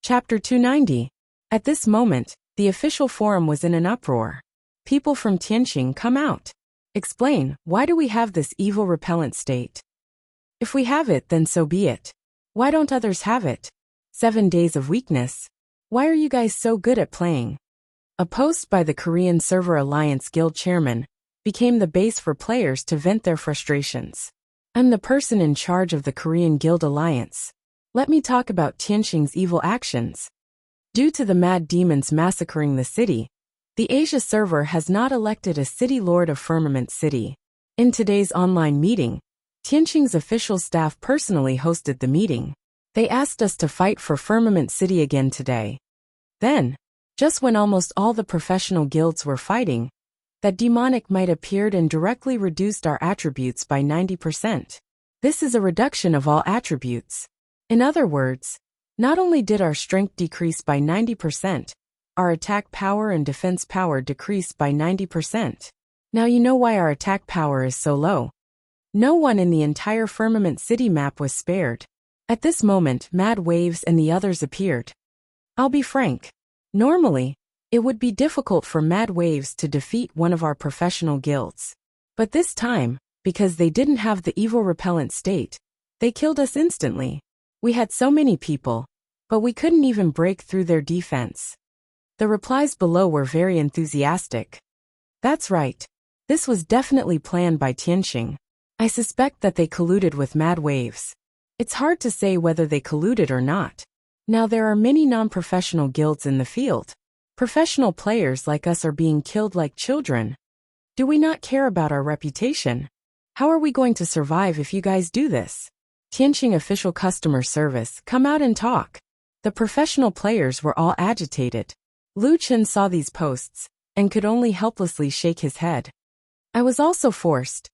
Chapter 290. At this moment, the official forum was in an uproar. People from Tianqing, come out. Explain, why do we have this evil repellent state? If we have it, then so be it. Why don't others have it? 7 days of weakness. Why are you guys so good at playing? A post by the Korean Server Alliance Guild chairman became the base for players to vent their frustrations. I'm the person in charge of the Korean Guild Alliance. Let me talk about Tianqing's evil actions. Due to the mad demons massacring the city, the Asia server has not elected a city lord of Firmament City. In today's online meeting, Tianqing's official staff personally hosted the meeting. They asked us to fight for Firmament City again today. Then, just when almost all the professional guilds were fighting, that demonic might appeared and directly reduced our attributes by 90%. This is a reduction of all attributes. In other words, not only did our strength decrease by 90%, our attack power and defense power decreased by 90%. Now you know why our attack power is so low. No one in the entire Firmament City map was spared. At this moment, Mad Waves and the others appeared. I'll be frank. Normally, it would be difficult for Mad Waves to defeat one of our professional guilds. But this time, because they didn't have the evil repellent state, they killed us instantly. We had so many people, but we couldn't even break through their defense. The replies below were very enthusiastic. That's right. This was definitely planned by Tianqing. I suspect that they colluded with Mad Waves. It's hard to say whether they colluded or not. Now there are many non-professional guilds in the field. Professional players like us are being killed like children. Do we not care about our reputation? How are we going to survive if you guys do this? Tianqing official customer service, come out and talk. The professional players were all agitated. Lu Chen saw these posts, and could only helplessly shake his head. I was also forced.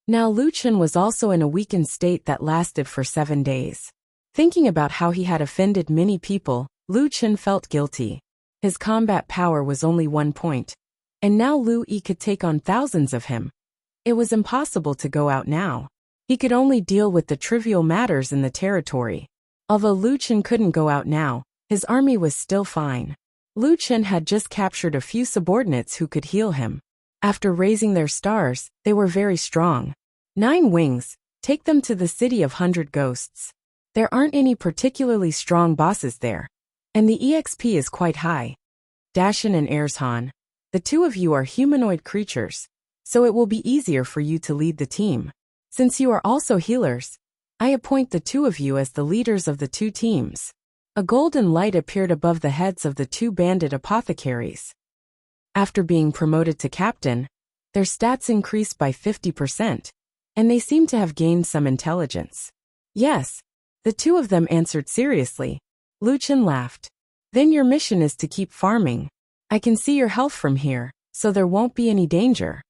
Now Lu Chen was also in a weakened state that lasted for 7 days. Thinking about how he had offended many people, Lu Chen felt guilty. His combat power was only 1 point. And now Lu Yi could take on thousands of him. It was impossible to go out now. He could only deal with the trivial matters in the territory. Although Lu Chen couldn't go out now, his army was still fine. Lu Chen had just captured a few subordinates who could heal him. After raising their stars, they were very strong. 9 wings, take them to the city of 100 ghosts. There aren't any particularly strong bosses there. And the EXP is quite high. Dashin and Erzhan, the 2 of you are humanoid creatures, so it will be easier for you to lead the team. Since you are also healers, I appoint the 2 of you as the leaders of the 2 teams. A golden light appeared above the heads of the 2 bandit apothecaries. After being promoted to captain, their stats increased by 50%, and they seem to have gained some intelligence. Yes, the 2 of them answered seriously. Lu Chen laughed. Then your mission is to keep farming. I can see your health from here, so there won't be any danger.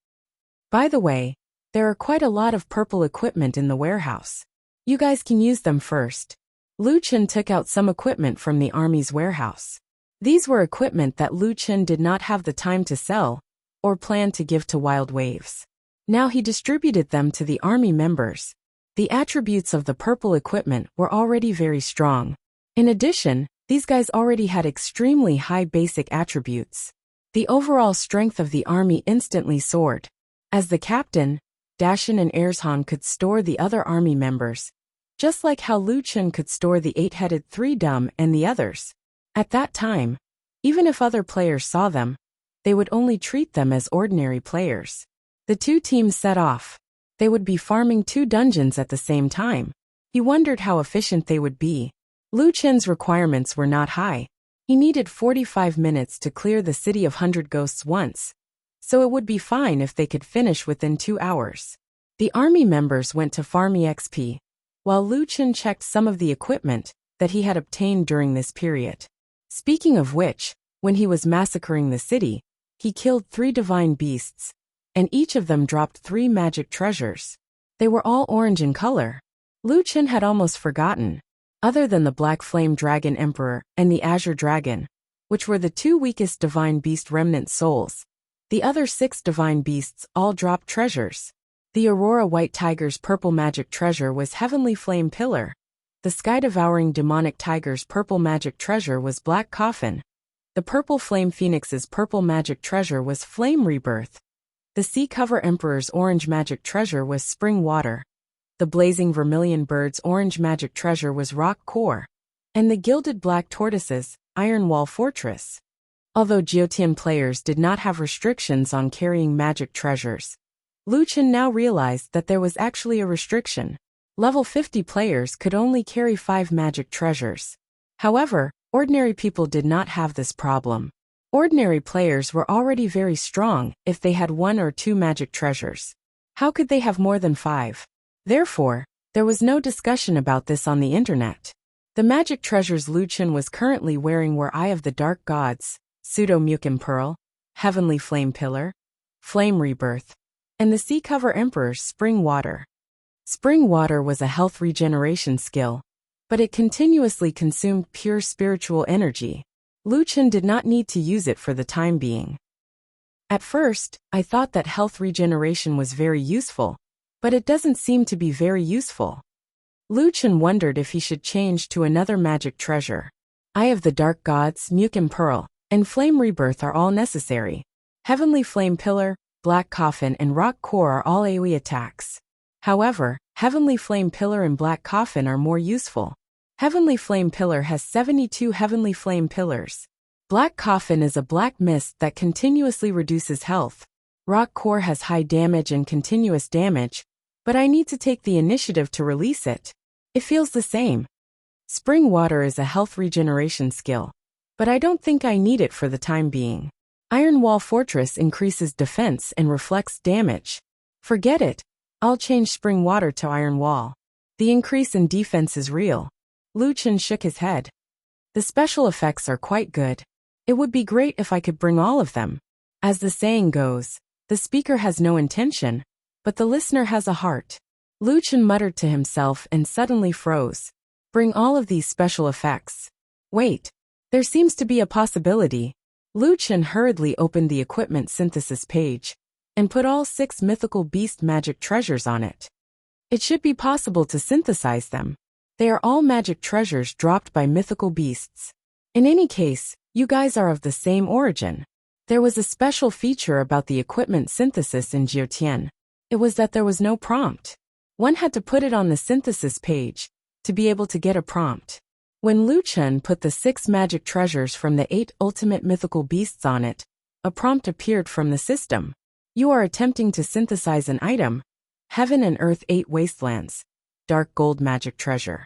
By the way, there are quite a lot of purple equipment in the warehouse. You guys can use them first. Lu Chen took out some equipment from the army's warehouse. These were equipment that Lu Chen did not have the time to sell, or plan to give to Wild Waves. Now he distributed them to the army members. The attributes of the purple equipment were already very strong. In addition, these guys already had extremely high basic attributes. The overall strength of the army instantly soared. As the captain, Dashin and Erzhan could store the other army members, just like how Lu Chen could store the 8-headed 3 dumb and the others. At that time, even if other players saw them, they would only treat them as ordinary players. The 2 teams set off. They would be farming 2 dungeons at the same time. He wondered how efficient they would be. Lu Chen's requirements were not high. He needed 45 minutes to clear the city of 100 ghosts once, so it would be fine if they could finish within 2 hours. The army members went to farm EXP, while Lu Chen checked some of the equipment that he had obtained during this period. Speaking of which, when he was massacring the city, he killed 3 divine beasts, and each of them dropped 3 magic treasures. They were all orange in color. Lu Chen had almost forgotten. Other than the Black Flame Dragon Emperor and the Azure Dragon, which were the 2 weakest divine beast remnant souls, the other 6 divine beasts all dropped treasures. The Aurora White Tiger's purple magic treasure was Heavenly Flame Pillar. The sky-devouring demonic tiger's purple magic treasure was Black Coffin. The purple flame phoenix's purple magic treasure was Flame Rebirth. The sea cover emperor's orange magic treasure was Spring Water. The blazing vermilion bird's orange magic treasure was Rock Core. And the gilded black tortoise's Iron Wall Fortress. Although Jiutian players did not have restrictions on carrying magic treasures, Lu Chen now realized that there was actually a restriction. Level 50 players could only carry 5 magic treasures. However, ordinary people did not have this problem. Ordinary players were already very strong if they had 1 or 2 magic treasures. How could they have more than 5? Therefore, there was no discussion about this on the internet. The magic treasures Lu Chen was currently wearing were Eye of the Dark Gods, Pseudo-Mukim Pearl, Heavenly Flame Pillar, Flame Rebirth, and the Sea Cover Emperor's Spring Water. Spring Water was a health regeneration skill, but it continuously consumed pure spiritual energy. Lu Chen did not need to use it for the time being. At first, I thought that health regeneration was very useful, but it doesn't seem to be very useful. Lu Chen wondered if he should change to another magic treasure. Eye of the Dark Gods, Mukim Pearl, and Flame Rebirth are all necessary. Heavenly Flame Pillar, Black Coffin, and Rock Core are all AoE attacks. However, Heavenly Flame Pillar and Black Coffin are more useful. Heavenly Flame Pillar has 72 Heavenly Flame Pillars. Black Coffin is a black mist that continuously reduces health. Rock Core has high damage and continuous damage, but I need to take the initiative to release it. It feels the same. Spring Water is a health regeneration skill, but I don't think I need it for the time being. Iron Wall Fortress increases defense and reflects damage. Forget it. I'll change Spring Water to Iron Wall. The increase in defense is real. Lu Chen shook his head. The special effects are quite good. It would be great if I could bring all of them. As the saying goes, the speaker has no intention, but the listener has a heart. Lu Chen muttered to himself and suddenly froze. Bring all of these special effects. Wait. There seems to be a possibility. Lu Chen hurriedly opened the equipment synthesis page and put all 6 mythical beast magic treasures on it. It should be possible to synthesize them. They are all magic treasures dropped by mythical beasts. In any case, you guys are of the same origin. There was a special feature about the equipment synthesis in Jiutian. It was that there was no prompt. One had to put it on the synthesis page to be able to get a prompt. When Lu Chen put the 6 magic treasures from the 8 ultimate mythical beasts on it, a prompt appeared from the system. You are attempting to synthesize an item. Heaven and Earth 8 Wastelands. Dark Gold Magic Treasure.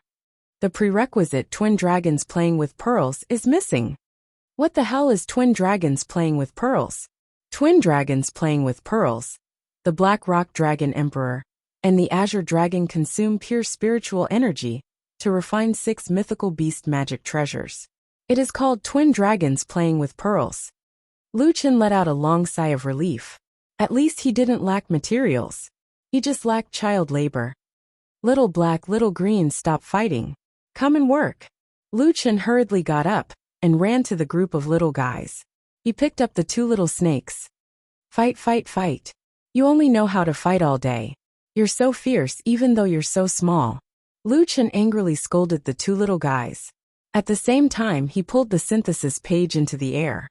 The prerequisite Twin Dragons Playing with Pearls is missing. What the hell is Twin Dragons Playing with Pearls? Twin Dragons Playing with Pearls, the Black Rock Dragon Emperor, and the Azure Dragon consume pure spiritual energy to refine 6 mythical beast magic treasures. It is called Twin Dragons Playing with Pearls. Lu Chen let out a long sigh of relief. At least he didn't lack materials. He just lacked child labor. Little black, little green, stop fighting. Come and work. Lu Chen hurriedly got up and ran to the group of little guys. He picked up the 2 little snakes. Fight, fight, fight. You only know how to fight all day. You're so fierce even though you're so small. Lu Chen angrily scolded the 2 little guys. At the same time, he pulled the synthesis page into the air.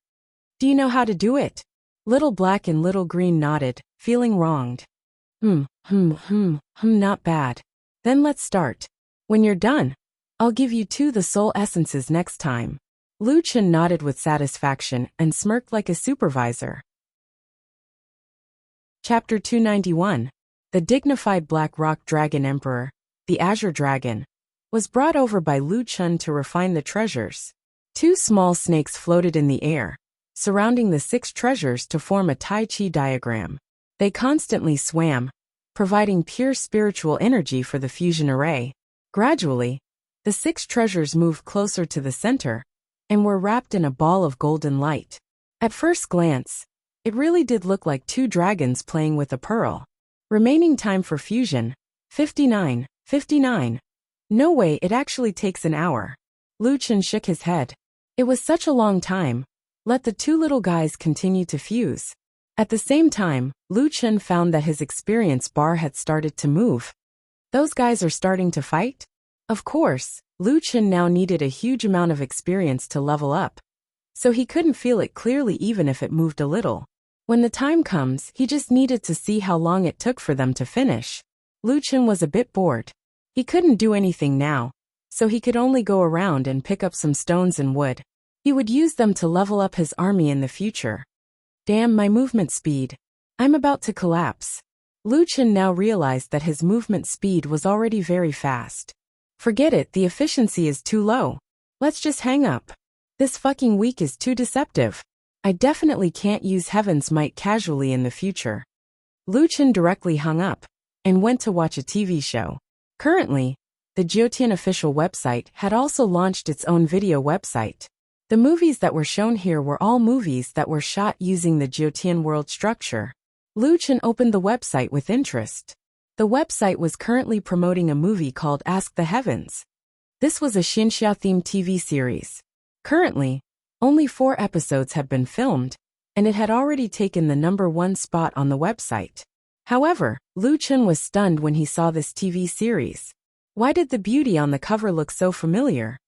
Do you know how to do it? Little black and little green nodded, feeling wronged. Not bad. Then let's start. When you're done, I'll give you 2 the soul essences next time. Lu Chen nodded with satisfaction and smirked like a supervisor. Chapter 291. The dignified Black Rock Dragon Emperor, the Azure Dragon, was brought over by Lu Chen to refine the treasures. 2 small snakes floated in the air, surrounding the 6 treasures to form a Tai Chi diagram. They constantly swam, providing pure spiritual energy for the fusion array. Gradually, the 6 treasures moved closer to the center and were wrapped in a ball of golden light. At first glance, it really did look like 2 dragons playing with a pearl. Remaining time for fusion, 59. No way, it actually takes an hour. Lu Chen shook his head. It was such a long time. Let the 2 little guys continue to fuse. At the same time, Lu Chen found that his experience bar had started to move. Those guys are starting to fight? Of course, Lu Chen now needed a huge amount of experience to level up, so he couldn't feel it clearly even if it moved a little. When the time comes, he just needed to see how long it took for them to finish. Lu Chen was a bit bored. He couldn't do anything now, so he could only go around and pick up some stones and wood. He would use them to level up his army in the future. Damn my movement speed. I'm about to collapse. Lu Chen now realized that his movement speed was already very fast. Forget it, the efficiency is too low. Let's just hang up. This fucking week is too deceptive. I definitely can't use Heaven's Might casually in the future. Lu Chen directly hung up and went to watch a TV show. Currently, the Jiotian official website had also launched its own video website. The movies that were shown here were all movies that were shot using the Jiotian world structure. Lu Chen opened the website with interest. The website was currently promoting a movie called Ask the Heavens. This was a Xinxia-themed TV series. Currently, only 4 episodes had been filmed, and it had already taken the #1 spot on the website. However, Lu Chen was stunned when he saw this TV series. Why did the beauty on the cover look so familiar?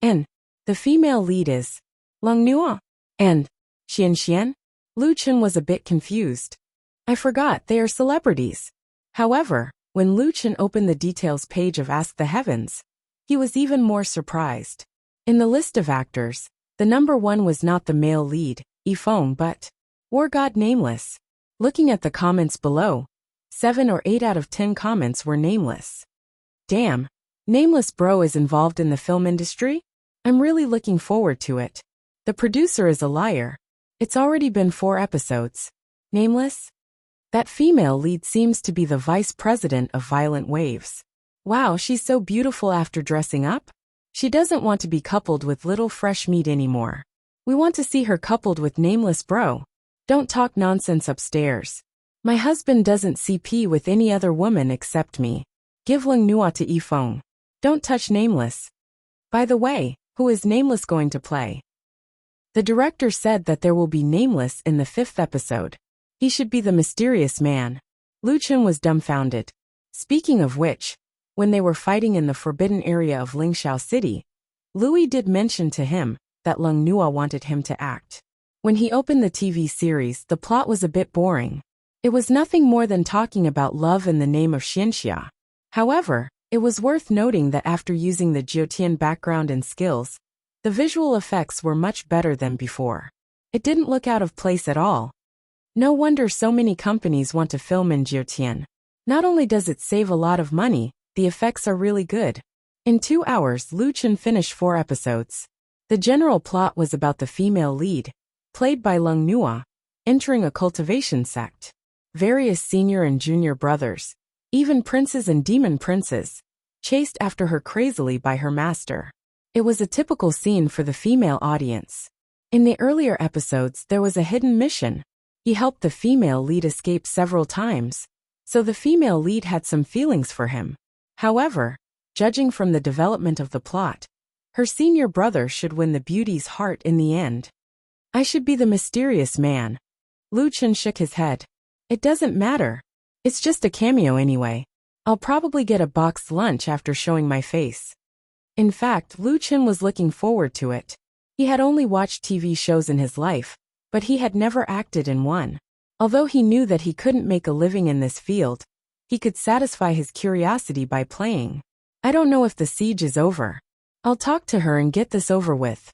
And the female lead is Long Nuo and Xian. Lu Chen was a bit confused. I forgot they are celebrities. However, when Lu Chen opened the details page of Ask the Heavens, he was even more surprised. In the list of actors, the #1 was not the male lead, Yifeng, but War God Nameless. Looking at the comments below, 7 or 8 out of 10 comments were nameless. Damn, Nameless Bro is involved in the film industry? I'm really looking forward to it. The producer is a liar. It's already been 4 episodes. Nameless? That female lead seems to be the vice president of Violent Waves. Wow, she's so beautiful after dressing up. She doesn't want to be coupled with Little Fresh Meat anymore. We want to see her coupled with Nameless Bro. Don't talk nonsense upstairs. My husband doesn't CP with any other woman except me. Give Lung Nua to Yifeng. Don't touch Nameless. By the way, who is Nameless going to play? The director said that there will be Nameless in the 5th episode. He should be the mysterious man. Lu Chen was dumbfounded. Speaking of which, when they were fighting in the forbidden area of Lingxiao City, Louis did mention to him that Lung Nua wanted him to act. When he opened the TV series, the plot was a bit boring. It was nothing more than talking about love in the name of Xinxia. However, it was worth noting that after using the Jiotian background and skills, the visual effects were much better than before. It didn't look out of place at all. No wonder so many companies want to film in Jiotian. Not only does it save a lot of money, the effects are really good. In 2 hours, Lu Chen finished 4 episodes. The general plot was about the female lead, played by Lung Nua, entering a cultivation sect. Various senior and junior brothers, even princes and demon princes, chased after her crazily by her master. It was a typical scene for the female audience. In the earlier episodes, there was a hidden mission. He helped the female lead escape several times, so the female lead had some feelings for him. However, judging from the development of the plot, her senior brother should win the beauty's heart in the end. I should be the mysterious man. Lu Chen shook his head. It doesn't matter. It's just a cameo anyway. I'll probably get a boxed lunch after showing my face. In fact, Lu Chen was looking forward to it. He had only watched TV shows in his life, but he had never acted in one. Although he knew that he couldn't make a living in this field, he could satisfy his curiosity by playing. I don't know if the siege is over. I'll talk to her and get this over with.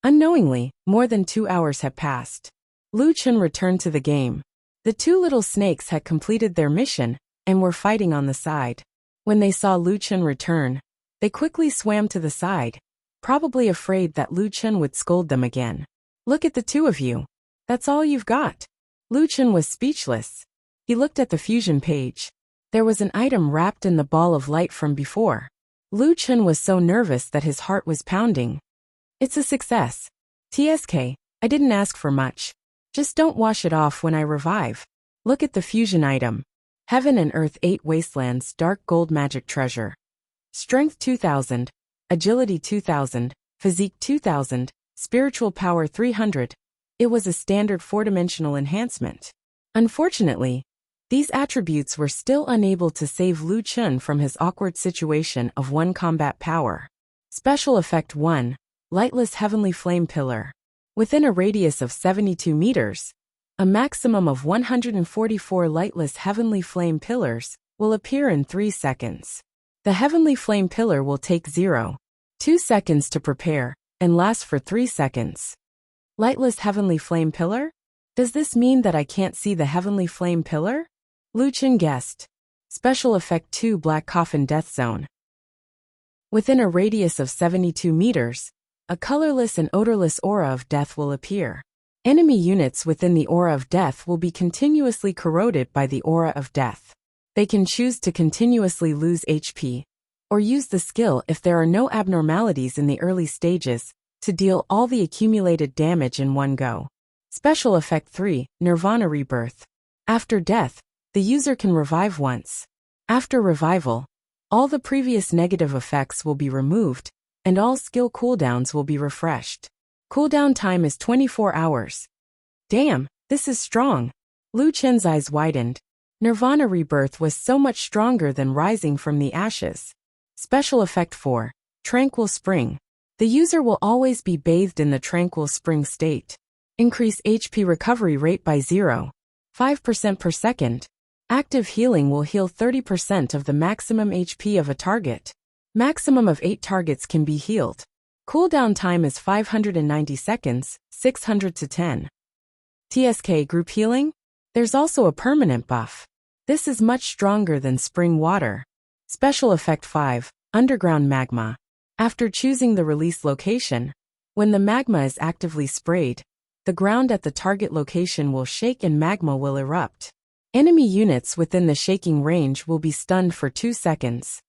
Unknowingly, more than 2 hours had passed. Lu Chen returned to the game. The 2 little snakes had completed their mission and were fighting on the side. When they saw Lu Chen return, they quickly swam to the side, probably afraid that Lu Chen would scold them again. Look at the 2 of you. That's all you've got. Lu Chen was speechless. He looked at the fusion page. There was an item wrapped in the ball of light from before. Lu Chen was so nervous that his heart was pounding. It's a success. TSK, I didn't ask for much. Just don't wash it off when I revive. Look at the fusion item. Heaven and Earth 8 Wastelands Dark Gold Magic Treasure. Strength 2000, Agility 2000, Physique 2000, Spiritual Power 300. It was a standard 4-dimensional enhancement. Unfortunately, These attributes were still unable to save Lu Chun from his awkward situation of 1 combat power. Special Effect 1. Lightless Heavenly Flame Pillar. Within a radius of 72 meters, a maximum of 144 lightless heavenly flame pillars will appear in 3 seconds. The heavenly flame pillar will take 0.2 seconds to prepare and last for 3 seconds. Lightless heavenly flame pillar? Does this mean that I can't see the heavenly flame pillar? Lu Chun guessed. Special Effect 2. Black Coffin Death Zone. Within a radius of 72 meters, a colorless and odorless aura of death will appear. Enemy units within the aura of death will be continuously corroded by the aura of death. They can choose to continuously lose HP, or use the skill if there are no abnormalities in the early stages, to deal all the accumulated damage in one go. Special Effect 3. Nirvana Rebirth. After death, the user can revive once. After revival, all the previous negative effects will be removed, and all skill cooldowns will be refreshed. Cooldown time is 24 hours. Damn, this is strong. Lu Chun's eyes widened. Nirvana Rebirth was so much stronger than rising from the ashes. Special Effect 4. Tranquil Spring. The user will always be bathed in the tranquil spring state. Increase HP recovery rate by 0.5% per second. Active healing will heal 30% of the maximum HP of a target. Maximum of 8 targets can be healed. Cooldown time is 590 seconds, 600 to 10. TSK Group Healing? There's also a permanent buff. This is much stronger than spring water. Special Effect 5. Underground Magma. After choosing the release location, when the magma is actively sprayed, the ground at the target location will shake and magma will erupt. Enemy units within the shaking range will be stunned for 2 seconds.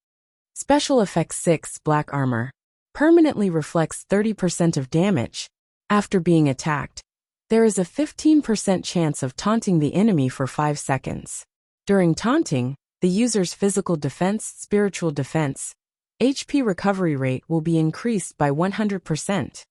Special Effect 6. Black Armor. Permanently reflects 30% of damage. After being attacked, there is a 15% chance of taunting the enemy for 5 seconds. During taunting, the user's physical defense, spiritual defense, HP recovery rate will be increased by 100%.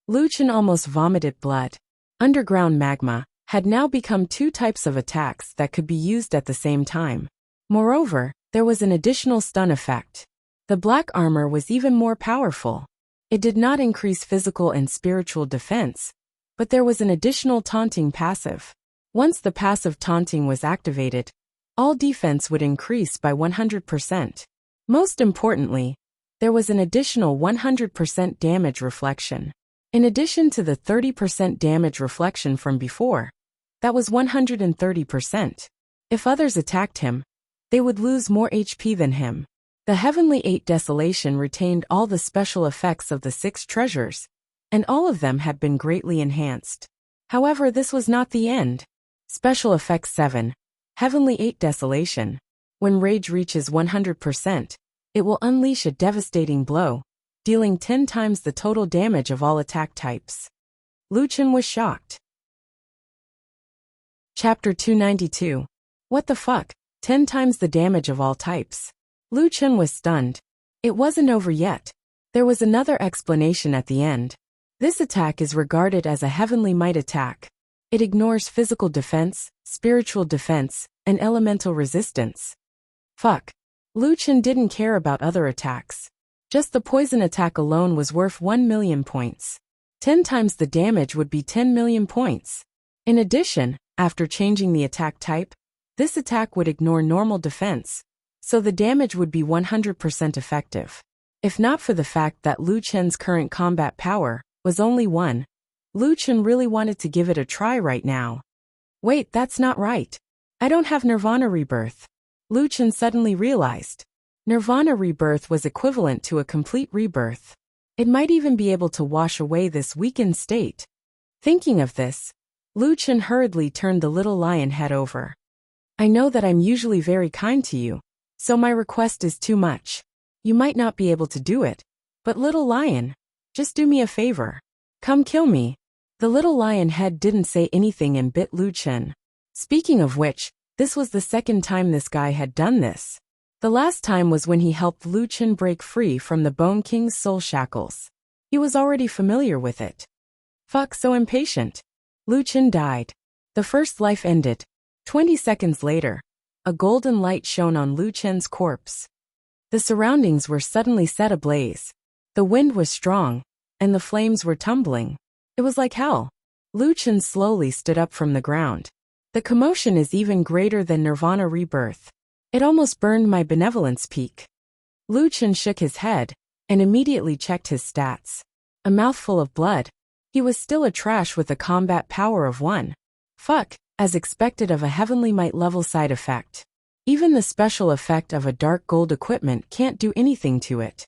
Lu Chun almost vomited blood. Underground Magma had now become 2 types of attacks that could be used at the same time. Moreover, there was an additional stun effect. The black armor was even more powerful. It did not increase physical and spiritual defense, but there was an additional taunting passive. Once the passive taunting was activated, all defense would increase by 100%. Most importantly, there was an additional 100% damage reflection. In addition to the 30% damage reflection from before, that was 130%. If others attacked him, they would lose more HP than him. The Heavenly 8 Desolation retained all the special effects of the 6 treasures, and all of them had been greatly enhanced. However, this was not the end. Special Effect 7. Heavenly 8 Desolation. When rage reaches 100%, it will unleash a devastating blow, dealing 10 times the total damage of all attack types. Lu Chun was shocked. Chapter 292. What the fuck? 10 times the damage of all types. Lu Chun was stunned. It wasn't over yet. There was another explanation at the end. This attack is regarded as a heavenly might attack. It ignores physical defense, spiritual defense, and elemental resistance. Fuck. Lu Chun didn't care about other attacks. Just the poison attack alone was worth 1 million points. 10 times the damage would be 10 million points. In addition, after changing the attack type, this attack would ignore normal defense, so the damage would be 100% effective. If not for the fact that Lu Chun's current combat power was only 1, Lu Chun really wanted to give it a try right now. Wait, that's not right. I don't have Nirvana Rebirth. Lu Chun suddenly realized. Nirvana Rebirth was equivalent to a complete rebirth. It might even be able to wash away this weakened state. Thinking of this, Lu Chun hurriedly turned the little lion head over. I know that I'm usually very kind to you, so my request is too much. You might not be able to do it, but little lion, just do me a favor. Come kill me. The little lion head didn't say anything and bit Lu Chun. Speaking of which, this was the second time this guy had done this. The last time was when he helped Lu Chun break free from the Bone King's soul shackles. He was already familiar with it. Fuck, so impatient. Lu Chun died. The first life ended. 20 seconds later, a golden light shone on Lu Chen's corpse. The surroundings were suddenly set ablaze. The wind was strong, and the flames were tumbling. It was like hell. Lu Chen slowly stood up from the ground. The commotion is even greater than Nirvana rebirth. It almost burned my benevolence peak. Lu Chen shook his head, and immediately checked his stats. A mouthful of blood. He was still a trash with a combat power of 1. Fuck, as expected of a heavenly might level side effect. Even the special effect of a dark gold equipment can't do anything to it.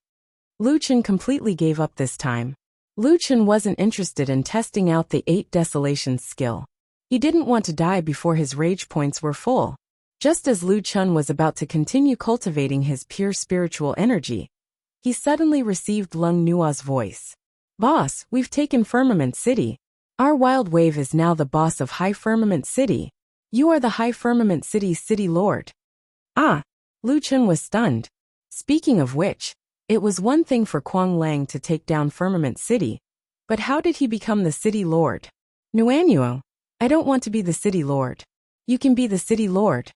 Lu Chen completely gave up this time. Lu Chen wasn't interested in testing out the 8 Desolations skill. He didn't want to die before his rage points were full. Just as Lu Chen was about to continue cultivating his pure spiritual energy, he suddenly received Lung Nua's voice. Boss, we've taken Firmament City. Our Wild Wave is now the boss of High Firmament City. You are the High Firmament City's city lord. Ah! Lu Chen was stunned. Speaking of which, it was one thing for Kuang Lang to take down Firmament City, but how did he become the city lord? Nuanuo, I don't want to be the city lord. You can be the city lord.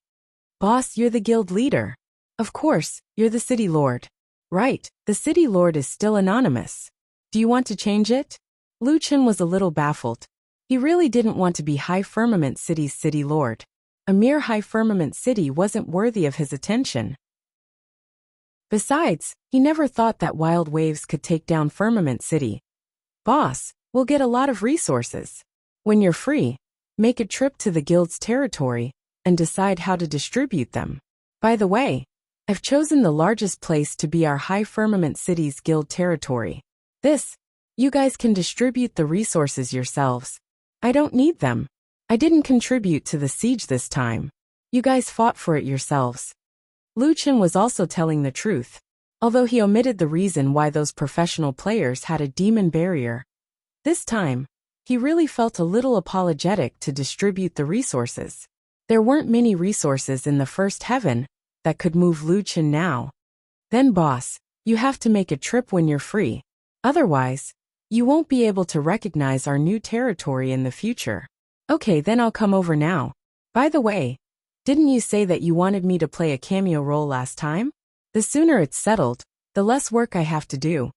Boss, you're the guild leader. Of course, you're the city lord. Right, the city lord is still anonymous. Do you want to change it? Lu Chen was a little baffled. He really didn't want to be High Firmament City's city lord. A mere High Firmament City wasn't worthy of his attention. Besides, he never thought that Wild Waves could take down Firmament City. Boss, we'll get a lot of resources. When you're free, make a trip to the guild's territory and decide how to distribute them. By the way, I've chosen the largest place to be our High Firmament City's guild territory. You guys can distribute the resources yourselves. I don't need them. I didn't contribute to the siege this time. You guys fought for it yourselves. Lu Chen was also telling the truth, although he omitted the reason why those professional players had a demon barrier. This time, he really felt a little apologetic to distribute the resources. There weren't many resources in the first heaven that could move Lu Chen now. Then boss, you have to make a trip when you're free. Otherwise, you won't be able to recognize our new territory in the future. Okay, then I'll come over now. By the way, didn't you say that you wanted me to play a cameo role last time? The sooner it's settled, the less work I have to do.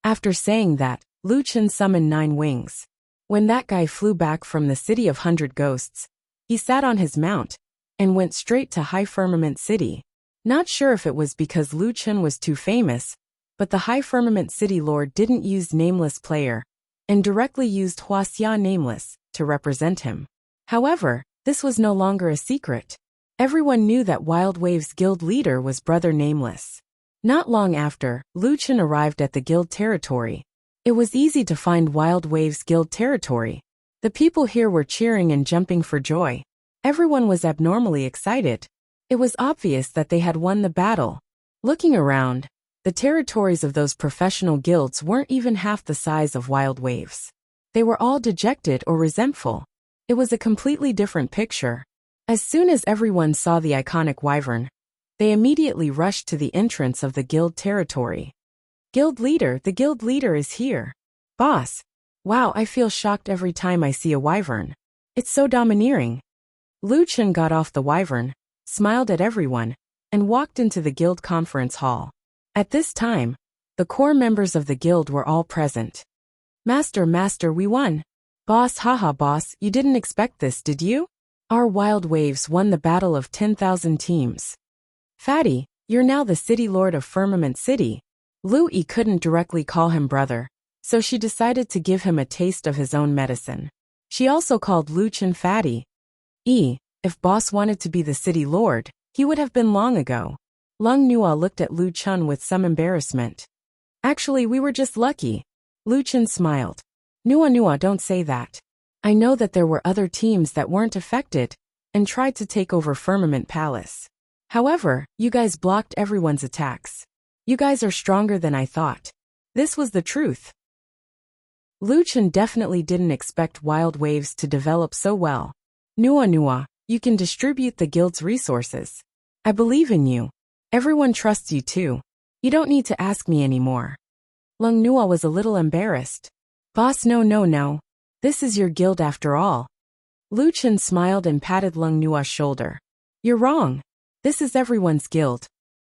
After saying that, Lu Chen summoned 9 wings. When that guy flew back from the City of 100 Ghosts, he sat on his mount and went straight to High Firmament City. Not sure if it was because Lu Chen was too famous, but the High Firmament City Lord didn't use Nameless Player and directly used Wuxia Nameless to represent him. However, this was no longer a secret. Everyone knew that Wild Wave's guild leader was Brother Nameless. Not long after, Lu Chen arrived at the guild territory. It was easy to find Wild Wave's guild territory. The people here were cheering and jumping for joy. Everyone was abnormally excited. It was obvious that they had won the battle. Looking around, the territories of those professional guilds weren't even half the size of Wild Wave's. They were all dejected or resentful. It was a completely different picture. As soon as everyone saw the iconic wyvern, they immediately rushed to the entrance of the guild territory. Guild leader, the guild leader is here. Boss. Wow, I feel shocked every time I see a wyvern. It's so domineering. Lu Chen got off the wyvern, smiled at everyone, and walked into the guild conference hall. At this time, the core members of the guild were all present. Master, we won. Boss, haha boss, you didn't expect this, did you? Our Wild Waves won the battle of 10,000 teams. Fatty, you're now the city lord of Firmament City. Lu Yi couldn't directly call him brother, so she decided to give him a taste of his own medicine. She also called Lu Chen Fatty. If boss wanted to be the city lord, he would have been long ago. Lung Nua looked at Lu Chen with some embarrassment. Actually, we were just lucky. Lu Chen smiled. Nua, don't say that. I know that there were other teams that weren't affected and tried to take over Firmament Palace. However, you guys blocked everyone's attacks. You guys are stronger than I thought. This was the truth. Lu Chen definitely didn't expect Wild Waves to develop so well. Nua, you can distribute the guild's resources. I believe in you. Everyone trusts you too. You don't need to ask me anymore. Lung Nua was a little embarrassed. Boss, no. This is your guild after all. Lu Chen smiled and patted Lung Nua's shoulder. You're wrong. This is everyone's guild.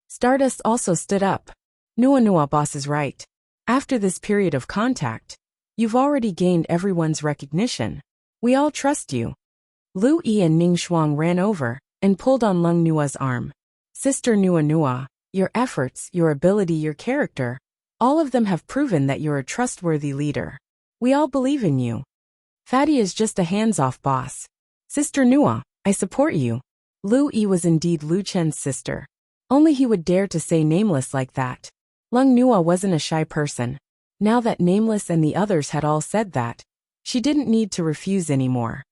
Stardust also stood up. Nua boss is right. After this period of contact, you've already gained everyone's recognition. We all trust you. Lu Yi and Ning Shuang ran over and pulled on Lung Nua's arm. Sister Nua, your efforts, your ability, your character, all of them have proven that you're a trustworthy leader. We all believe in you. Fatty is just a hands-off boss. Sister Nua, I support you. Lu Yi was indeed Lu Chen's sister. Only he would dare to say Nameless like that. Lung Nua wasn't a shy person. Now that Nameless and the others had all said that, she didn't need to refuse anymore.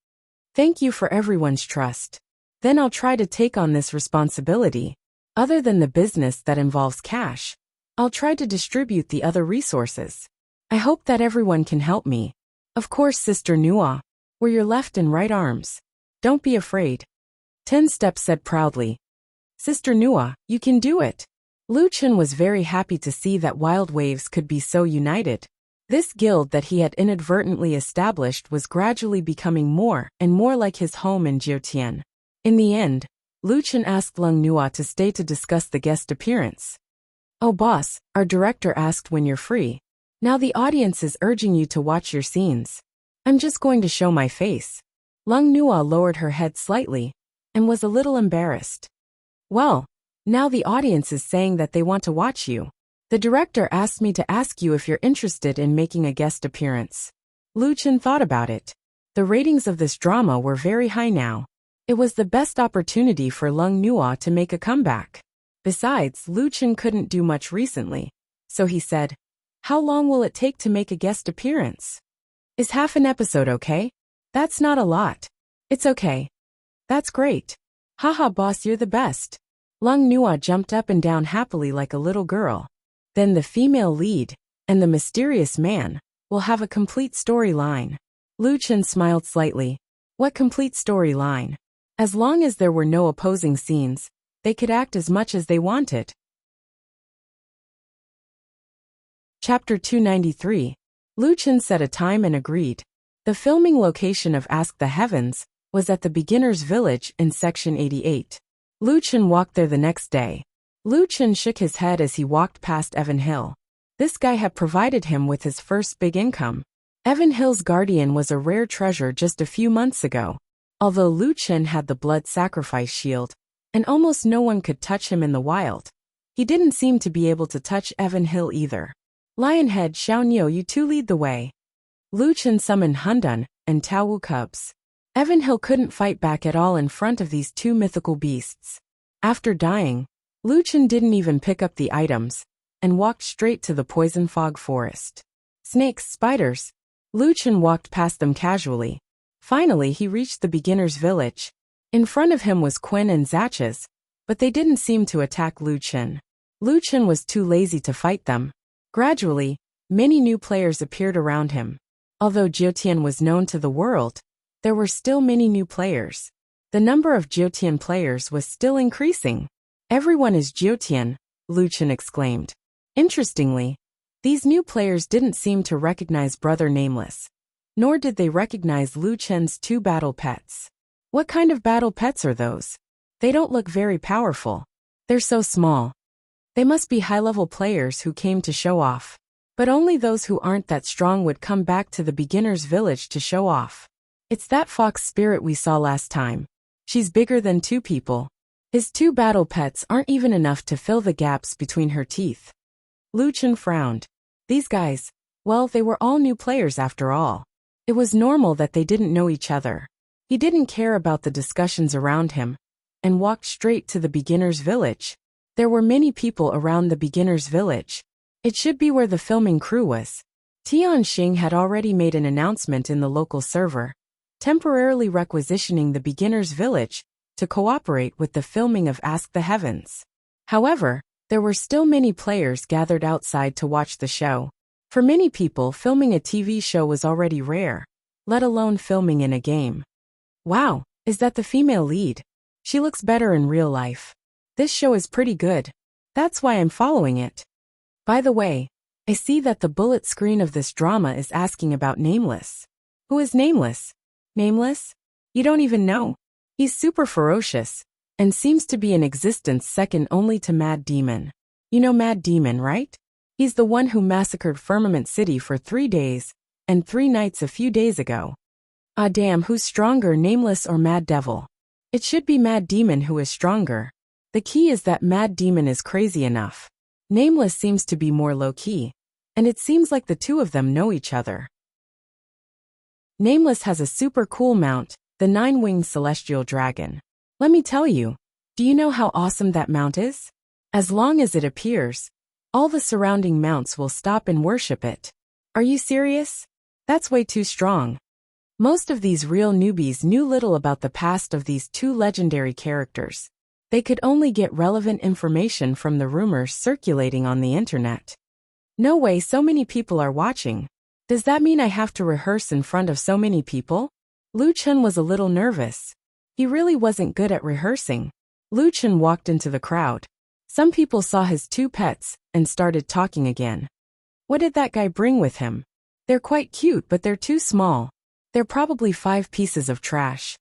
Thank you for everyone's trust. Then I'll try to take on this responsibility. Other than the business that involves cash, I'll try to distribute the other resources. I hope that everyone can help me. Of course, Sister Nua, we're your left and right arms. Don't be afraid. 10 Steps said proudly. Sister Nua, you can do it. Lu Chen was very happy to see that Wild Waves could be so united. This guild that he had inadvertently established was gradually becoming more and more like his home in Jiutian. In the end, Lu Chen asked Lung Nua to stay to discuss the guest appearance. Oh boss, our director asked when you're free. Now the audience is urging you to watch your scenes. I'm just going to show my face. Lung Nua lowered her head slightly and was a little embarrassed. Well, now the audience is saying that they want to watch you. The director asked me to ask you if you're interested in making a guest appearance. Lu Chen thought about it. The ratings of this drama were very high now. It was the best opportunity for Lung Nua to make a comeback. Besides, Lu Chen couldn't do much recently. So he said, how long will it take to make a guest appearance? Is half an episode okay? That's not a lot. It's okay. That's great. Haha boss, you're the best. Lung Nua jumped up and down happily like a little girl. Then the female lead and the mysterious man will have a complete storyline. Lu Chen smiled slightly. What complete storyline? As long as there were no opposing scenes, they could act as much as they wanted. Chapter 293. Lu Chen set a time and agreed. The filming location of Ask the Heavens was at the beginner's village in Section 88. Lu Chen walked there the next day. Lu Chen shook his head as he walked past Evan Hill. This guy had provided him with his first big income. Evan Hill's guardian was a rare treasure just a few months ago. Although Lu Chen had the blood sacrifice shield, and almost no one could touch him in the wild, he didn't seem to be able to touch Evan Hill either. Lionhead Xiaoniu, you two lead the way. Lu Chen summoned Hundun and Taowu cubs. Evan Hill couldn't fight back at all in front of these two mythical beasts. After dying, Lu Chen didn't even pick up the items, and walked straight to the poison fog forest. Snakes, spiders. Lu Chen walked past them casually. Finally he reached the beginner's village. In front of him was Quen and Zatches, but they didn't seem to attack Lu Chen. Lu Chen was too lazy to fight them. Gradually, many new players appeared around him. Although Jiutian was known to the world, there were still many new players. The number of Jiutian players was still increasing. Everyone is Jiutian, Lu Chen exclaimed. Interestingly, these new players didn't seem to recognize Brother Nameless. Nor did they recognize Lu Chen's two battle pets. What kind of battle pets are those? They don't look very powerful. They're so small. They must be high-level players who came to show off. But only those who aren't that strong would come back to the beginner's village to show off. It's that fox spirit we saw last time. She's bigger than two people. His two battle pets aren't even enough to fill the gaps between her teeth. Lu Chen frowned. These guys, well, they were all new players after all. It was normal that they didn't know each other. He didn't care about the discussions around him, and walked straight to the beginner's village. There were many people around the beginner's village. It should be where the filming crew was. Tianxing had already made an announcement in the local server, temporarily requisitioning the beginner's village to cooperate with the filming of Ask the Heavens. However, there were still many players gathered outside to watch the show. For many people, filming a TV show was already rare, let alone filming in a game. Wow, is that the female lead? She looks better in real life. This show is pretty good. That's why I'm following it. By the way, I see that the bullet screen of this drama is asking about Nameless. Who is Nameless? Nameless? You don't even know. He's super ferocious. and seems to be in existence second only to Mad Demon. You know Mad Demon, right? He's the one who massacred Firmament City for 3 days and 3 nights a few days ago. Ah damn, who's stronger, Nameless or Mad Devil? It should be Mad Demon who is stronger. The key is that Mad Demon is crazy enough. Nameless seems to be more low-key, and it seems like the two of them know each other. Nameless has a super cool mount, the 9-winged celestial dragon. Let me tell you, do you know how awesome that mount is? As long as it appears, all the surrounding mounts will stop and worship it. Are you serious? That's way too strong. Most of these real newbies knew little about the past of these two legendary characters. They could only get relevant information from the rumors circulating on the internet. No way, so many people are watching. Does that mean I have to rehearse in front of so many people? Lu Chen was a little nervous. He really wasn't good at rehearsing. Lu Chen walked into the crowd. Some people saw his 2 pets and started talking again. What did that guy bring with him? They're quite cute, but they're too small. They're probably 5 pieces of trash.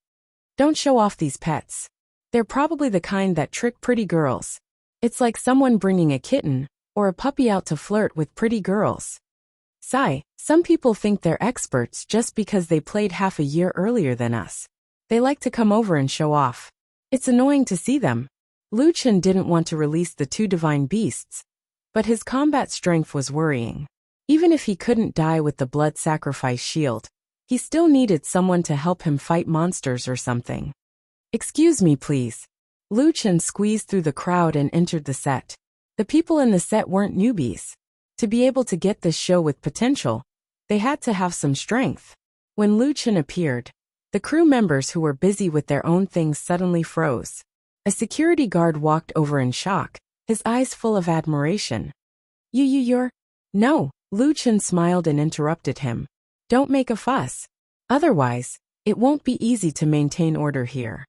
Don't show off these pets. They're probably the kind that trick pretty girls. It's like someone bringing a kitten or a puppy out to flirt with pretty girls. Sigh, some people think they're experts just because they played half a year earlier than us. They like to come over and show off. It's annoying to see them. Lu Chen didn't want to release the 2 divine beasts, but his combat strength was worrying. Even if he couldn't die with the blood sacrifice shield, he still needed someone to help him fight monsters or something. Excuse me, please. Lu Chen squeezed through the crowd and entered the set. The people in the set weren't newbies. To be able to get this show with potential, they had to have some strength. When Lu Chen appeared, the crew members who were busy with their own things suddenly froze. A security guard walked over in shock, his eyes full of admiration. You're... No, Lu Chen smiled and interrupted him. Don't make a fuss. Otherwise, it won't be easy to maintain order here.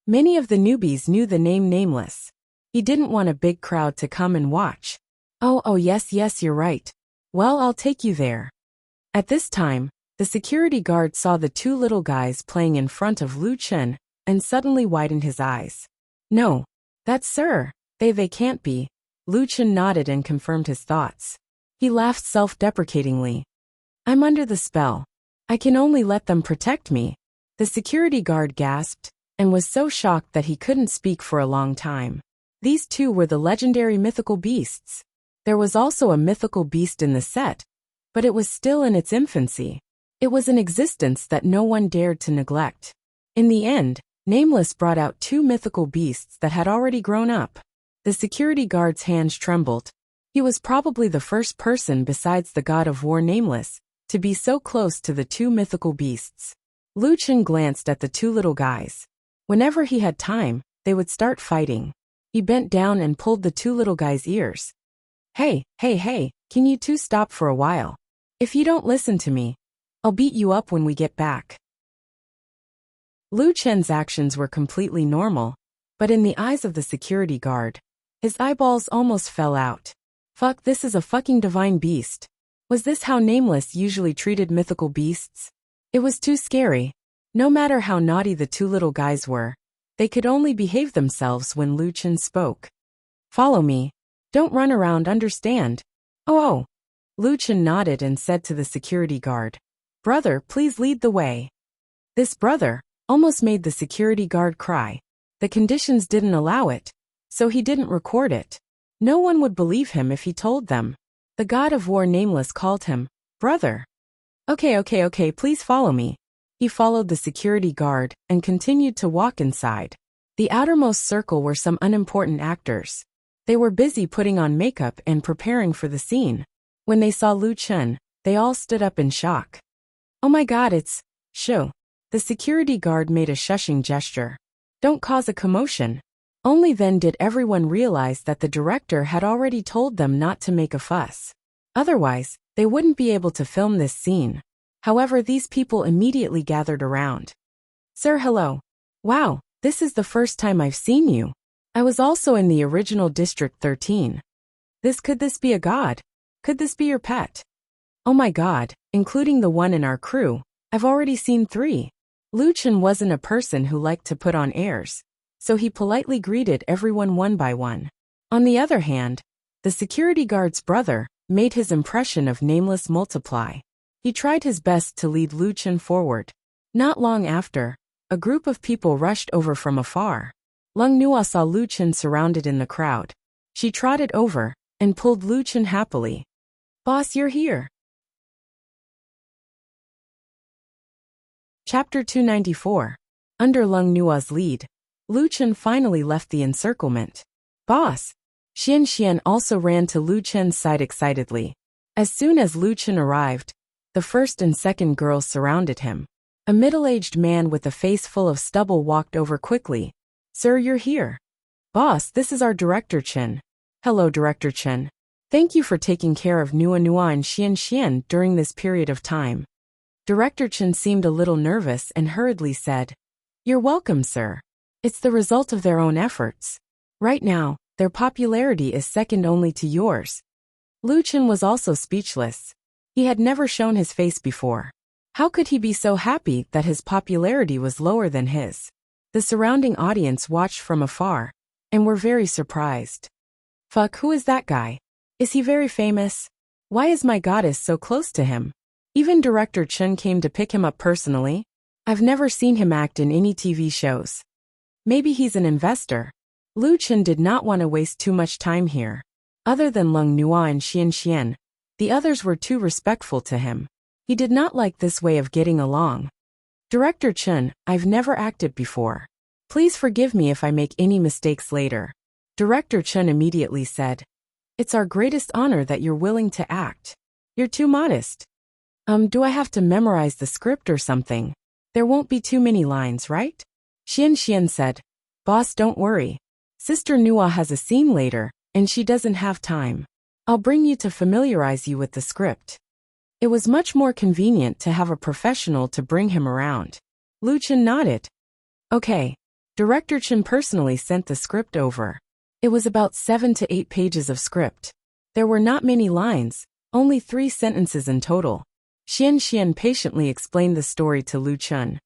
Many of the newbies knew the name Nameless. He didn't want a big crowd to come and watch. Oh yes, you're right. Well, I'll take you there. At this time, the security guard saw the 2 little guys playing in front of Lu Chen and suddenly widened his eyes. No, that's Sir. They can't be. Lu Chen nodded and confirmed his thoughts. He laughed self-deprecatingly. I'm under the spell. I can only let them protect me. The security guard gasped and was so shocked that he couldn't speak for a long time. These 2 were the legendary mythical beasts. There was also a mythical beast in the set, but it was still in its infancy. It was an existence that no one dared to neglect. In the end, Nameless brought out 2 mythical beasts that had already grown up. The security guard's hands trembled. He was probably the first person besides the god of war Nameless to be so close to the 2 mythical beasts. Lu Chen glanced at the 2 little guys. Whenever he had time, they would start fighting. He bent down and pulled the 2 little guys' ears. Hey, can you 2 stop for a while? If you don't listen to me, I'll beat you up when we get back. Lu Chen's actions were completely normal, but in the eyes of the security guard, his eyeballs almost fell out. Fuck, this is a fucking divine beast. Was this how Nameless usually treated mythical beasts? It was too scary. No matter how naughty the 2 little guys were, they could only behave themselves when Lu Chen spoke. Follow me. Don't run around, understand? Oh. Lu Chen nodded and said to the security guard, Brother, please lead the way. This brother almost made the security guard cry. The conditions didn't allow it, so he didn't record it. No one would believe him if he told them. The god of war Nameless called him, Brother. Okay, please follow me. He followed the security guard and continued to walk inside. The outermost circle were some unimportant actors. They were busy putting on makeup and preparing for the scene. When they saw Lu Chen, they all stood up in shock. Oh my god, it's Shu. The security guard made a shushing gesture. Don't cause a commotion. Only then did everyone realize that the director had already told them not to make a fuss. Otherwise, they wouldn't be able to film this scene. However, these people immediately gathered around. Sir, hello. Wow, this is the first time I've seen you. I was also in the original District 13. Could this be a god? Could this be your pet? Oh my god, including the one in our crew, I've already seen 3. Lu Chen wasn't a person who liked to put on airs. so he politely greeted everyone one by one. On the other hand, the security guard's brother made his impression of nameless multiply. He tried his best to lead Lu Chen forward. Not long after, a group of people rushed over from afar. Lung Nua saw Lu Chen surrounded in the crowd. She trotted over and pulled Lu Chen happily. "Boss, you're here." Chapter 294. Under Lung Nua's lead, Lu Chen finally left the encirclement. "Boss!" Xian also ran to Lu Chen's side excitedly. As soon as Lu Chen arrived, the first and second girls surrounded him. A middle-aged man with a face full of stubble walked over quickly. "Sir, you're here." "Boss, this is our Director Chen." "Hello, Director Chen. Thank you for taking care of Nua and Xian during this period of time." Director Chen seemed a little nervous and hurriedly said, "You're welcome, sir. It's the result of their own efforts. Right now, their popularity is second only to yours." Lu Chen was also speechless. He had never shown his face before. How could he be so happy that his popularity was lower than his? The surrounding audience watched from afar and were very surprised. "Fuck, who is that guy? Is he very famous? Why is my goddess so close to him? Even Director Chen came to pick him up personally? I've never seen him act in any TV shows. Maybe he's an investor." Lu Chen did not want to waste too much time here. Other than Lung Nua and Xian, the others were too respectful to him. He did not like this way of getting along. "Director Chen, I've never acted before. Please forgive me if I make any mistakes later." Director Chen immediately said, "It's our greatest honor that you're willing to act. You're too modest. Do I have to memorize the script or something? There won't be too many lines, right?" Xian said, "Boss, don't worry. Sister Nua has a scene later, and she doesn't have time. I'll bring you to familiarize you with the script." It was much more convenient to have a professional to bring him around. Lu Chen nodded. "Okay." Director Chen personally sent the script over. It was about 7 to 8 pages of script. There were not many lines, only 3 sentences in total. Xian patiently explained the story to Lu Chen.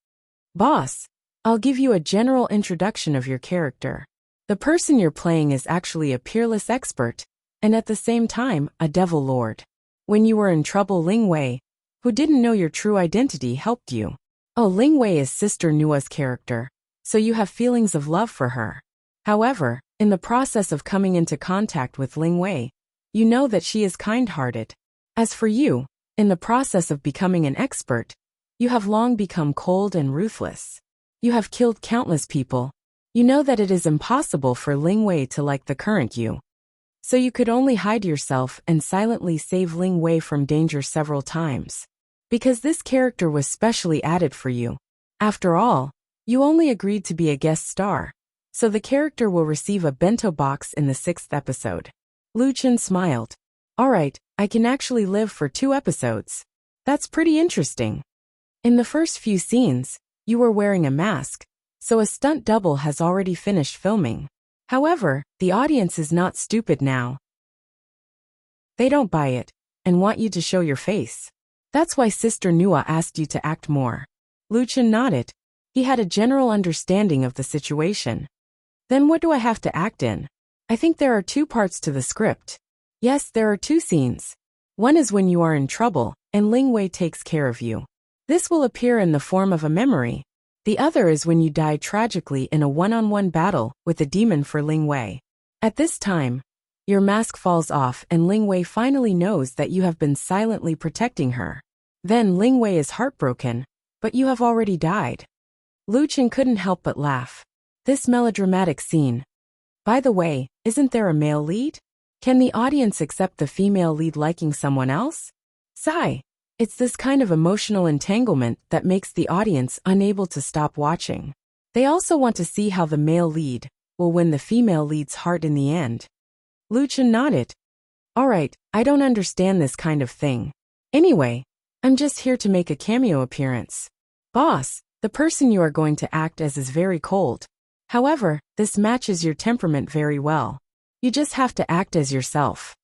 "Boss, I'll give you a general introduction of your character. The person you're playing is actually a peerless expert, and at the same time, a devil lord. When you were in trouble, Ling Wei, who didn't know your true identity, helped you. Oh, Ling Wei is Sister Nua's character, so you have feelings of love for her. However, in the process of coming into contact with Ling Wei, you know that she is kind-hearted. As for you, in the process of becoming an expert, you have long become cold and ruthless. You have killed countless people. You know that it is impossible for Ling Wei to like the current you. So you could only hide yourself and silently save Ling Wei from danger several times. Because this character was specially added for you. After all, you only agreed to be a guest star, so the character will receive a bento box in the 6th episode." Lu Chen smiled. "Alright, I can actually live for 2 episodes. That's pretty interesting. In the first few scenes, you were wearing a mask, so a stunt double has already finished filming. However, the audience is not stupid now. They don't buy it and want you to show your face. That's why Sister Nua asked you to act more." Lu Chen nodded. He had a general understanding of the situation. "Then what do I have to act in? I think there are 2 parts to the script." "Yes, there are 2 scenes. One is when you are in trouble, and Ling Wei takes care of you. This will appear in the form of a memory. The other is when you die tragically in a one-on-one battle with a demon for Ling Wei. At this time, your mask falls off and Ling Wei finally knows that you have been silently protecting her. Then Ling Wei is heartbroken, but you have already died." Lu Chen couldn't help but laugh. This melodramatic scene. By the way, isn't there a male lead? Can the audience accept the female lead liking someone else? Sigh. It's this kind of emotional entanglement that makes the audience unable to stop watching. They also want to see how the male lead will win the female lead's heart in the end. Lu Chen nodded. "Alright, I don't understand this kind of thing. Anyway, I'm just here to make a cameo appearance. Boss, the person you are going to act as is very cold. However, this matches your temperament very well. You just have to act as yourself."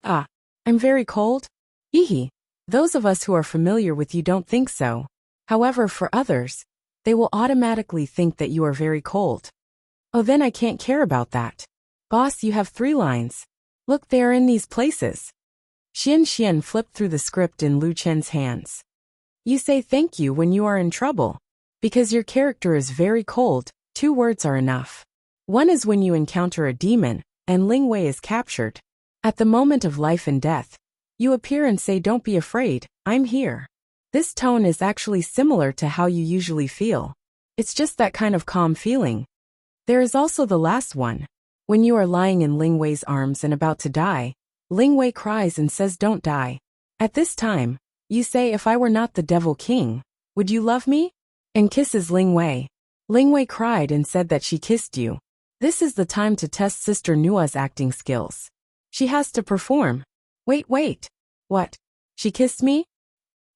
"Ah, I'm very cold? Hehe. Those of us who are familiar with you don't think so. However, for others, they will automatically think that you are very cold." Oh, then I can't care about that. Boss, you have 3 lines. Look, they are in these places. Xian flipped through the script in Lu Chen's hands. You say thank you when you are in trouble. Because your character is very cold, 2 words are enough. One is when you encounter a demon, and Ling Wei is captured. At the moment of life and death, you appear and say, don't be afraid, I'm here. This tone is actually similar to how you usually feel. It's just that kind of calm feeling. There is also the last one. When you are lying in Ling Wei's arms and about to die, Ling Wei cries and says, don't die. At this time, you say, if I were not the Devil King, would you love me? And kisses Ling Wei. Ling Wei cried and said that she kissed you. This is the time to test Sister Nua's acting skills. She has to perform. Wait. What? She kissed me?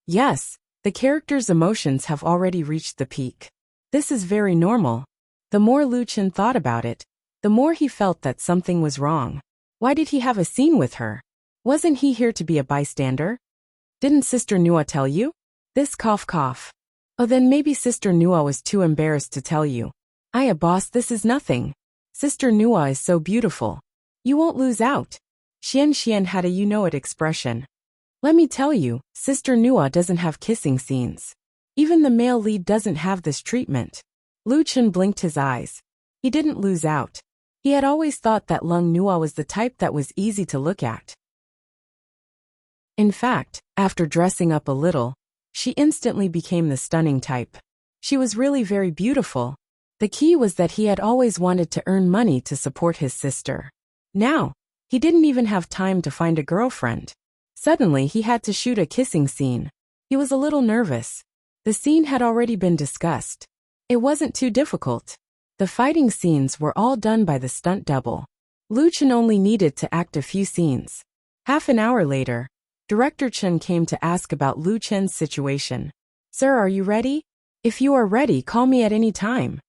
Yes, the character's emotions have already reached the peak. This is very normal. The more Lu Chen thought about it, the more he felt that something was wrong. Why did he have a scene with her? Wasn't he here to be a bystander? Didn't Sister Nua tell you? This cough. Oh, then maybe Sister Nua was too embarrassed to tell you. Boss, this is nothing. Sister Nua is so beautiful. You won't lose out. Xian had a you-know-it expression. Let me tell you, Sister Nua doesn't have kissing scenes. Even the male lead doesn't have this treatment. Lu Chen blinked his eyes. He didn't lose out. He had always thought that Lung Nua was the type that was easy to look at. In fact, after dressing up a little, she instantly became the stunning type. She was really very beautiful. The key was that he had always wanted to earn money to support his sister. Now, he didn't even have time to find a girlfriend. Suddenly, he had to shoot a kissing scene. He was a little nervous. The scene had already been discussed. It wasn't too difficult. The fighting scenes were all done by the stunt double. Lu Chen only needed to act a few scenes. Half an hour later, Director Chen came to ask about Lu Chen's situation. Sir, are you ready? If you are ready, call me at any time.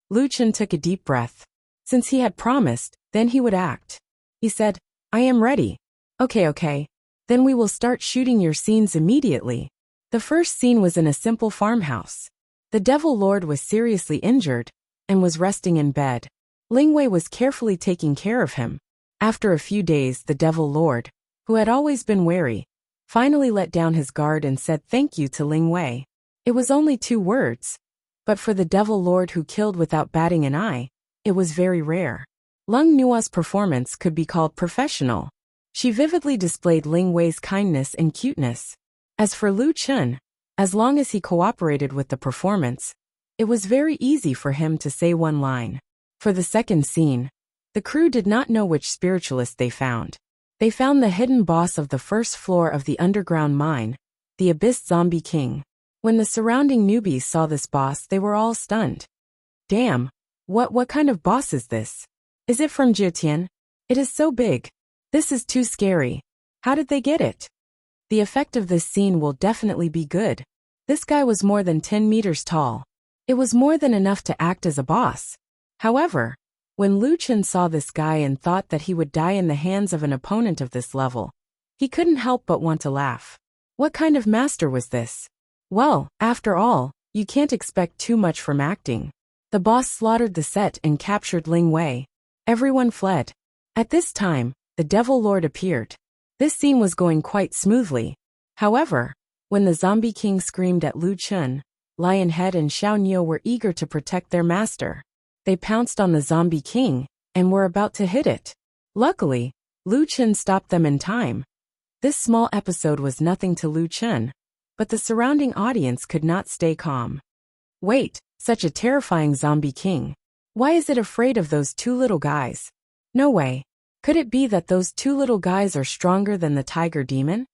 Lu Chen took a deep breath. Since he had promised, then he would act. He said, I am ready. Okay. Then we will start shooting your scenes immediately. The first scene was in a simple farmhouse. The Devil Lord was seriously injured and was resting in bed. Ling Wei was carefully taking care of him. After a few days, the Devil Lord, who had always been wary, finally let down his guard and said thank you to Ling Wei. It was only 2 words. But for the Devil Lord who killed without batting an eye, it was very rare. Lung Nua's performance could be called professional. She vividly displayed Ling Wei's kindness and cuteness. As for Lu Chen, as long as he cooperated with the performance, it was very easy for him to say 1 line. For the second scene, the crew did not know which spiritualist they found. They found the hidden boss of the first floor of the underground mine, the Abyss Zombie King. When the surrounding newbies saw this boss, they were all stunned. Damn, what kind of boss is this? Is it from Jitian? It is so big. This is too scary. How did they get it? The effect of this scene will definitely be good. This guy was more than 10 meters tall. It was more than enough to act as a boss. However, when Lu Chen saw this guy and thought that he would die in the hands of an opponent of this level, he couldn't help but want to laugh. What kind of master was this? Well, after all, you can't expect too much from acting. The boss slaughtered the set and captured Ling Wei. Everyone fled. At this time, the Devil Lord appeared. This scene was going quite smoothly. However, when the Zombie King screamed at Lu Chen, Lionhead and Xiao Niu were eager to protect their master. They pounced on the Zombie King and were about to hit it. Luckily, Lu Chen stopped them in time. This small episode was nothing to Lu Chen, but the surrounding audience could not stay calm. Wait, such a terrifying Zombie King. Why is it afraid of those 2 little guys? No way. Could it be that those 2 little guys are stronger than the tiger demon?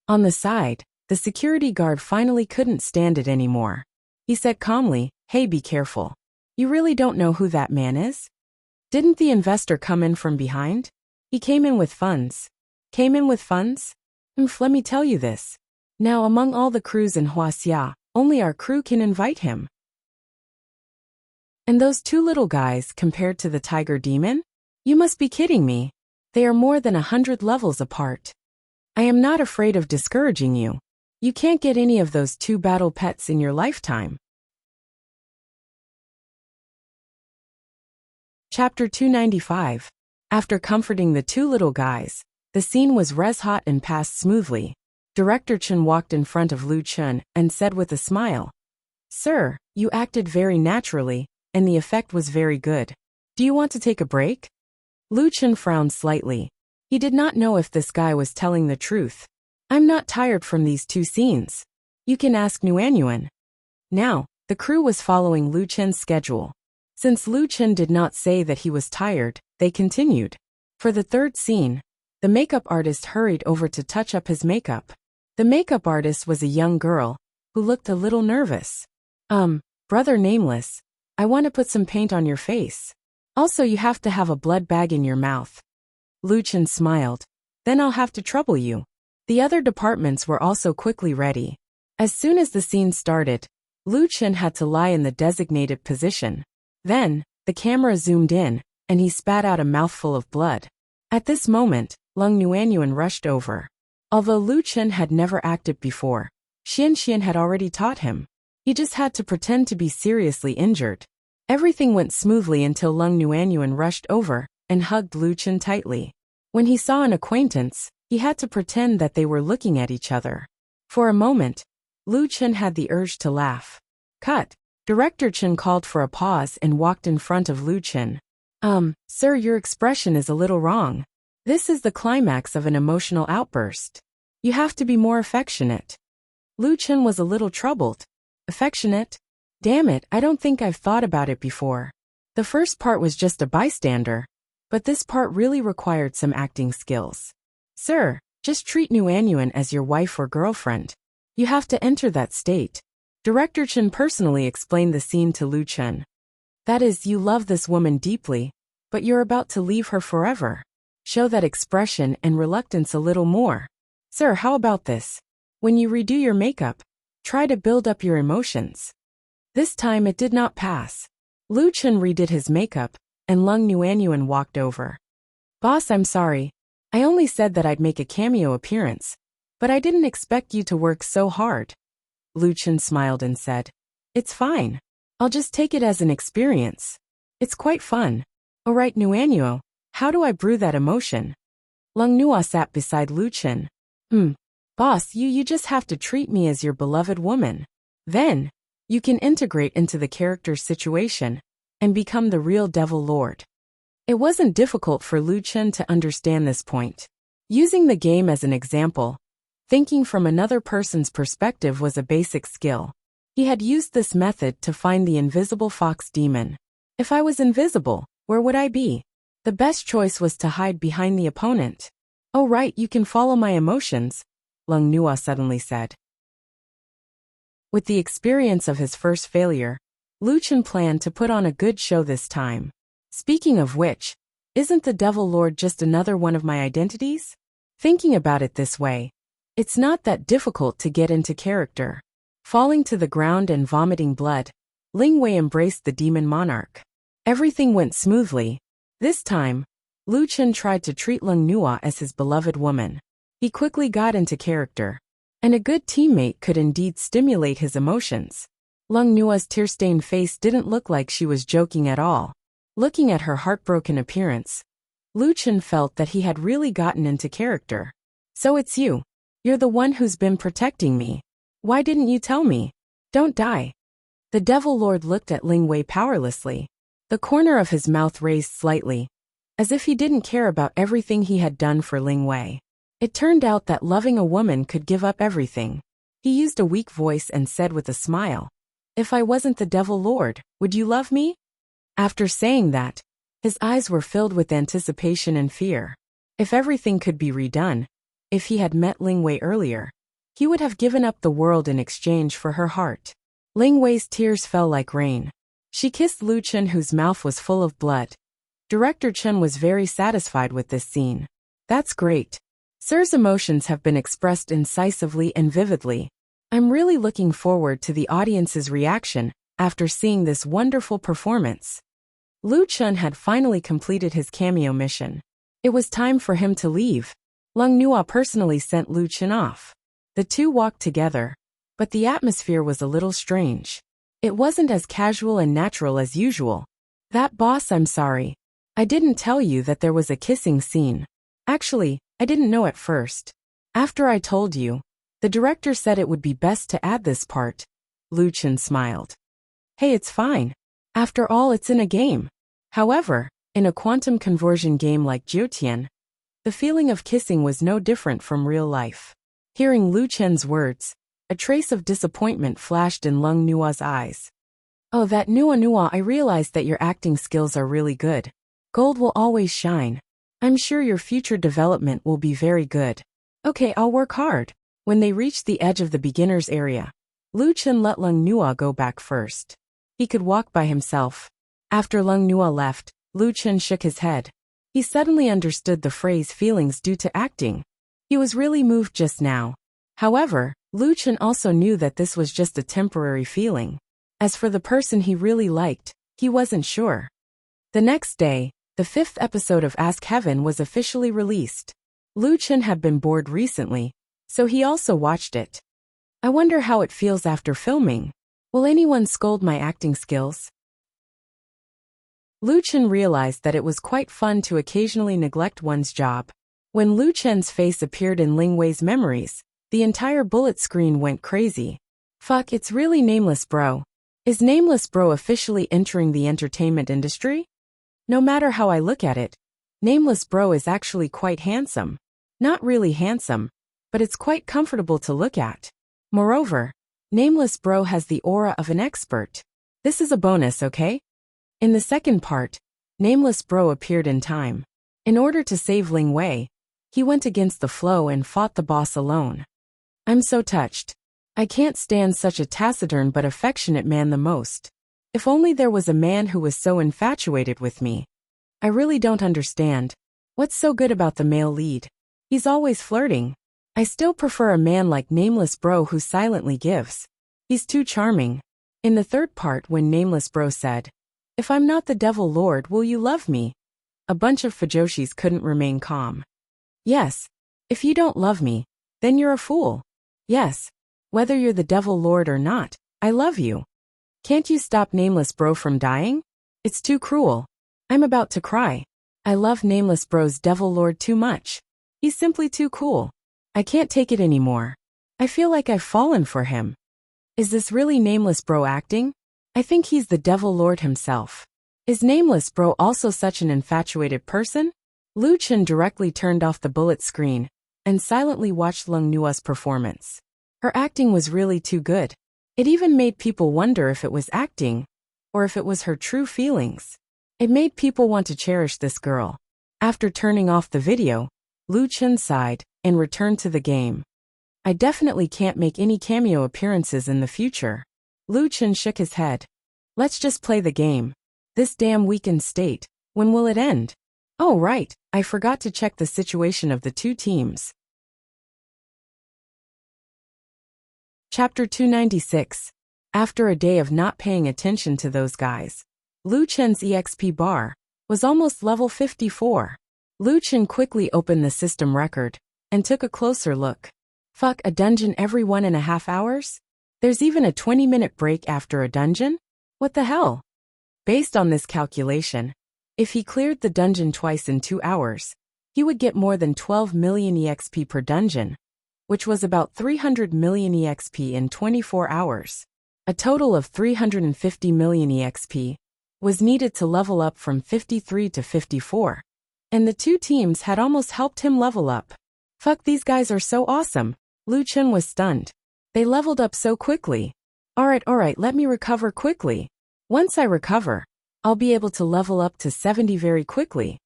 On the side, the security guard finally couldn't stand it anymore. He said calmly, hey, be careful. You really don't know who that man is? Didn't the investor come in from behind? He came in with funds. Came in with funds? Let me tell you this. Now among all the crews in Wuxia, only our crew can invite him. And those 2 little guys compared to the tiger demon? You must be kidding me. They are more than 100 levels apart. I am not afraid of discouraging you. You can't get any of those 2 battle pets in your lifetime. Chapter 295. After comforting the two little guys, the scene was res hot and passed smoothly. Director Chen walked in front of Lu Chun and said with a smile, "Sir, you acted very naturally, and the effect was very good. Do you want to take a break?" Lu Chun frowned slightly. He did not know if this guy was telling the truth. "I'm not tired from these two scenes. You can ask Nuanyuan." Now, the crew was following Lu Chen's schedule. Since Lu Chen did not say that he was tired, they continued. For the third scene, the makeup artist hurried over to touch up his makeup. The makeup artist was a young girl, who looked a little nervous. Brother Nameless, I want to put some paint on your face. Also, you have to have a blood bag in your mouth." Lu Chen smiled. "Then I'll have to trouble you." The other departments were also quickly ready. As soon as the scene started, Lu Chen had to lie in the designated position. Then, the camera zoomed in, and he spat out a mouthful of blood. At this moment, Lung Nuanyuan rushed over. Although Lu Chen had never acted before, Xian had already taught him. He just had to pretend to be seriously injured. Everything went smoothly until Lung Nuanyuan rushed over and hugged Lu Chen tightly. When he saw an acquaintance, he had to pretend that they were looking at each other. For a moment, Lu Chen had the urge to laugh. Cut. Director Chen called for a pause and walked in front of Lu Chen. Sir, your expression is a little wrong. This is the climax of an emotional outburst. You have to be more affectionate." Lu Chen was a little troubled. "Affectionate? Damn it, I don't think I've thought about it before. The first part was just a bystander, but this part really required some acting skills. Sir, just treat Nuanyuan as your wife or girlfriend. You have to enter that state." Director Chen personally explained the scene to Lu Chen. "That is, you love this woman deeply, but you're about to leave her forever. Show that expression and reluctance a little more. Sir, how about this? When you redo your makeup, try to build up your emotions." This time it did not pass. Lu Chen redid his makeup, and Lung Nuanyuan walked over. "Boss, I'm sorry. I only said that I'd make a cameo appearance, but I didn't expect you to work so hard." Lu Chen smiled and said, "It's fine. I'll just take it as an experience. It's quite fun. Alright Nuanyuo, how do I brew that emotion?" Lung Nua sat beside Lu Chen. Boss, you just have to treat me as your beloved woman. Then, you can integrate into the character's situation and become the real Devil Lord." It wasn't difficult for Lu Chen to understand this point. Using the game as an example, thinking from another person's perspective was a basic skill. He had used this method to find the invisible fox demon. If I was invisible, where would I be? The best choice was to hide behind the opponent. "Oh right, you can follow my emotions," Lung Nua suddenly said. With the experience of his first failure, Lu Chen planned to put on a good show this time. Speaking of which, isn't the Devil Lord just another one of my identities? Thinking about it this way, it's not that difficult to get into character. Falling to the ground and vomiting blood, Ling Wei embraced the demon monarch. Everything went smoothly. This time, Lu Chen tried to treat Lung Nua as his beloved woman. He quickly got into character. And a good teammate could indeed stimulate his emotions. Lung Nua's tear-stained face didn't look like she was joking at all. Looking at her heartbroken appearance, Lu Chen felt that he had really gotten into character. "So it's you. You're the one who's been protecting me. Why didn't you tell me? Don't die." The Devil Lord looked at Ling Wei powerlessly. The corner of his mouth raised slightly, as if he didn't care about everything he had done for Ling Wei. It turned out that loving a woman could give up everything. He used a weak voice and said with a smile, "If I wasn't the Devil Lord, would you love me?" After saying that, his eyes were filled with anticipation and fear. If everything could be redone, if he had met Ling Wei earlier, he would have given up the world in exchange for her heart. Ling Wei's tears fell like rain. She kissed Lu Chen, whose mouth was full of blood. Director Chen was very satisfied with this scene. "That's great. Sir's emotions have been expressed incisively and vividly. I'm really looking forward to the audience's reaction after seeing this wonderful performance." Lu Chen had finally completed his cameo mission. It was time for him to leave. Lung Nua personally sent Lu Chen off. The two walked together, but the atmosphere was a little strange. It wasn't as casual and natural as usual. "That boss, I'm sorry. I didn't tell you that there was a kissing scene. Actually, I didn't know at first. After I told you, the director said it would be best to add this part. Lu Chen smiled. Hey, it's fine. After all, it's in a game. However, in a quantum conversion game like Jiutian, the feeling of kissing was no different from real life. Hearing Lu Chen's words, a trace of disappointment flashed in Lung Nua's eyes. Oh, that Nua, I realized that your acting skills are really good. Gold will always shine. I'm sure your future development will be very good. Okay, I'll work hard. When they reached the edge of the beginner's area, Lu Chen let Lung Nua go back first. He could walk by himself. After Lung Nua left, Lu Chen shook his head. He suddenly understood the phrase feelings due to acting. He was really moved just now. However, Lu Chen also knew that this was just a temporary feeling. As for the person he really liked, he wasn't sure. The next day, the 5th episode of Ask Heaven was officially released. Lu Chen had been bored recently, so he also watched it. I wonder how it feels after filming. Will anyone scold my acting skills? Lu Chen realized that it was quite fun to occasionally neglect one's job. When Lu Chen's face appeared in Ling Wei's memories, the entire bullet screen went crazy. Fuck, it's really Nameless Bro. Is Nameless Bro officially entering the entertainment industry? No matter how I look at it, Nameless Bro is actually quite handsome. Not really handsome, but it's quite comfortable to look at. Moreover, Nameless Bro has the aura of an expert. This is a bonus, okay? In the second part, Nameless Bro appeared in time. In order to save Ling Wei, he went against the flow and fought the boss alone. I'm so touched. I can't stand such a taciturn but affectionate man the most. If only there was a man who was so infatuated with me. I really don't understand. What's so good about the male lead? He's always flirting. I still prefer a man like Nameless Bro who silently gives. He's too charming. In the third part, when Nameless Bro said, "If I'm not the Devil Lord, will you love me?" a bunch of Fujoshis couldn't remain calm. Yes. If you don't love me, then you're a fool. Yes. Whether you're the Devil Lord or not, I love you. Can't you stop Nameless Bro from dying? It's too cruel. I'm about to cry. I love Nameless Bro's Devil Lord too much. He's simply too cool. I can't take it anymore. I feel like I've fallen for him. Is this really Nameless Bro acting? I think he's the Devil Lord himself. Is Nameless Bro also such an infatuated person? Lu Chen directly turned off the bullet screen and silently watched Lung Nua's performance. Her acting was really too good. It even made people wonder if it was acting, or if it was her true feelings. It made people want to cherish this girl. After turning off the video, Lu Chen sighed and returned to the game. I definitely can't make any cameo appearances in the future. Lu Chen shook his head. Let's just play the game. This damn weakened state, when will it end? Oh right, I forgot to check the situation of the two teams. Chapter 296. After a day of not paying attention to those guys, Lu Chen's EXP bar was almost level 54. Lu Chen quickly opened the system record and took a closer look. Fuck, a dungeon every 1.5 hours? There's even a 20-minute break after a dungeon? What the hell? Based on this calculation, if he cleared the dungeon twice in 2 hours, he would get more than 12 million EXP per dungeon, which was about 300 million EXP in 24 hours. A total of 350 million EXP was needed to level up from 53 to 54. And the two teams had almost helped him level up. Fuck, these guys are so awesome. Lu Chen was stunned. They leveled up so quickly. Alright, let me recover quickly. Once I recover, I'll be able to level up to 70 very quickly.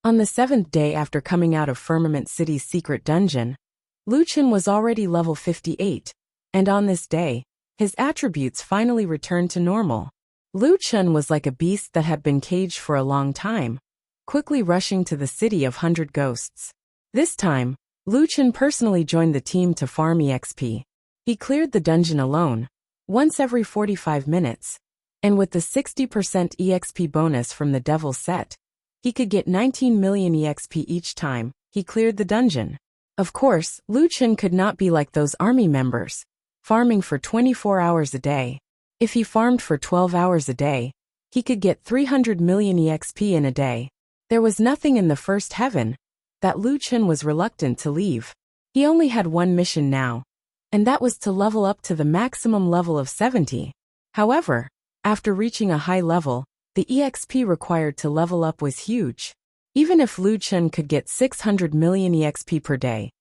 On the 7th day after coming out of Firmament City's secret dungeon, Lu Chen was already level 58, and on this day, his attributes finally returned to normal. Lu Chen was like a beast that had been caged for a long time, quickly rushing to the city of 100 ghosts. This time, Lu Chen personally joined the team to farm EXP. He cleared the dungeon alone, once every 45 minutes, and with the 60% EXP bonus from the Devil set, he could get 19 million EXP each time he cleared the dungeon. Of course, Lu Chen could not be like those army members, farming for 24 hours a day. If he farmed for 12 hours a day, he could get 300 million EXP in a day. There was nothing in the first heaven that Lu Chen was reluctant to leave. He only had one mission now, and that was to level up to the maximum level of 70. However, after reaching a high level, the EXP required to level up was huge. Even if Lu Chen could get 600 million EXP per day,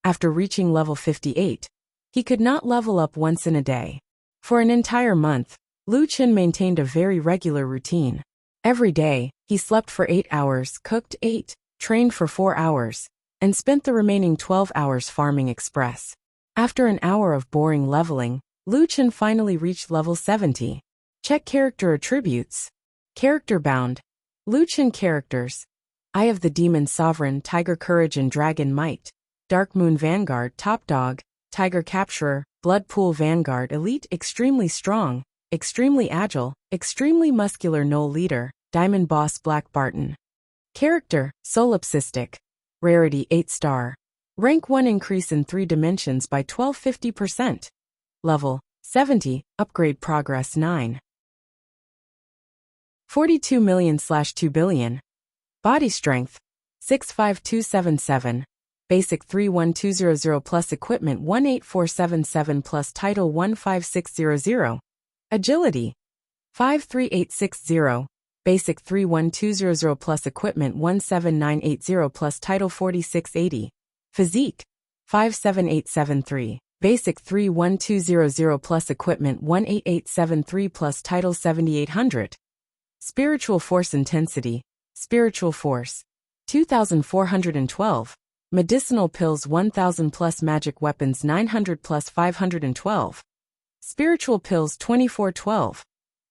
after reaching level 58, he could not level up once in a day. For an entire month, Lu Chen maintained a very regular routine. Every day, he slept for 8 hours, cooked 8, trained for 4 hours, and spent the remaining 12 hours farming express. After an hour of boring leveling, Lu Chen finally reached level 70. Check character attributes. Character bound. Lu Chen characters. Eye of the Demon Sovereign, Tiger Courage and Dragon Might. Dark Moon Vanguard, Top Dog, Tiger Capturer, Blood Pool Vanguard Elite, Extremely Strong, Extremely Agile, Extremely Muscular Knoll Leader, Diamond Boss Black Barton. Character, Solipsistic. Rarity 8 star. Rank 1 increase in 3 dimensions by 1250%. Level 70, upgrade progress 9. 42 million/2 billion. Body strength 65277. Basic 31200 plus equipment 18477 plus title 15600. Agility 53860. Basic 31200 plus equipment 17980 plus title 4680. Physique 57873. Basic 31200 plus equipment 18873 plus title 7800. Spiritual force intensity. Spiritual force 2412. Medicinal pills 1000 plus magic weapons 900 plus 512. Spiritual pills 2412.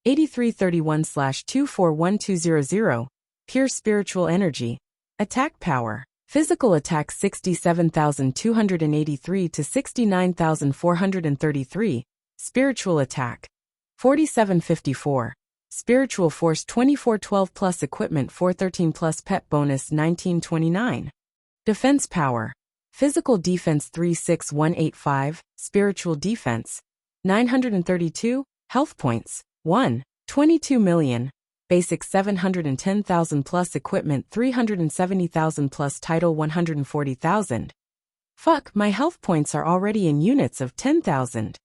8331/241200. Pure spiritual energy. Attack power. Physical attack 67,283 to 69,433. Spiritual attack 4754. Spiritual force 2412 plus equipment 413 plus pet bonus 1929. Defense power. Physical defense 36185. Spiritual defense 932. Health points 1. 22 million. Basic 710,000 plus equipment 370,000 plus title 140,000. Fuck, my health points are already in units of 10,000.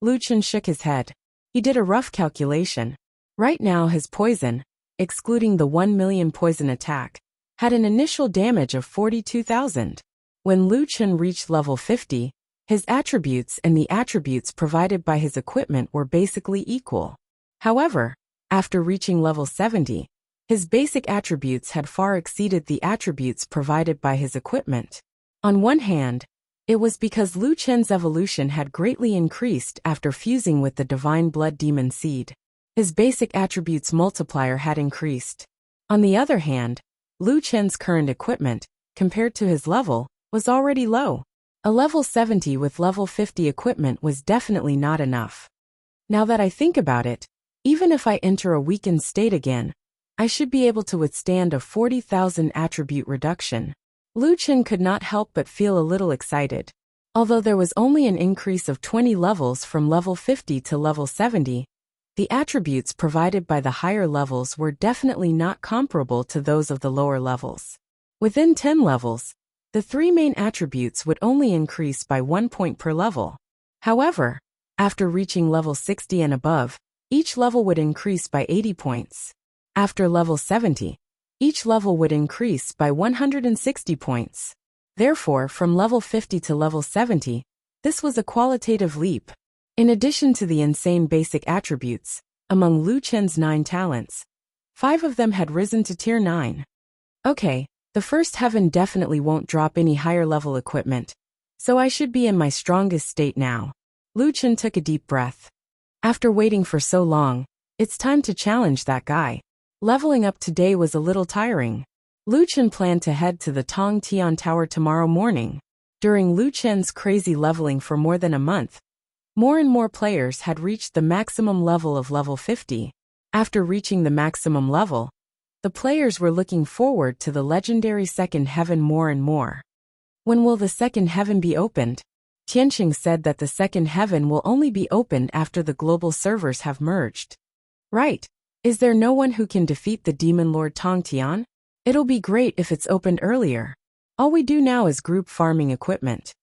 Lu Chen shook his head. He did a rough calculation. Right now his poison, excluding the 1 million poison attack, had an initial damage of 42,000. When Lu Chen reached level 50, his attributes and the attributes provided by his equipment were basically equal. However, after reaching level 70, his basic attributes had far exceeded the attributes provided by his equipment. On one hand, it was because Lu Chen's evolution had greatly increased after fusing with the Divine Blood Demon Seed. His basic attributes multiplier had increased. On the other hand, Lu Chen's current equipment, compared to his level, was already low. A level 70 with level 50 equipment was definitely not enough. Now that I think about it, even if I enter a weakened state again, I should be able to withstand a 40,000 attribute reduction. Lu Chen could not help but feel a little excited. Although there was only an increase of 20 levels from level 50 to level 70, the attributes provided by the higher levels were definitely not comparable to those of the lower levels. Within 10 levels, the 3 main attributes would only increase by 1 point per level. However, after reaching level 60 and above, each level would increase by 80 points. After level 70, each level would increase by 160 points. Therefore, from level 50 to level 70, this was a qualitative leap. In addition to the insane basic attributes, among Lu Chen's 9 talents, 5 of them had risen to tier 9. Okay, the first heaven definitely won't drop any higher level equipment, so I should be in my strongest state now. Lu Chen took a deep breath. After waiting for so long, it's time to challenge that guy. Leveling up today was a little tiring. Lu Chen planned to head to the Tong Tian Tower tomorrow morning. During Lu Chen's crazy leveling for more than a month, more and more players had reached the maximum level of level 50. After reaching the maximum level, the players were looking forward to the legendary second heaven more and more. When will the second heaven be opened? Tianqing said that the second heaven will only be opened after the global servers have merged. Right. Is there no one who can defeat the demon lord Tong Tian? It'll be great if it's opened earlier. All we do now is group farming equipment.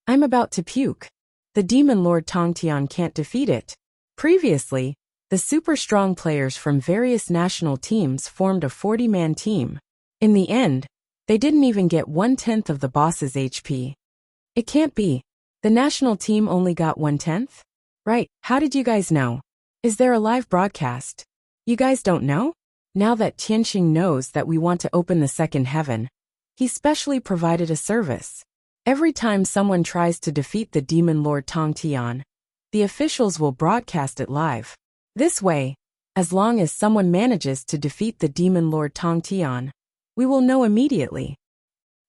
I'm about to puke. The Demon Lord Tongtian can't defeat it. Previously, the super strong players from various national teams formed a 40-man team. In the end, they didn't even get 1/10 of the boss's HP. It can't be. The national team only got 1/10? Right, how did you guys know? Is there a live broadcast? You guys don't know? Now that Tianxing knows that we want to open the second heaven, he specially provided a service. Every time someone tries to defeat the Demon Lord Tongtian, the officials will broadcast it live. This way, as long as someone manages to defeat the Demon Lord Tongtian, we will know immediately.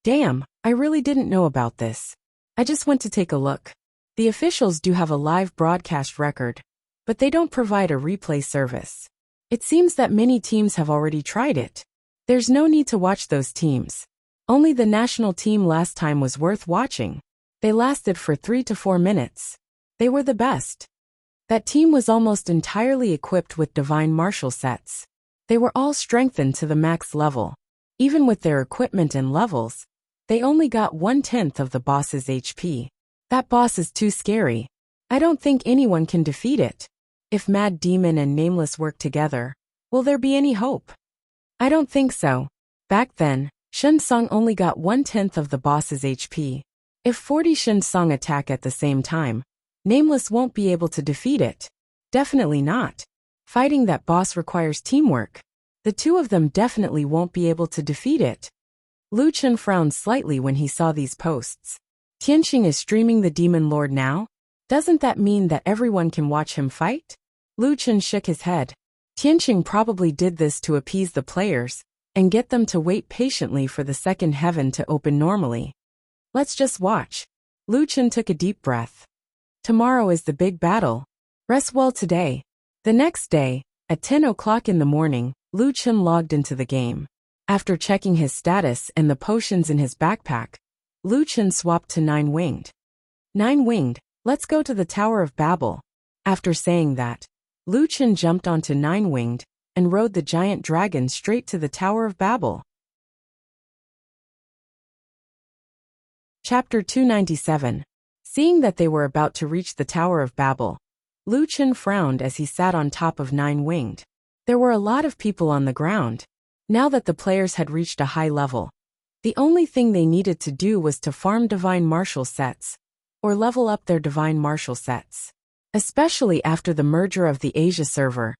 Damn, I really didn't know about this. I just went to take a look. The officials do have a live broadcast record, but they don't provide a replay service. It seems that many teams have already tried it. There's no need to watch those teams. Only the national team last time was worth watching. They lasted for 3 to 4 minutes. They were the best. That team was almost entirely equipped with divine martial sets. They were all strengthened to the max level. Even with their equipment and levels, they only got 1/10 of the boss's HP. That boss is too scary. I don't think anyone can defeat it. If Mad Demon and Nameless work together, will there be any hope? I don't think so. Back then, Shen Song only got 1/10 of the boss's HP. If 40 Shen Song attack at the same time, Nameless won't be able to defeat it. Definitely not. Fighting that boss requires teamwork. The two of them definitely won't be able to defeat it. Lu Chen frowned slightly when he saw these posts. Tianxing is streaming the Demon Lord now? Doesn't that mean that everyone can watch him fight? Lu Chen shook his head. Tianxing probably did this to appease the players and get them to wait patiently for the second heaven to open normally. Let's just watch. Lu Chen took a deep breath. Tomorrow is the big battle. Rest well today. The next day, at 10 o'clock in the morning, Lu Chen logged into the game. After checking his status and the potions in his backpack, Lu Chen swapped to 9-winged. 9-winged, let's go to the Tower of Babel. After saying that, Lu Chen jumped onto 9-winged and rode the giant dragon straight to the Tower of Babel. Chapter 297. Seeing that they were about to reach the Tower of Babel, Lu Chen frowned as he sat on top of 9-winged. There were a lot of people on the ground. Now that the players had reached a high level, the only thing they needed to do was to farm divine martial sets, or level up their divine martial sets. Especially after the merger of the Asia server,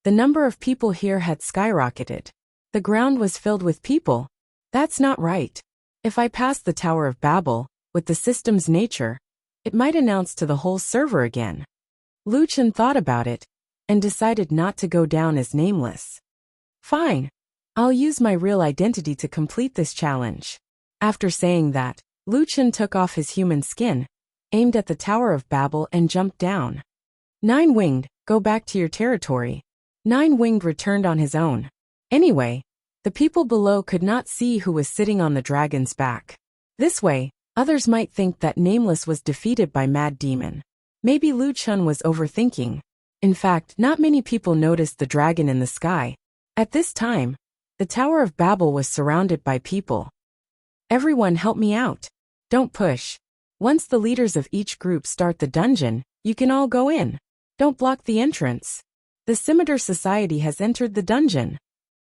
the number of people here had skyrocketed. The ground was filled with people. That's not right. If I pass the Tower of Babel, with the system's nature, it might announce to the whole server again. Lu Chen thought about it, and decided not to go down as Nameless. Fine. I'll use my real identity to complete this challenge. After saying that, Lu Chen took off his human skin, aimed at the Tower of Babel and jumped down. 9-winged, go back to your territory. 9-winged returned on his own. Anyway, the people below could not see who was sitting on the dragon's back. This way, others might think that Nameless was defeated by Mad Demon. Maybe Lu Chen was overthinking. In fact, not many people noticed the dragon in the sky. At this time, the Tower of Babel was surrounded by people. Everyone help me out. Don't push. Once the leaders of each group start the dungeon, you can all go in. Don't block the entrance. The Scimitar Society has entered the dungeon.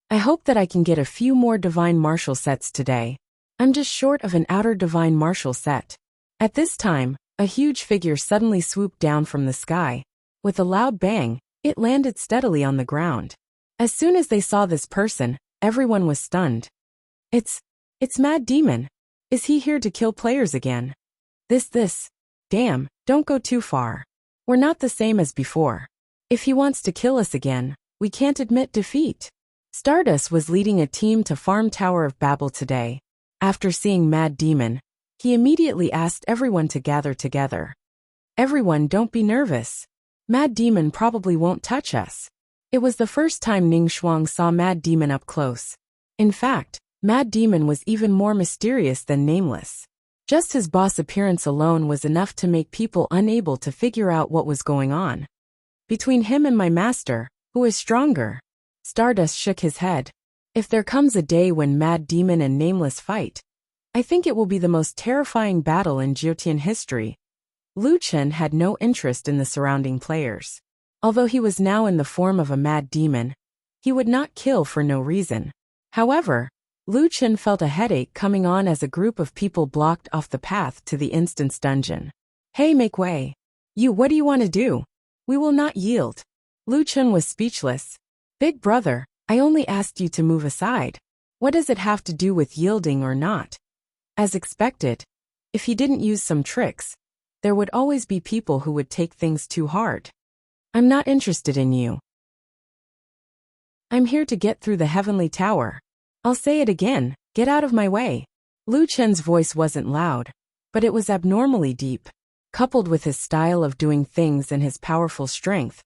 I hope that I can get a few more divine martial sets today. I'm just short of an outer divine martial set. At this time, a huge figure suddenly swooped down from the sky. With a loud bang, it landed steadily on the ground. As soon as they saw this person, everyone was stunned. It's Mad Demon. Is he here to kill players again? Damn, don't go too far. We're not the same as before. If he wants to kill us again, we can't admit defeat. Stardust was leading a team to farm Tower of Babel today. After seeing Mad Demon, he immediately asked everyone to gather together. Everyone, don't be nervous. Mad Demon probably won't touch us. It was the first time Ning Shuang saw Mad Demon up close. In fact, Mad Demon was even more mysterious than Nameless. Just his boss appearance alone was enough to make people unable to figure out what was going on. Between him and my master, who is stronger? Stardust shook his head. If there comes a day when Mad Demon and Nameless fight, I think it will be the most terrifying battle in Jiotian history. Lu Chen had no interest in the surrounding players. Although he was now in the form of a mad demon, he would not kill for no reason. However, Lu Chen felt a headache coming on as a group of people blocked off the path to the instance dungeon. Hey, make way. You, what do you want to do? We will not yield. Lu Chen was speechless. Big brother, I only asked you to move aside. What does it have to do with yielding or not? As expected, if he didn't use some tricks, there would always be people who would take things too hard. I'm not interested in you. I'm here to get through the heavenly tower. I'll say it again, get out of my way. Lu Chen's voice wasn't loud, but it was abnormally deep. Coupled with his style of doing things and his powerful strength,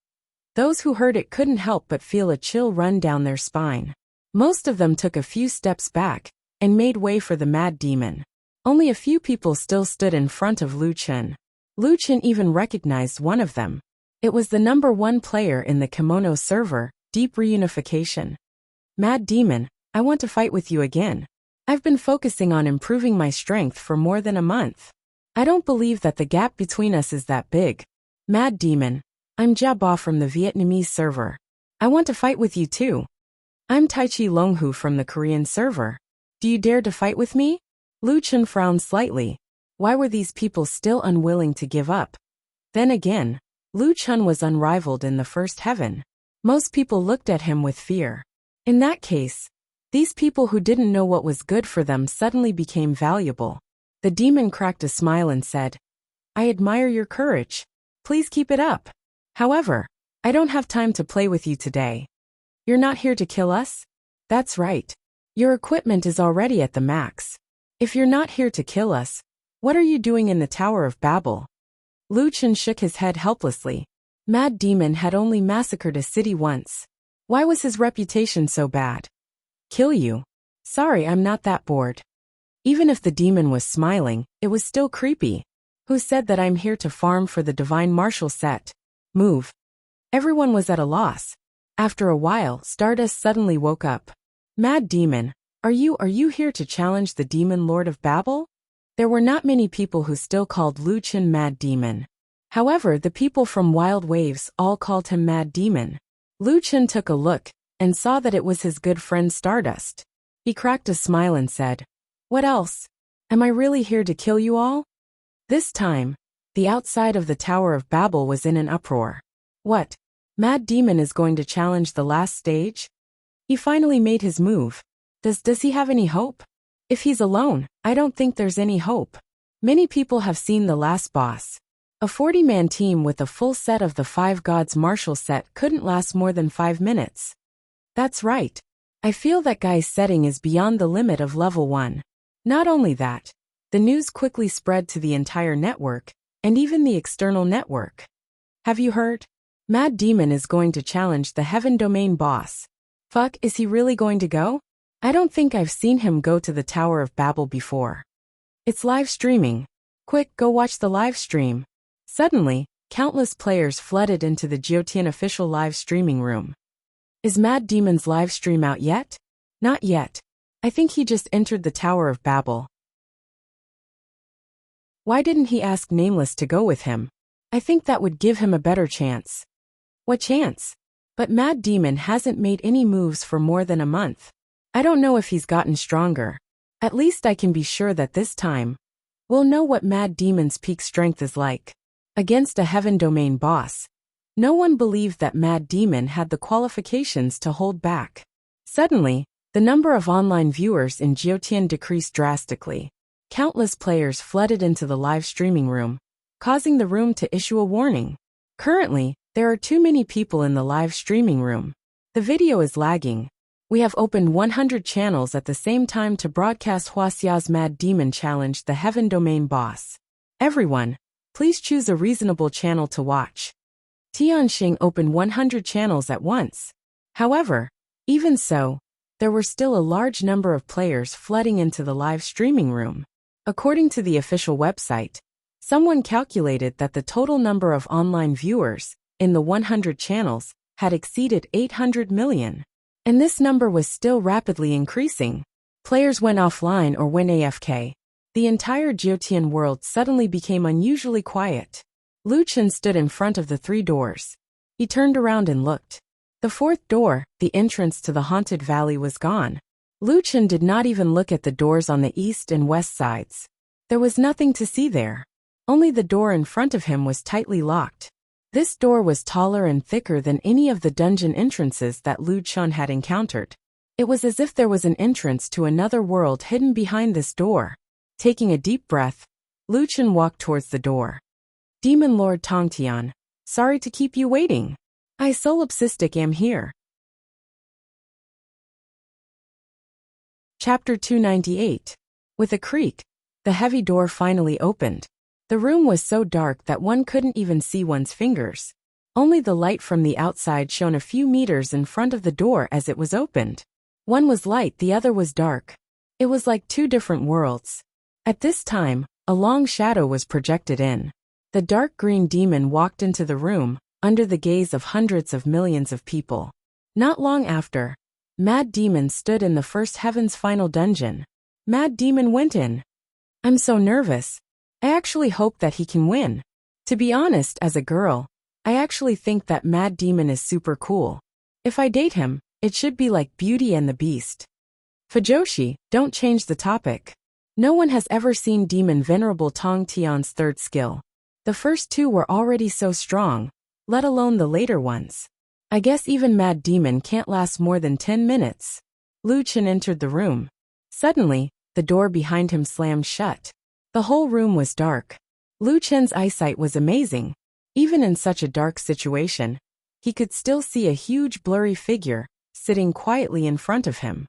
those who heard it couldn't help but feel a chill run down their spine. Most of them took a few steps back and made way for the mad demon. Only a few people still stood in front of Lu Chen. Lu Chen even recognized one of them. It was the #1 player in the kimono server, Deep Reunification. Mad Demon, I want to fight with you again. I've been focusing on improving my strength for more than a month. I don't believe that the gap between us is that big. Mad Demon, I'm Jia from the Vietnamese server. I want to fight with you too. I'm Taichi Longhu from the Korean server. Do you dare to fight with me? Lu Chen frowned slightly. Why were these people still unwilling to give up? Then again, Lu Chen was unrivaled in the first heaven. Most people looked at him with fear. In that case, these people who didn't know what was good for them suddenly became valuable. The demon cracked a smile and said, I admire your courage. Please keep it up. However, I don't have time to play with you today. You're not here to kill us? That's right. Your equipment is already at the max. If you're not here to kill us, what are you doing in the Tower of Babel? Lu Chen shook his head helplessly. Mad Demon had only massacred a city once. Why was his reputation so bad? Kill you? Sorry, I'm not that bored. Even if the demon was smiling, it was still creepy. Who said that I'm here to farm for the divine martial set? Move. Everyone was at a loss. After a while, Stardust suddenly woke up. Mad Demon, are you here to challenge the Demon Lord of Babel? There were not many people who still called Lu Chen Mad Demon. However, the people from Wild Waves all called him Mad Demon. Lu Chen took a look and saw that it was his good friend Stardust. He cracked a smile and said, What else? Am I really here to kill you all? This time, the outside of the Tower of Babel was in an uproar. What? Mad Demon is going to challenge the last stage? He finally made his move. Does he have any hope? If he's alone, I don't think there's any hope. Many people have seen the last boss. A 40-man team with a full set of the 5 gods martial set couldn't last more than 5 minutes. That's right. I feel that guy's setting is beyond the limit of level 1. Not only that, the news quickly spread to the entire network, and even the external network. Have you heard? Mad Demon is going to challenge the Heaven Domain boss. Fuck, is he really going to go? I don't think I've seen him go to the Tower of Babel before. It's live streaming. Quick, go watch the live stream. Suddenly, countless players flooded into the Jiotian official live streaming room. Is Mad Demon's live stream out yet? Not yet. I think he just entered the Tower of Babel. Why didn't he ask Nameless to go with him? I think that would give him a better chance. What chance? But Mad Demon hasn't made any moves for more than a month. I don't know if he's gotten stronger. At least I can be sure that this time, we'll know what Mad Demon's peak strength is like. Against a Heaven Domain boss, no one believed that Mad Demon had the qualifications to hold back. Suddenly, the number of online viewers in Jiotian decreased drastically. Countless players flooded into the live streaming room, causing the room to issue a warning. Currently, there are too many people in the live streaming room. The video is lagging. We have opened 100 channels at the same time to broadcast Wuxia's Mad Demon challenge the Heaven Domain boss. Everyone, please choose a reasonable channel to watch. Tianxing opened 100 channels at once. However, even so, there were still a large number of players flooding into the live streaming room. According to the official website, someone calculated that the total number of online viewers in the 100 channels had exceeded 800 million. And this number was still rapidly increasing. Players went offline or went AFK. The entire Jiotian world suddenly became unusually quiet. Lu Chen stood in front of the 3 doors. He turned around and looked. The 4th door, the entrance to the haunted valley, was gone. Lu Chen did not even look at the doors on the east and west sides. There was nothing to see there. Only the door in front of him was tightly locked. This door was taller and thicker than any of the dungeon entrances that Lu Chen had encountered. It was as if there was an entrance to another world hidden behind this door. Taking a deep breath, Lu Chen walked towards the door. Demon Lord Tongtian, sorry to keep you waiting. I solipsistic am here. Chapter 298. With a creak, the heavy door finally opened. The room was so dark that one couldn't even see one's fingers. Only the light from the outside shone a few meters in front of the door as it was opened. One was light, the other was dark. It was like 2 different worlds. At this time, a long shadow was projected in. The dark green demon walked into the room, under the gaze of hundreds of millions of people. Not long after, Mad Demon stood in the first heaven's final dungeon. Mad Demon went in. I'm so nervous. I actually hope that he can win. To be honest, as a girl, I actually think that Mad Demon is super cool. If I date him, it should be like Beauty and the Beast. Fujoshi, don't change the topic. No one has ever seen Demon Venerable Tong Tian's 3rd skill. The first 2 were already so strong, let alone the later ones. I guess even Mad Demon can't last more than 10 minutes. Lu Chen entered the room. Suddenly, the door behind him slammed shut. The whole room was dark. Lu Chen's eyesight was amazing. Even in such a dark situation, he could still see a huge blurry figure, sitting quietly in front of him.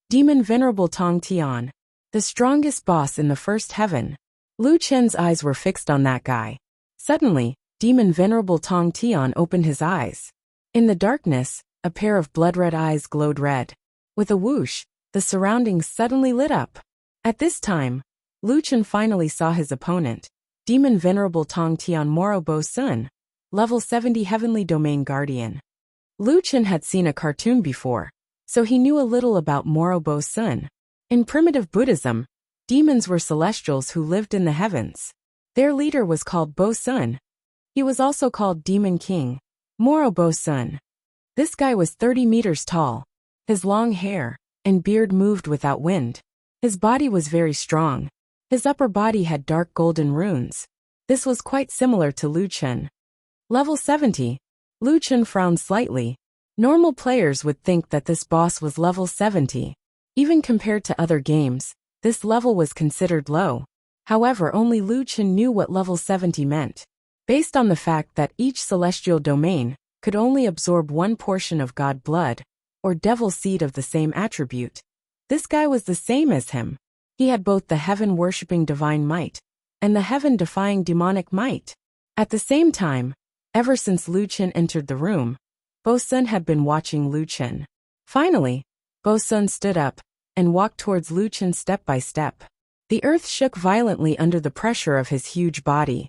Demon Venerable Tong Tian, the strongest boss in the first heaven. Lu Chen's eyes were fixed on that guy. Suddenly, Demon Venerable Tong Tian opened his eyes. In the darkness, a pair of blood-red eyes glowed red. With a whoosh, the surroundings suddenly lit up. At this time, Lu Chen finally saw his opponent, Demon Venerable Tong Tian Moro Bo Sun, level 70 Heavenly Domain Guardian. Lu Chen had seen a cartoon before, so he knew a little about Moro Bo Sun. In primitive Buddhism, demons were celestials who lived in the heavens. Their leader was called Bo Sun. He was also called Demon King, Moro Bo Sun. This guy was 30 meters tall. His long hair and beard moved without wind. His body was very strong. His upper body had dark golden runes. This was quite similar to Lu Chen. Level 70. Lu Chen frowned slightly. Normal players would think that this boss was level 70. Even compared to other games, this level was considered low. However, only Lu Chen knew what level 70 meant. Based on the fact that each celestial domain could only absorb 1 portion of God blood, or devil seed of the same attribute. This guy was the same as him. He had both the heaven-worshipping divine might and the heaven-defying demonic might. At the same time, ever since Lu Chen entered the room, Bo Sun had been watching Lu Chen. Finally, Bo Sun stood up and walked towards Lu Chen step by step. The earth shook violently under the pressure of his huge body.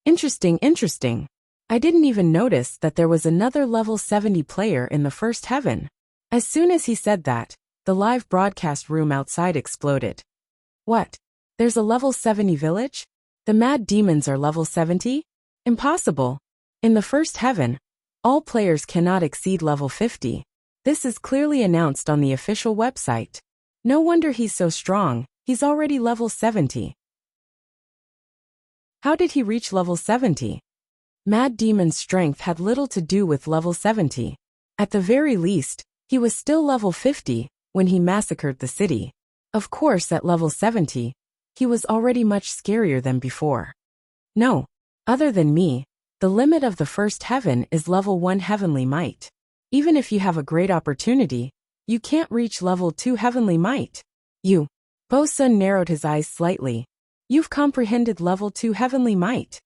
Interesting. I didn't even notice that there was another level 70 player in the first heaven. As soon as he said that, the live broadcast room outside exploded. What? There's a level 70 village? The mad demons are level 70? Impossible. In the first heaven, all players cannot exceed level 50. This is clearly announced on the official website. No wonder he's so strong, he's already level 70. How did he reach level 70? Mad Demon's strength had little to do with level 70. At the very least, he was still level 50 when he massacred the city. Of course, at level 70, he was already much scarier than before. No, other than me, the limit of the first heaven is level 1 heavenly might. Even if you have a great opportunity, you can't reach level 2 heavenly might. You. Bo Sun narrowed his eyes slightly. You've comprehended level 2 heavenly might.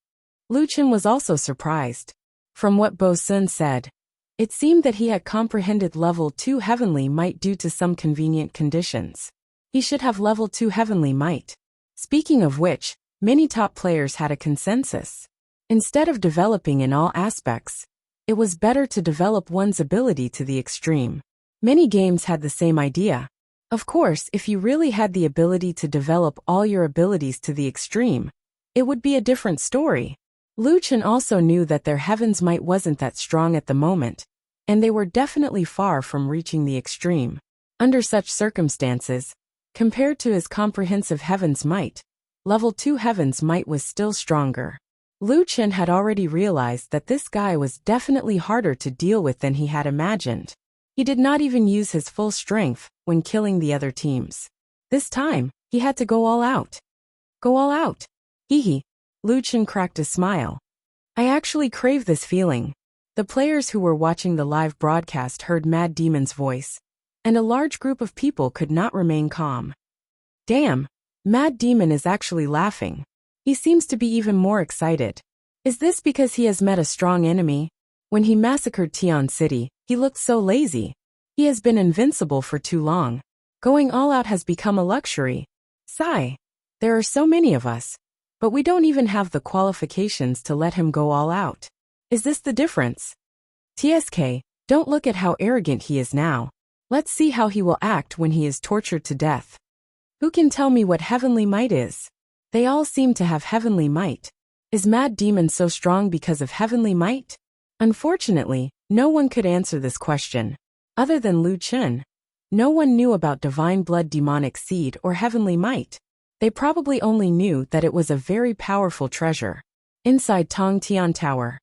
Lu Chen was also surprised. From what Bo Sun said, it seemed that he had comprehended level 2 heavenly might due to some convenient conditions. He should have level 2 heavenly might. Speaking of which, many top players had a consensus. Instead of developing in all aspects, it was better to develop one's ability to the extreme. Many games had the same idea. Of course, if you really had the ability to develop all your abilities to the extreme, it would be a different story. Lu Chen also knew that their heaven's might wasn't that strong at the moment, and they were definitely far from reaching the extreme. Under such circumstances, compared to his comprehensive heaven's might, level 2 heaven's might was still stronger. Lu Chen had already realized that this guy was definitely harder to deal with than he had imagined. He did not even use his full strength when killing the other teams. This time, he had to go all out. Go all out. Hee. Lu Chen cracked a smile. I actually crave this feeling. The players who were watching the live broadcast heard Mad Demon's voice, and a large group of people could not remain calm. Damn, Mad Demon is actually laughing. He seems to be even more excited. Is this because he has met a strong enemy? When he massacred Tian City, he looked so lazy. He has been invincible for too long. Going all out has become a luxury. Sigh. There are so many of us, but we don't even have the qualifications to let him go all out. Is this the difference? TSK, don't look at how arrogant he is now. Let's see how he will act when he is tortured to death. Who can tell me what heavenly might is? They all seem to have heavenly might. Is Mad Demon so strong because of heavenly might? Unfortunately, no one could answer this question. Other than Lu Chen, no one knew about divine blood demonic seed or heavenly might. They probably only knew that it was a very powerful treasure. Inside Tong Tian Tower.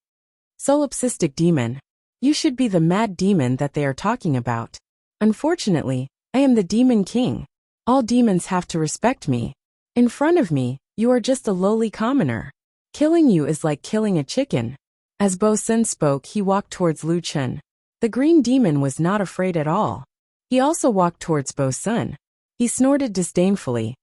Solipsistic demon. You should be the mad demon that they are talking about. Unfortunately, I am the Demon King. All demons have to respect me. In front of me, you are just a lowly commoner. Killing you is like killing a chicken. As Bo Sun spoke, he walked towards Lu Chen. The green demon was not afraid at all. He also walked towards Bo Sun. He snorted disdainfully.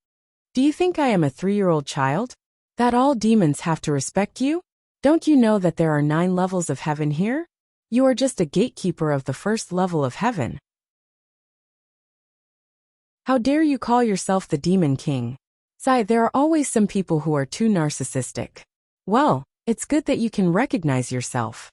Do you think I am a 3-year-old child? That all demons have to respect you? Don't you know that there are 9 levels of heaven here? You are just a gatekeeper of the first level of heaven. How dare you call yourself the Demon King? Sigh, there are always some people who are too narcissistic. Well, it's good that you can recognize yourself.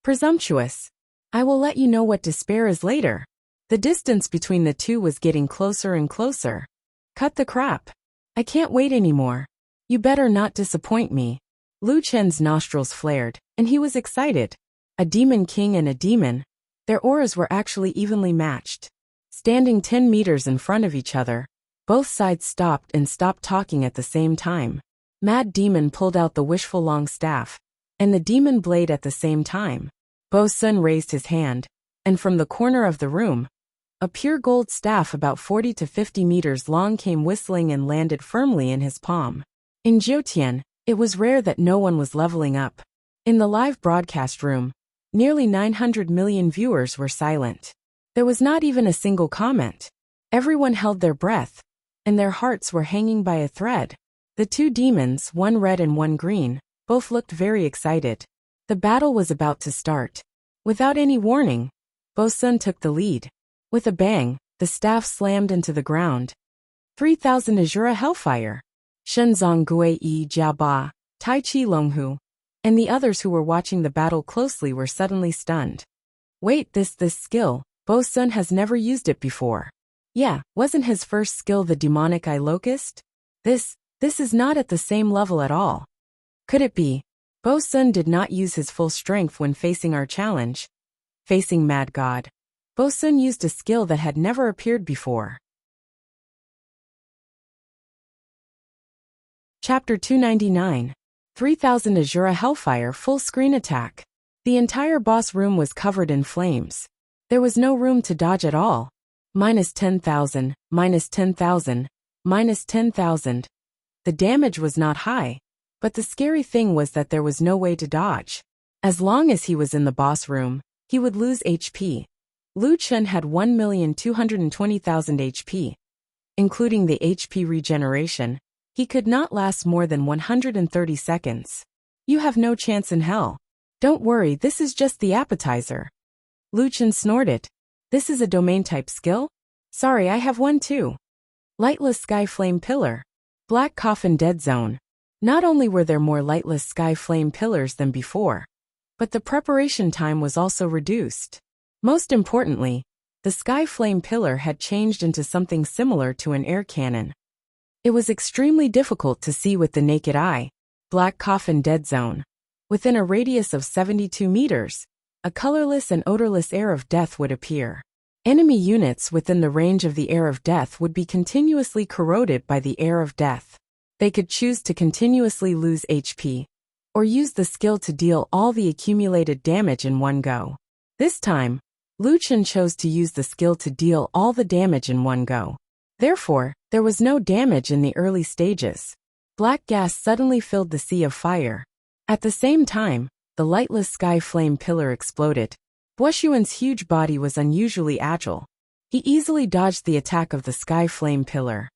Presumptuous. I will let you know what despair is later. The distance between the two was getting closer and closer. Cut the crap. I can't wait anymore. You better not disappoint me. Lu Chen's nostrils flared, and he was excited. A Demon King and a demon. Their auras were actually evenly matched. Standing 10 meters in front of each other, both sides stopped and stopped talking at the same time. Mad Demon pulled out the wishful long staff, and the demon blade at the same time. Bo Sun raised his hand, and from the corner of the room, a pure gold staff about 40 to 50 meters long came whistling and landed firmly in his palm. In Jiutian, it was rare that no one was leveling up. In the live broadcast room, nearly 900 million viewers were silent. There was not even a single comment. Everyone held their breath, and their hearts were hanging by a thread. The two demons, one red and one green, both looked very excited. The battle was about to start. Without any warning, Bo Sun took the lead. With a bang, the staff slammed into the ground. 3,000 Azura Hellfire. Shenzong Gui Yi Jiaba, Tai Chi Longhu, and the others who were watching the battle closely were suddenly stunned. Wait, this skill, Bo Sun has never used it before. Yeah, wasn't his first skill the demonic eye locust? This is not at the same level at all. Could it be? Bo Sun did not use his full strength when facing our challenge. Facing Mad God, Bo Sun used a skill that had never appeared before. Chapter 299. 3,000 Azura Hellfire Full Screen Attack. The entire boss room was covered in flames. There was no room to dodge at all. Minus 10,000, minus 10,000, minus 10,000. The damage was not high, but the scary thing was that there was no way to dodge. As long as he was in the boss room, he would lose HP. Lu Chen had 1,220,000 HP. Including the HP regeneration, he could not last more than 130 seconds. You have no chance in hell. Don't worry, this is just the appetizer. Lu Chen snorted. This is a domain-type skill? Sorry, I have one too. Lightless Sky Flame Pillar. Black Coffin Dead Zone. Not only were there more lightless Sky Flame Pillars than before, but the preparation time was also reduced. Most importantly, the sky flame pillar had changed into something similar to an air cannon. It was extremely difficult to see with the naked eye. Black coffin dead zone. Within a radius of 72 meters, a colorless and odorless air of death would appear. Enemy units within the range of the air of death would be continuously corroded by the air of death. They could choose to continuously lose HP, or use the skill to deal all the accumulated damage in one go. This time, Lu Chen chose to use the skill to deal all the damage in one go. Therefore, there was no damage in the early stages. Black gas suddenly filled the sea of fire. At the same time, the lightless sky flame pillar exploded. Buoxuan's huge body was unusually agile. He easily dodged the attack of the sky flame pillar.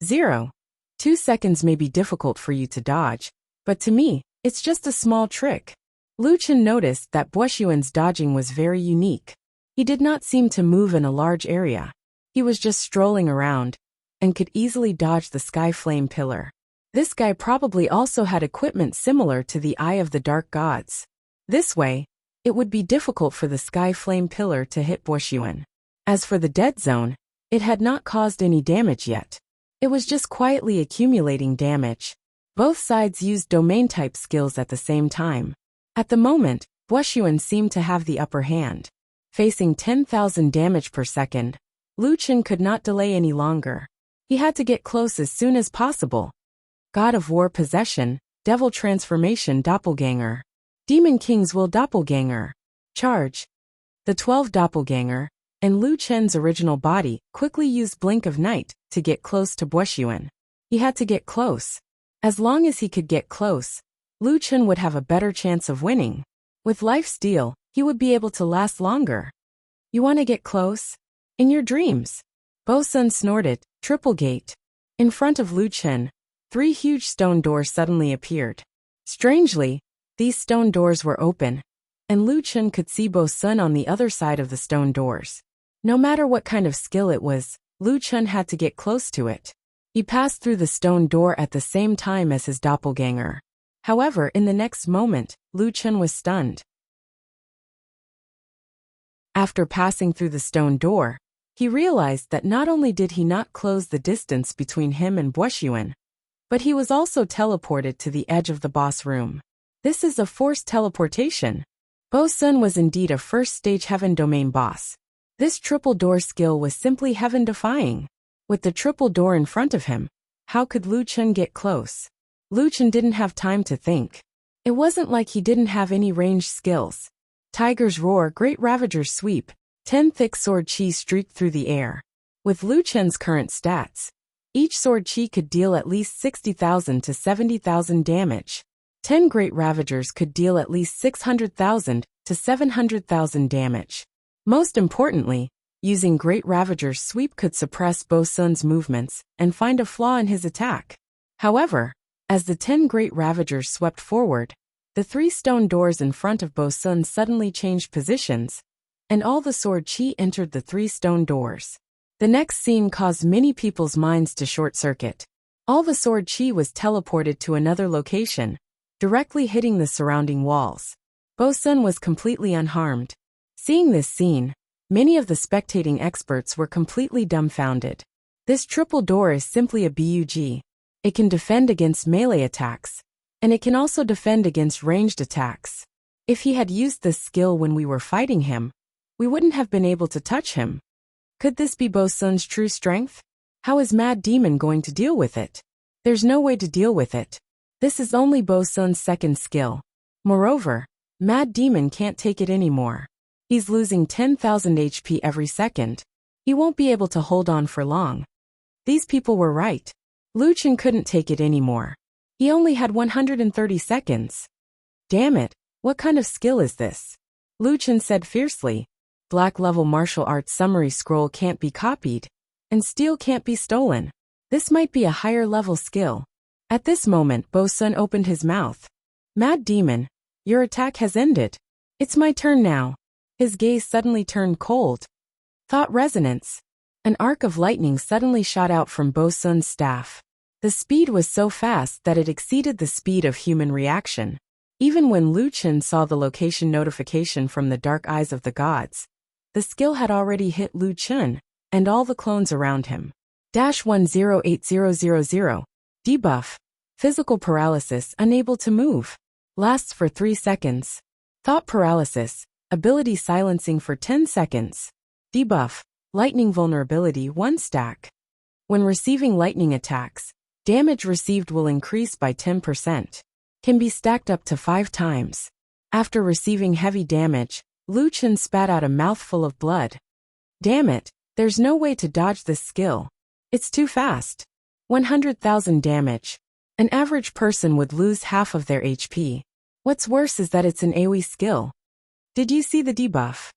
2 seconds may be difficult for you to dodge, but to me, it's just a small trick. Lu Chen noticed that Buoxuan's dodging was very unique. He did not seem to move in a large area. He was just strolling around, and could easily dodge the sky flame pillar. This guy probably also had equipment similar to the Eye of the Dark Gods. This way, it would be difficult for the sky flame pillar to hit Buoxuan. As for the dead zone, it had not caused any damage yet. It was just quietly accumulating damage. Both sides used domain-type skills at the same time. At the moment, Buoxuan seemed to have the upper hand. Facing 10,000 damage per second, Lu Chen could not delay any longer. He had to get close as soon as possible. God of War Possession, Devil Transformation Doppelganger. Demon King's Will Doppelganger. Charge. The 12 Doppelganger, and Lu Chen's original body, quickly used Blink of Night to get close to Buoxuan. He had to get close. As long as he could get close, Lu Chen would have a better chance of winning. With Life Steal, he would be able to last longer. You want to get close? In your dreams. Bo Sun snorted, Triple Gate. In front of Lu Chen, 3 huge stone doors suddenly appeared. Strangely, these stone doors were open, and Lu Chen could see Bo Sun on the other side of the stone doors. No matter what kind of skill it was, Lu Chen had to get close to it. He passed through the stone door at the same time as his doppelganger. However, in the next moment, Lu Chen was stunned. After passing through the stone door, he realized that not only did he not close the distance between him and Buoxuan, but he was also teleported to the edge of the boss room. This is a forced teleportation. Bo Sun was indeed a first-stage heaven domain boss. This triple door skill was simply heaven-defying. With the triple door in front of him, how could Lu Chen get close? Lu Chen didn't have time to think. It wasn't like he didn't have any ranged skills. Tiger's Roar, Great Ravager's Sweep, 10 thick sword chi streaked through the air. With Lu Chen's current stats, each sword chi could deal at least 60,000 to 70,000 damage. 10 Great Ravagers could deal at least 600,000 to 700,000 damage. Most importantly, using Great Ravager's Sweep could suppress Bo Sun's movements and find a flaw in his attack. However, as the 10 Great Ravagers swept forward, the 3 stone doors in front of Bo Sun suddenly changed positions, and all the sword chi entered the 3 stone doors. The next scene caused many people's minds to short-circuit. All the sword chi was teleported to another location, directly hitting the surrounding walls. Bo Sun was completely unharmed. Seeing this scene, many of the spectating experts were completely dumbfounded. This triple door is simply a bug. It can defend against melee attacks, and it can also defend against ranged attacks. If he had used this skill when we were fighting him, we wouldn't have been able to touch him. Could this be Bo Sun's true strength? How is Mad Demon going to deal with it? There's no way to deal with it. This is only Bo Sun's second skill. Moreover, Mad Demon can't take it anymore. He's losing 10,000 HP every second. He won't be able to hold on for long. These people were right. Lu Chen couldn't take it anymore. He only had 130 seconds. Damn it, what kind of skill is this? Lu Chen said fiercely. Black level martial arts summary scroll can't be copied, and steel can't be stolen. This might be a higher level skill. At this moment, Bo Sun opened his mouth. Mad Demon, your attack has ended. It's my turn now. His gaze suddenly turned cold. Thought resonance. An arc of lightning suddenly shot out from Bo Sun's staff. The speed was so fast that it exceeded the speed of human reaction. Even when Lu Chen saw the location notification from the dark eyes of the gods, The skill had already hit Lu Chun and all the clones around him. -108000. Debuff. Physical paralysis, unable to move. Lasts for 3 seconds. Thought paralysis. Ability silencing for 10 seconds. Debuff. Lightning vulnerability 1 stack. When receiving lightning attacks, damage received will increase by 10%. Can be stacked up to 5 times. After receiving heavy damage, Lu Chun spat out a mouthful of blood. Damn it, there's no way to dodge this skill. It's too fast. 100,000 damage. An average person would lose half of their HP. What's worse is that it's an AoE skill. Did you see the debuff?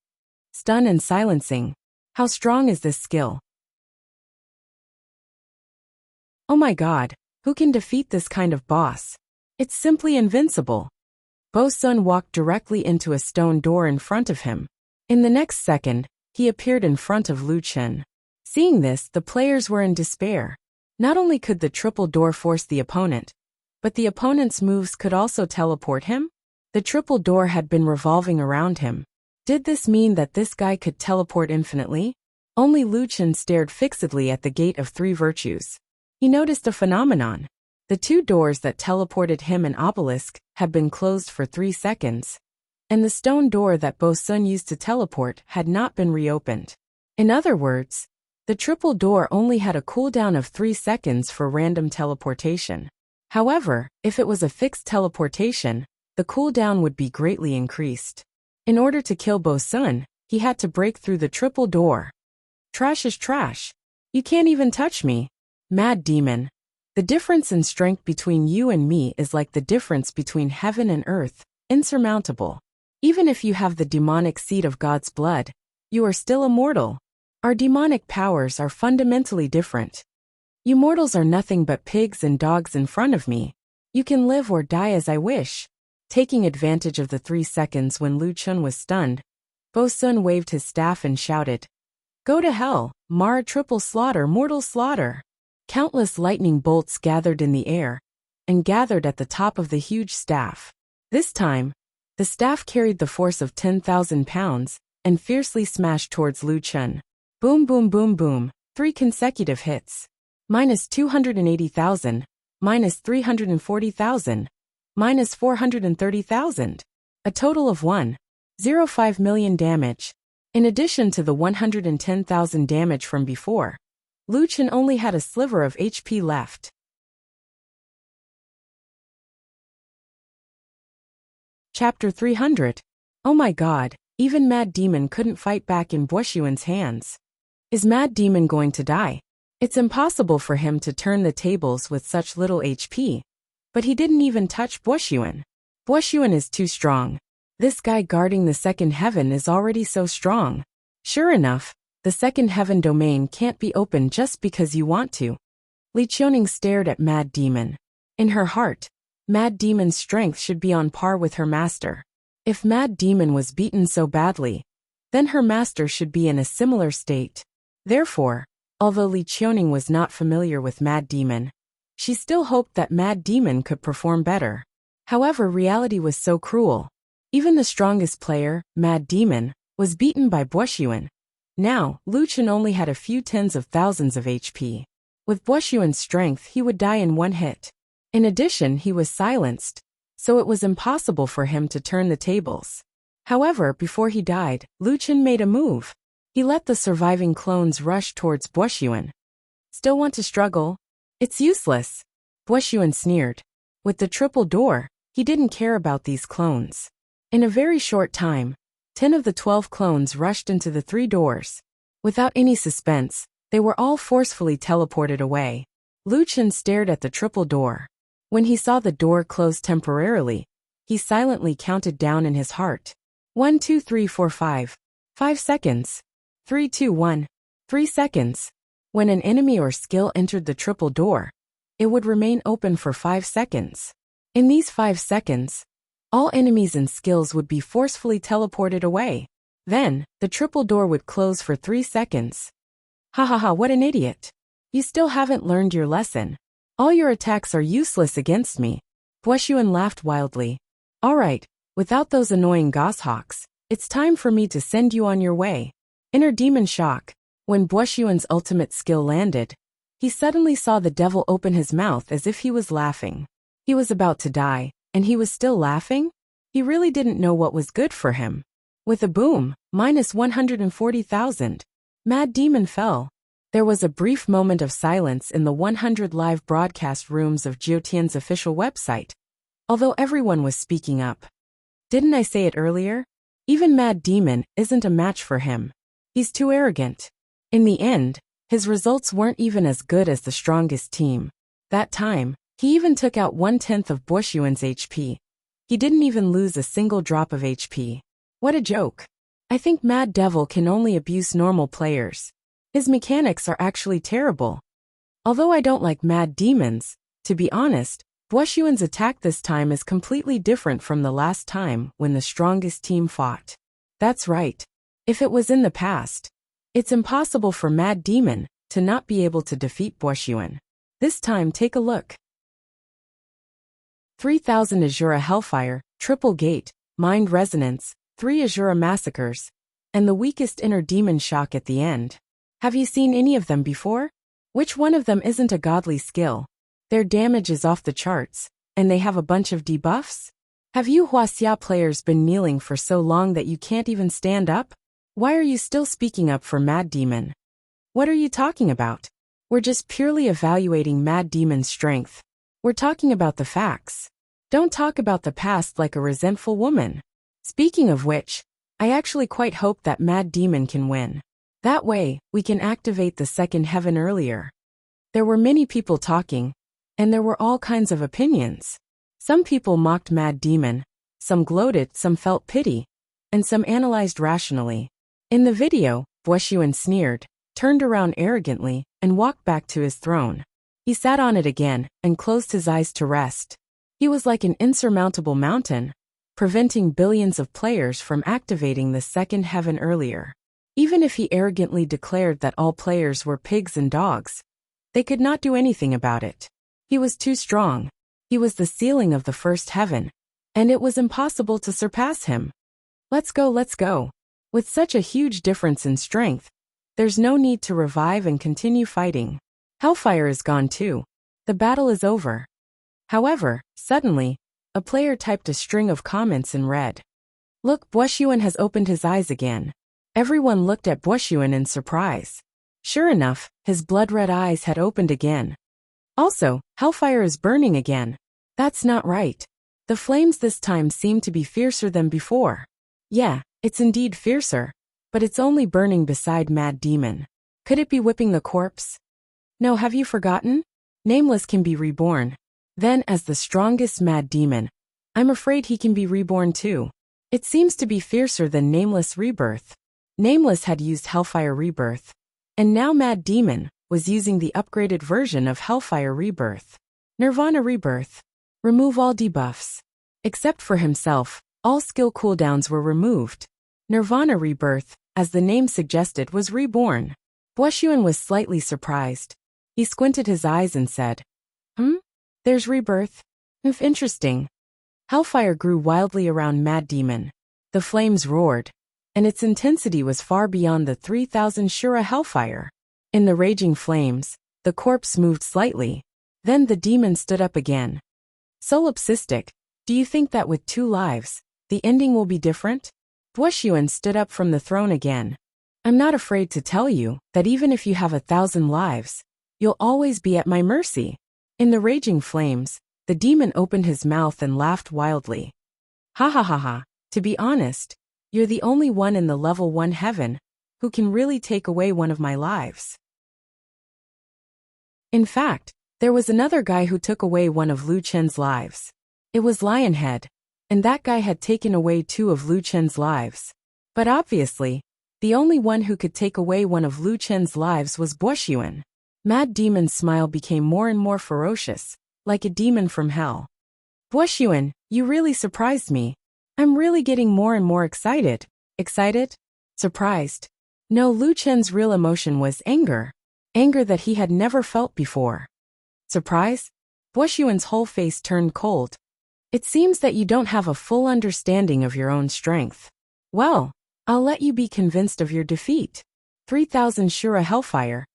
Stun and silencing. How strong is this skill? Oh my god, who can defeat this kind of boss? It's simply invincible. Bo Sun walked directly into a stone door in front of him. In the next second, he appeared in front of Lu Chun. Seeing this, the players were in despair. Not only could the triple door force the opponent, but the opponent's moves could also teleport him? The triple door had been revolving around him. Did this mean that this guy could teleport infinitely? Only Lu Chun stared fixedly at the Gate of Three Virtues. He noticed a phenomenon. The 2 doors that teleported him and Obelisk had been closed for 3 seconds, and the stone door that Bo Sun used to teleport had not been reopened. In other words, the triple door only had a cooldown of 3 seconds for random teleportation. However, if it was a fixed teleportation, the cooldown would be greatly increased. In order to kill Bo Sun, he had to break through the triple door. Trash is trash. You can't even touch me. Mad Demon. The difference in strength between you and me is like the difference between heaven and earth, insurmountable. Even if you have the demonic seed of God's blood, you are still immortal. Our demonic powers are fundamentally different. You mortals are nothing but pigs and dogs in front of me. You can live or die as I wish. Taking advantage of the 3 seconds when Lu Chun was stunned, Bo Sun waved his staff and shouted, "Go to hell, Mara triple slaughter, mortal slaughter." Countless lightning bolts gathered in the air and gathered at the top of the huge staff. This time, the staff carried the force of 10,000 pounds and fiercely smashed towards Lu Chun. Boom boom boom boom, 3 consecutive hits. -280,000, -340,000, -430,000. A total of 1.05 million damage. In addition to the 110,000 damage from before, Lu Chun only had a sliver of HP left. Chapter 300. Oh my god, even Mad Demon couldn't fight back in Buoxuan's hands. Is Mad Demon going to die? It's impossible for him to turn the tables with such little HP. But he didn't even touch Buoxuan. Buoxuan is too strong. This guy guarding the second heaven is already so strong. Sure enough, the second heaven domain can't be opened just because you want to. Li Qiuning stared at Mad Demon. In her heart, Mad Demon's strength should be on par with her master. If Mad Demon was beaten so badly, then her master should be in a similar state. Therefore, although Li Qiuning was not familiar with Mad Demon, she still hoped that Mad Demon could perform better. However, reality was so cruel. Even the strongest player, Mad Demon, was beaten by Buoxuan. Now, Lu Chun only had a few tens of thousands of HP. With Buoxuan's strength, he would die in 1 hit. In addition, he was silenced, so it was impossible for him to turn the tables. However, before he died, Lu Chun made a move. He let the surviving clones rush towards Buoxuan. Still want to struggle? It's useless. Buoxuan sneered. With the triple door, he didn't care about these clones. In a very short time, 10 of the 12 clones rushed into the 3 doors. Without any suspense, they were all forcefully teleported away. Lu Chun stared at the triple door. When he saw the door close temporarily, he silently counted down in his heart. 1 2 3 4 5. 5 seconds. 3 2 1. 3 seconds. When an enemy or skill entered the triple door, it would remain open for 5 seconds. In these 5 seconds, all enemies and skills would be forcefully teleported away. Then, the triple door would close for 3 seconds. Ha ha ha, what an idiot. You still haven't learned your lesson. All your attacks are useless against me. Buoxuan laughed wildly. Alright, without those annoying goshawks, it's time for me to send you on your way. Inner demon shock. When Buoxuan's ultimate skill landed, he suddenly saw the devil open his mouth as if he was laughing. He was about to die, and he was still laughing? He really didn't know what was good for him. With a boom, minus 140,000. Mad Demon fell. There was a brief moment of silence in the 100 live broadcast rooms of Jiotian's official website, although everyone was speaking up. Didn't I say it earlier? Even Mad Demon isn't a match for him. He's too arrogant. In the end, his results weren't even as good as the strongest team. That time, he even took out 1/10 of Buoxuan's HP. He didn't even lose a single drop of HP. What a joke. I think Mad Devil can only abuse normal players. His mechanics are actually terrible. Although I don't like Mad Demons, to be honest, Buoxuan's attack this time is completely different from the last time when the strongest team fought. That's right. If it was in the past, it's impossible for Mad Demon to not be able to defeat Buoxuan. This time take a look. 3000 Azura Hellfire, Triple Gate, Mind Resonance, 3 Azura Massacres, and the weakest Inner Demon Shock at the end. Have you seen any of them before? Which one of them isn't a godly skill? Their damage is off the charts, and they have a bunch of debuffs? Have you Wuxia players been kneeling for so long that you can't even stand up? Why are you still speaking up for Mad Demon? What are you talking about? We're just purely evaluating Mad Demon's strength. We're talking about the facts. Don't talk about the past like a resentful woman. Speaking of which, I actually quite hope that Mad Demon can win. That way, we can activate the second heaven earlier. There were many people talking, and there were all kinds of opinions. Some people mocked Mad Demon, some gloated, some felt pity, and some analyzed rationally. In the video, Buoxuan sneered, turned around arrogantly, and walked back to his throne. He sat on it again and closed his eyes to rest. He was like an insurmountable mountain, preventing billions of players from activating the second heaven earlier. Even if he arrogantly declared that all players were pigs and dogs, they could not do anything about it. He was too strong. He was the ceiling of the first heaven, and it was impossible to surpass him. Let's go, let's go. With such a huge difference in strength, there's no need to revive and continue fighting. Hellfire is gone too. The battle is over. However, suddenly, a player typed a string of comments in red. Look, Buoxuan has opened his eyes again. Everyone looked at Buoxuan in surprise. Sure enough, his blood-red eyes had opened again. Also, Hellfire is burning again. That's not right. The flames this time seem to be fiercer than before. Yeah, it's indeed fiercer, but it's only burning beside Mad Demon. Could it be whipping the corpse? No, have you forgotten? Nameless can be reborn. Then, as the strongest Mad Demon, I'm afraid he can be reborn too. It seems to be fiercer than Nameless Rebirth. Nameless had used Hellfire Rebirth, and now Mad Demon was using the upgraded version of Hellfire Rebirth. Nirvana Rebirth. Remove all debuffs. Except for himself, all skill cooldowns were removed. Nirvana Rebirth, as the name suggested, was reborn. Buoxuan was slightly surprised. He squinted his eyes and said, There's Rebirth. Interesting. Hellfire grew wildly around Mad Demon. The flames roared, and its intensity was far beyond the 3000 Shura Hellfire. In the raging flames, the corpse moved slightly. Then the demon stood up again. Solipsistic, do you think that with 2 lives, the ending will be different? Buoxuan stood up from the throne again. I'm not afraid to tell you that even if you have 1,000 lives, you'll always be at my mercy. In the raging flames, the demon opened his mouth and laughed wildly. Ha ha ha ha, to be honest, you're the only one in the level 1 heaven who can really take away one of my lives. In fact, there was another guy who took away one of Lu Chen's lives. It was Lionhead, and that guy had taken away 2 of Lu Chen's lives. But obviously, the only one who could take away one of Lu Chen's lives was Buoxuan. Mad Demon's smile became more and more ferocious, like a demon from hell. Buoxuan, you really surprised me. I'm really getting more and more excited. Excited? Surprised? No, Lu Chen's real emotion was anger. Anger that he had never felt before. Surprise? Buoxuan's whole face turned cold. It seems that you don't have a full understanding of your own strength. Well, I'll let you be convinced of your defeat. 3,000 Shura Hellfire.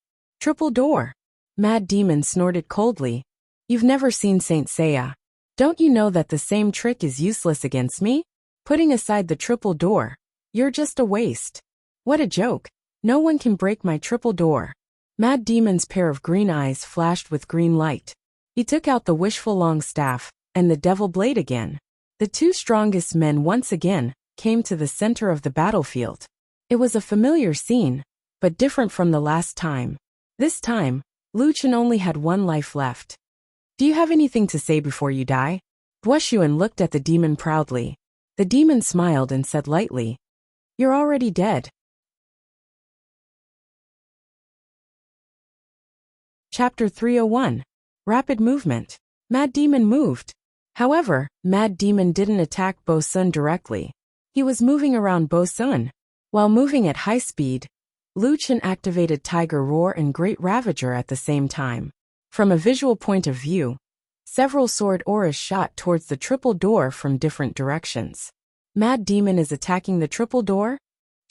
Triple door. Mad Demon snorted coldly. You've never seen Saint Seiya. Don't you know that the same trick is useless against me? Putting aside the triple door, you're just a waste. What a joke. No one can break my triple door. Mad Demon's pair of green eyes flashed with green light. He took out the wishful long staff, and the devil blade again. The two strongest men once again came to the center of the battlefield. It was a familiar scene, but different from the last time. This time, Lu Chen only had one life left. Do you have anything to say before you die? Guoshuan looked at the demon proudly. The demon smiled and said lightly, You're already dead. Chapter 301. Rapid Movement. Mad Demon moved. However, Mad Demon didn't attack Bo Sun directly. He was moving around Bo Sun. While moving at high speed, Lu Chen activated Tiger Roar and Great Ravager at the same time. From a visual point of view, several sword auras shot towards the triple door from different directions. Mad Demon is attacking the triple door?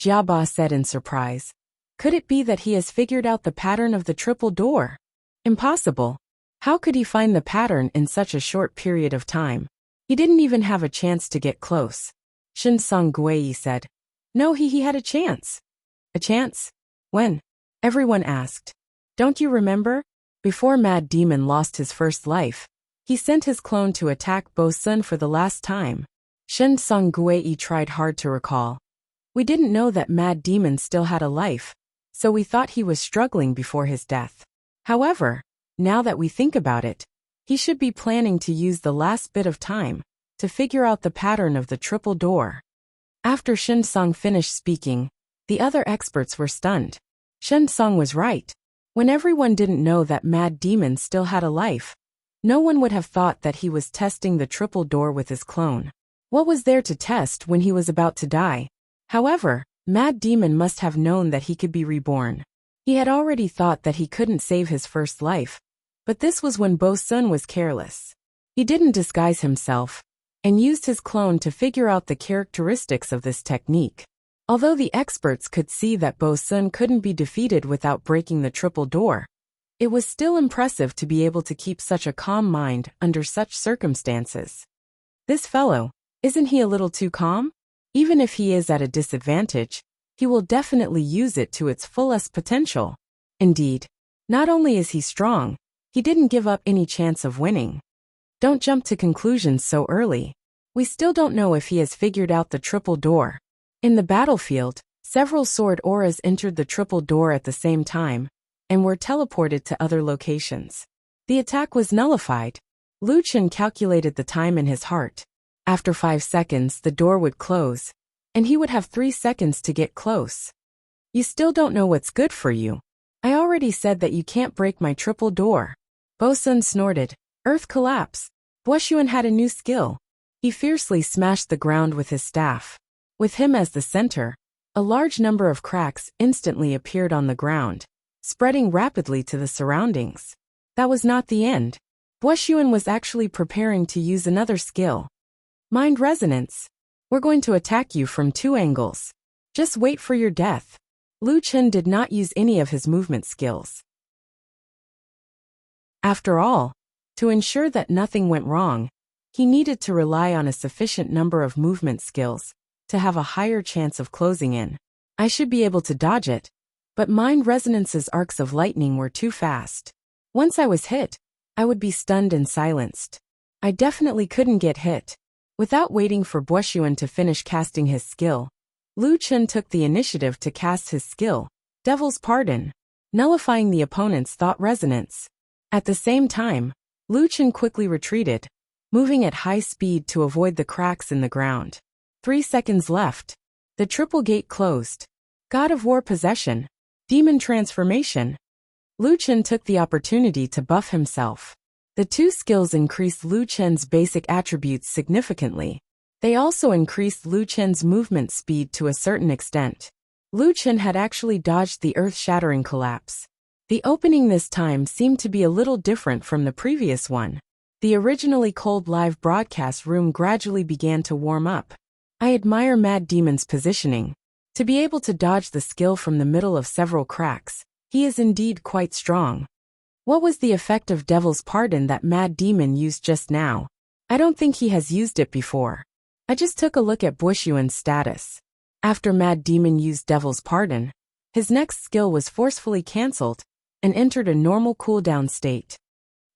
Jiaba said in surprise. Could it be that he has figured out the pattern of the triple door? Impossible. How could he find the pattern in such a short period of time? He didn't even have a chance to get close. Shin Song Guiyi said. No, he had a chance. A chance? When? Everyone asked. Don't you remember? Before Mad Demon lost his first life, he sent his clone to attack Bo Sun for the last time. Shin Song Guiyi tried hard to recall. We didn't know that Mad Demon still had a life, so we thought he was struggling before his death. However, now that we think about it, he should be planning to use the last bit of time to figure out the pattern of the triple door. After Shin Song finished speaking, the other experts were stunned. Shin Song was right. When everyone didn't know that Mad Demon still had a life, no one would have thought that he was testing the triple door with his clone. What was there to test when he was about to die? However, Mad Demon must have known that he could be reborn. He had already thought that he couldn't save his first life, but this was when Bo Sun was careless. He didn't disguise himself, and used his clone to figure out the characteristics of this technique. Although the experts could see that Bo Sun couldn't be defeated without breaking the triple door, it was still impressive to be able to keep such a calm mind under such circumstances. This fellow, isn't he a little too calm? Even if he is at a disadvantage, he will definitely use it to its fullest potential. Indeed, not only is he strong, he didn't give up any chance of winning. Don't jump to conclusions so early. We still don't know if he has figured out the triple door. In the battlefield, several sword auras entered the triple door at the same time, and were teleported to other locations. The attack was nullified. Lu Chen calculated the time in his heart. After 5 seconds the door would close, and he would have 3 seconds to get close. You still don't know what's good for you. I already said that you can't break my triple door. Bo Sun snorted. Earth collapse. Guoshuan had a new skill. He fiercely smashed the ground with his staff. With him as the center, a large number of cracks instantly appeared on the ground, spreading rapidly to the surroundings. That was not the end. Guoshuan was actually preparing to use another skill. Mind resonance. We're going to attack you from 2 angles. Just wait for your death. Lu Chen did not use any of his movement skills. After all, to ensure that nothing went wrong, he needed to rely on a sufficient number of movement skills to have a higher chance of closing in. I should be able to dodge it, but Mind Resonance's arcs of lightning were too fast. Once I was hit, I would be stunned and silenced. I definitely couldn't get hit. Without waiting for Guoshuan to finish casting his skill, Lu Chen took the initiative to cast his skill, Devil's Pardon, nullifying the opponent's thought resonance. At the same time, Lu Chen quickly retreated, moving at high speed to avoid the cracks in the ground. 3 seconds left. The triple gate closed. God of War Possession. Demon Transformation. Lu Chen took the opportunity to buff himself. The 2 skills increased Lu Chen's basic attributes significantly. They also increased Lu Chen's movement speed to a certain extent. Lu Chen had actually dodged the earth-shattering collapse. The opening this time seemed to be a little different from the previous one. The originally cold live broadcast room gradually began to warm up. I admire Mad Demon's positioning. To be able to dodge the skill from the middle of several cracks, he is indeed quite strong. What was the effect of Devil's Pardon that Mad Demon used just now? I don't think he has used it before. I just took a look at Buoxuan's status. After Mad Demon used Devil's Pardon, his next skill was forcefully cancelled and entered a normal cooldown state.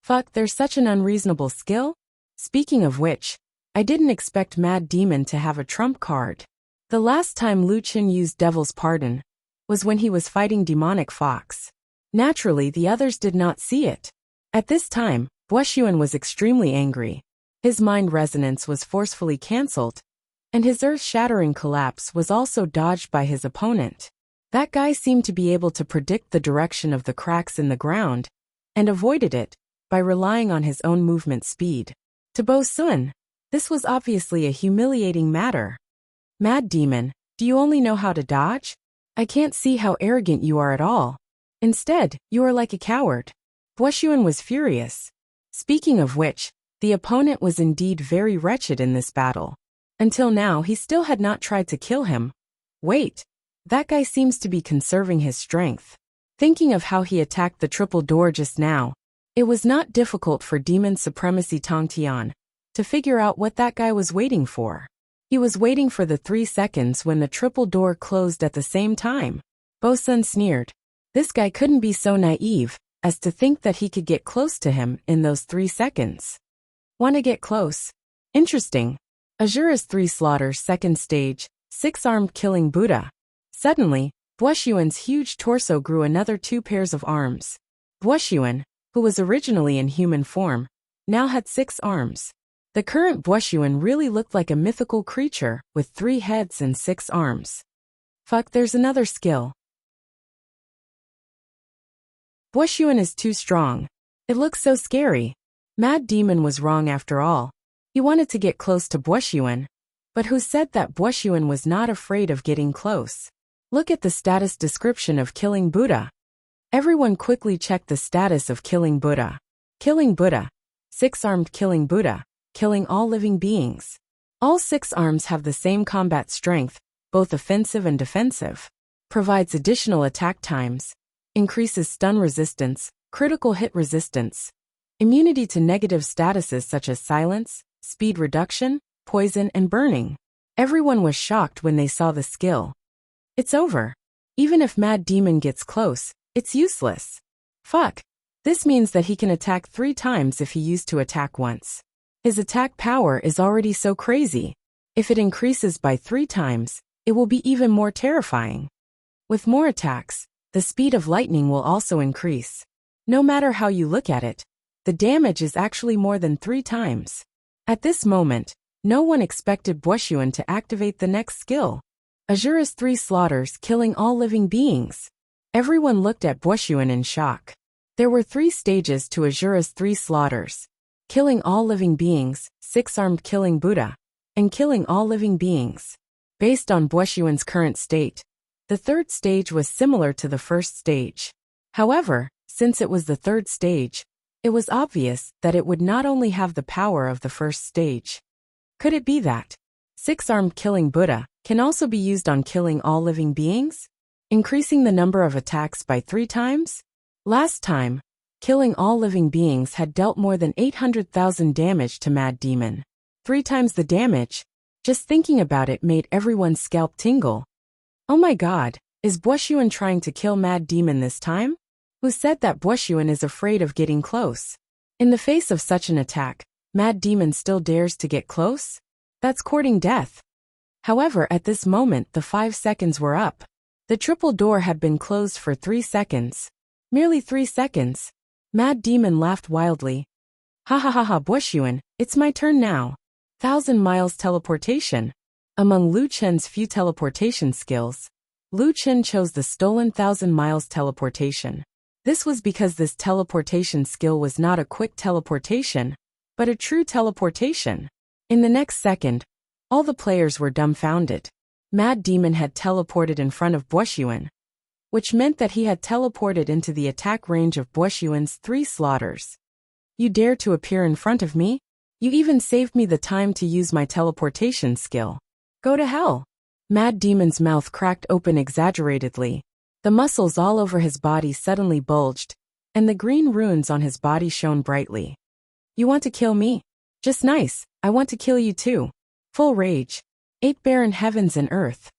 Fuck, there's such an unreasonable skill? Speaking of which, I didn't expect Mad Demon to have a trump card. The last time Lu Qin used Devil's Pardon was when he was fighting Demonic Fox. Naturally, the others did not see it. At this time, Buoxuan was extremely angry. His mind resonance was forcefully cancelled, and his earth-shattering collapse was also dodged by his opponent. That guy seemed to be able to predict the direction of the cracks in the ground, and avoided it by relying on his own movement speed. To Buoxuan, this was obviously a humiliating matter. Mad Demon, do you only know how to dodge? I can't see how arrogant you are at all. Instead, you are like a coward. Buoxuan was furious. Speaking of which, the opponent was indeed very wretched in this battle. Until now, he still had not tried to kill him. Wait, that guy seems to be conserving his strength. Thinking of how he attacked the triple door just now, it was not difficult for Demon Supremacy Tongtian to figure out what that guy was waiting for. He was waiting for the 3 seconds when the triple door closed at the same time. Buoxuan sneered. This guy couldn't be so naive as to think that he could get close to him in those 3 seconds. Wanna get close? Interesting. Azura's 3 slaughters second stage, 6-armed killing Buddha. Suddenly, Buoxuan's huge torso grew another 2 pairs of arms. Buoxuan, who was originally in human form, now had 6 arms. The current Buoxuan really looked like a mythical creature with 3 heads and 6 arms. Fuck, there's another skill. Buoxuan is too strong. It looks so scary. Mad Demon was wrong after all. He wanted to get close to Buoxuan, but who said that Buoxuan was not afraid of getting close? Look at the status description of killing Buddha. Everyone quickly checked the status of killing Buddha. Killing Buddha. 6-armed killing Buddha. Killing all living beings. All 6 arms have the same combat strength, both offensive and defensive. Provides additional attack times. Increases stun resistance, critical hit resistance. Immunity to negative statuses such as silence, speed reduction, poison, and burning. Everyone was shocked when they saw the skill. It's over. Even if Mad Demon gets close, it's useless. Fuck. This means that he can attack 3 times if he used to attack once. His attack power is already so crazy. If it increases by 3 times, it will be even more terrifying. With more attacks, the speed of lightning will also increase. No matter how you look at it, the damage is actually more than 3 times. At this moment, no one expected Buoxuan to activate the next skill. Azura's 3 slaughters killing all living beings. Everyone looked at Buoxuan in shock. There were 3 stages to Azura's 3 slaughters. Killing all living beings, 6-armed killing Buddha, and killing all living beings. Based on Buoxuan's current state, the 3rd stage was similar to the 1st stage. However, since it was the 3rd stage, it was obvious that it would not only have the power of the 1st stage. Could it be that 6-armed killing Buddha can also be used on killing all living beings, increasing the number of attacks by 3 times? Last time, killing all living beings had dealt more than 800,000 damage to Mad Demon. 3 times the damage. Just thinking about it made everyone's scalp tingle. Oh my god, is Buoxuan trying to kill Mad Demon this time? Who said that Buoxuan is afraid of getting close? In the face of such an attack, Mad Demon still dares to get close? That's courting death. However, at this moment the 5 seconds were up. The triple door had been closed for 3 seconds. Merely 3 seconds. Mad Demon laughed wildly. Ha ha ha ha, Buoxuan, it's my turn now. 1,000 miles teleportation. Among Lu Chen's few teleportation skills, Lu Chen chose the stolen 1,000 miles teleportation. This was because this teleportation skill was not a quick teleportation, but a true teleportation. In the next second, all the players were dumbfounded. Mad Demon had teleported in front of Buoxuan, which meant that he had teleported into the attack range of Buoxuan's 3 slaughters. You dare to appear in front of me? You even saved me the time to use my teleportation skill. Go to hell. Mad Demon's mouth cracked open exaggeratedly. The muscles all over his body suddenly bulged, and the green runes on his body shone brightly. You want to kill me? Just nice, I want to kill you too. Full rage. 8 barren heavens and earth.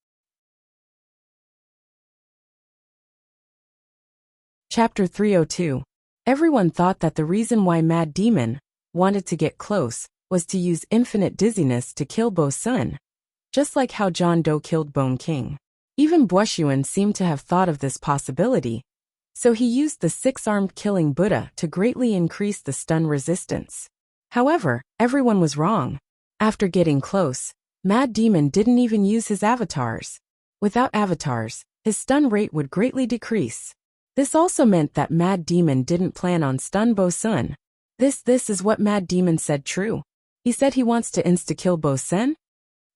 Chapter 302. Everyone thought that the reason why Mad Demon wanted to get close was to use infinite dizziness to kill Bo Sun, just like how John Doe killed Bone King. Even Buoxuan seemed to have thought of this possibility, so he used the 6-armed killing Buddha to greatly increase the stun resistance. However, everyone was wrong. After getting close, Mad Demon didn't even use his avatars. Without avatars, his stun rate would greatly decrease. This also meant that Mad Demon didn't plan on stun Bo Sun. This is what Mad Demon said true. He said he wants to insta-kill Bo Sun?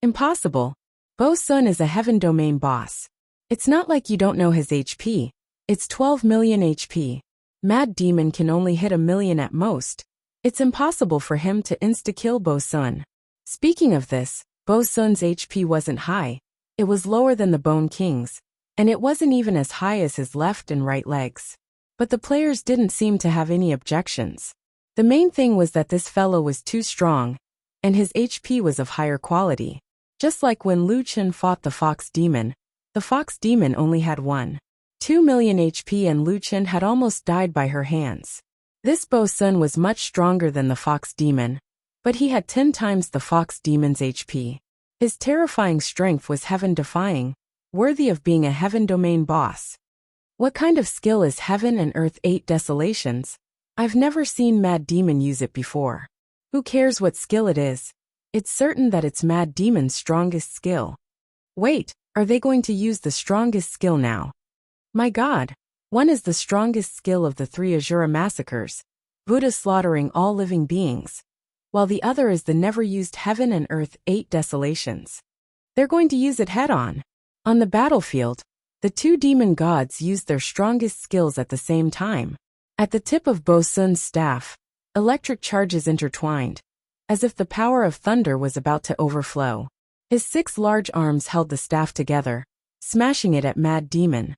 Impossible. Bo Sun is a heaven domain boss. It's not like you don't know his HP. It's 12 million HP. Mad Demon can only hit 1 million at most. It's impossible for him to insta-kill Bo Sun. Speaking of this, Bo Sun's HP wasn't high. It was lower than the Bone King's, and it wasn't even as high as his left and right legs. But the players didn't seem to have any objections. The main thing was that this fellow was too strong, and his HP was of higher quality. Just like when Lu Chen fought the Fox Demon, the Fox Demon only had 1.2 million HP and Lu Chen had almost died by her hands. This Bo Sun was much stronger than the Fox Demon, but he had 10 times the Fox Demon's HP. His terrifying strength was heaven-defying, worthy of being a heaven domain boss. What kind of skill is Heaven and Earth 8 Desolations? I've never seen Mad Demon use it before. Who cares what skill it is? It's certain that it's Mad Demon's strongest skill. Wait, are they going to use the strongest skill now? My god. One is the strongest skill of the 3 Azura massacres, Buddha slaughtering all living beings, while the other is the never-used Heaven and Earth 8 Desolations. They're going to use it head-on. On the battlefield, the 2 demon gods used their strongest skills at the same time. At the tip of Bo Sun's staff, electric charges intertwined, as if the power of thunder was about to overflow. His 6 large arms held the staff together, smashing it at Mad Demon.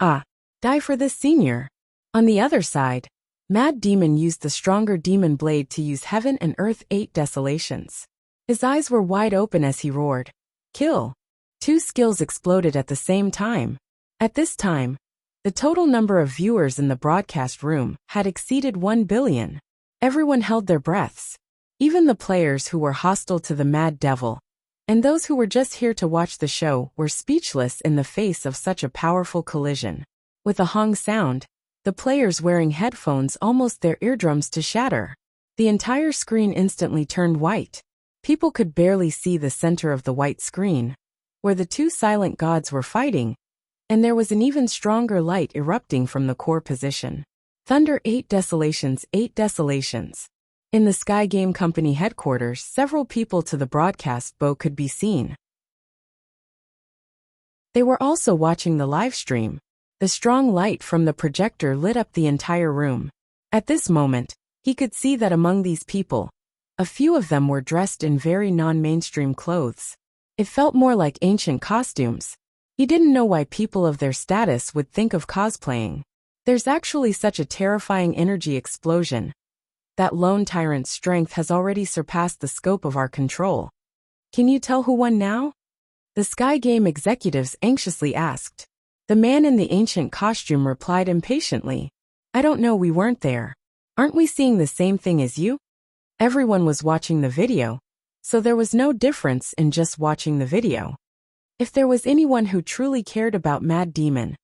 Ah, die for this, senior. On the other side, Mad Demon used the stronger demon blade to use Heaven and Earth 8 Desolations. His eyes were wide open as he roared, "Kill!" 2 skills exploded at the same time. At this time, the total number of viewers in the broadcast room had exceeded 1 billion. Everyone held their breaths. Even the players who were hostile to the Mad Devil, and those who were just here to watch the show, were speechless in the face of such a powerful collision. With a hong sound, the players wearing headphones almost their eardrums to shatter. The entire screen instantly turned white. People could barely see the center of the white screen, where the 2 silent gods were fighting, and there was an even stronger light erupting from the core position. Thunder 8 Desolations, 8 Desolations. In the Sky Game Company headquarters, several people to the broadcast bow could be seen. They were also watching the live stream. The strong light from the projector lit up the entire room. At this moment, he could see that among these people, a few of them were dressed in very non-mainstream clothes. It felt more like ancient costumes. He didn't know why people of their status would think of cosplaying. There's actually such a terrifying energy explosion. That lone tyrant's strength has already surpassed the scope of our control. Can you tell who won now? The Sky Game executives anxiously asked. The man in the ancient costume replied impatiently, "I don't know, we weren't there. Aren't we seeing the same thing as you?" Everyone was watching the video, so there was no difference in just watching the video. If there was anyone who truly cared about Mad Demon,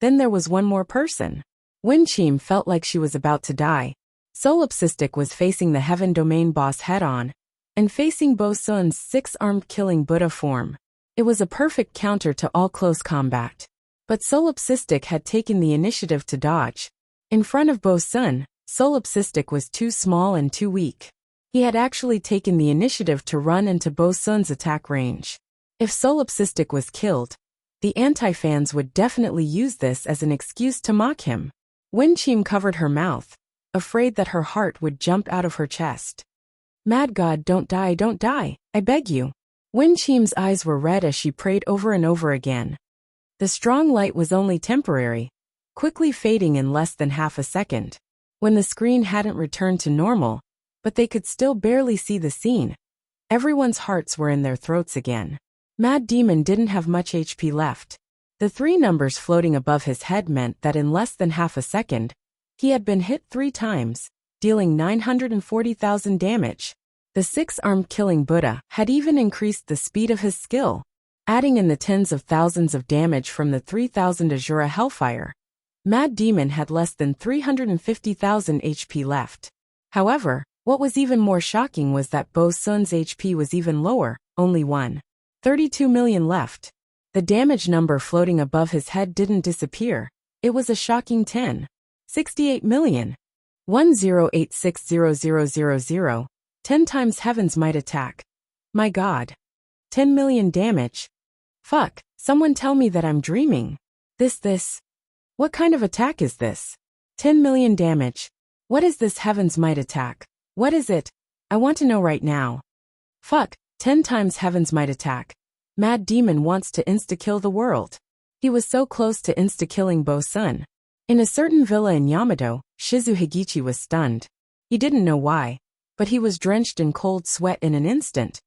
then there was one more person. Winchim felt like she was about to die. Solipsistic was facing the Heaven Domain boss head-on, and facing Bo Sun's 6-armed killing Buddha form. It was a perfect counter to all close combat. But Solipsistic had taken the initiative to dodge. In front of Bo Sun, Solipsistic was too small and too weak. He had actually taken the initiative to run into Bo Sun's attack range. If Solipsistic was killed, the anti-fans would definitely use this as an excuse to mock him. Winchim covered her mouth, afraid that her heart would jump out of her chest. "Mad God, don't die, I beg you. Wen Qim's eyes were red as she prayed over and over again. The strong light was only temporary, quickly fading in less than half a second. When the screen hadn't returned to normal, but they could still barely see the scene, everyone's hearts were in their throats again. Mad Demon didn't have much HP left. The 3 numbers floating above his head meant that in less than half a second, he had been hit 3 times, dealing 940,000 damage. The 6-armed killing Buddha had even increased the speed of his skill, adding in the tens of thousands of damage from the 3,000 Azura Hellfire. Mad Demon had less than 350,000 HP left. However, what was even more shocking was that Bo Sun's HP was even lower, only 1.32 million left. The damage number floating above his head didn't disappear. It was a shocking 10.68 million. 10860000. 10 times Heaven's Might attack. My god. 10 million damage. Fuck, someone tell me that I'm dreaming. This. What kind of attack is this? 10 million damage. What is this Heaven's Might attack? What is it? I want to know right now. Fuck, 10 times Heaven's Might attack. Mad Demon wants to insta-kill the world. He was so close to insta-killing Bo Sun. In a certain villa in Yamato, Shizu Higichi was stunned. He didn't know why, but he was drenched in cold sweat in an instant,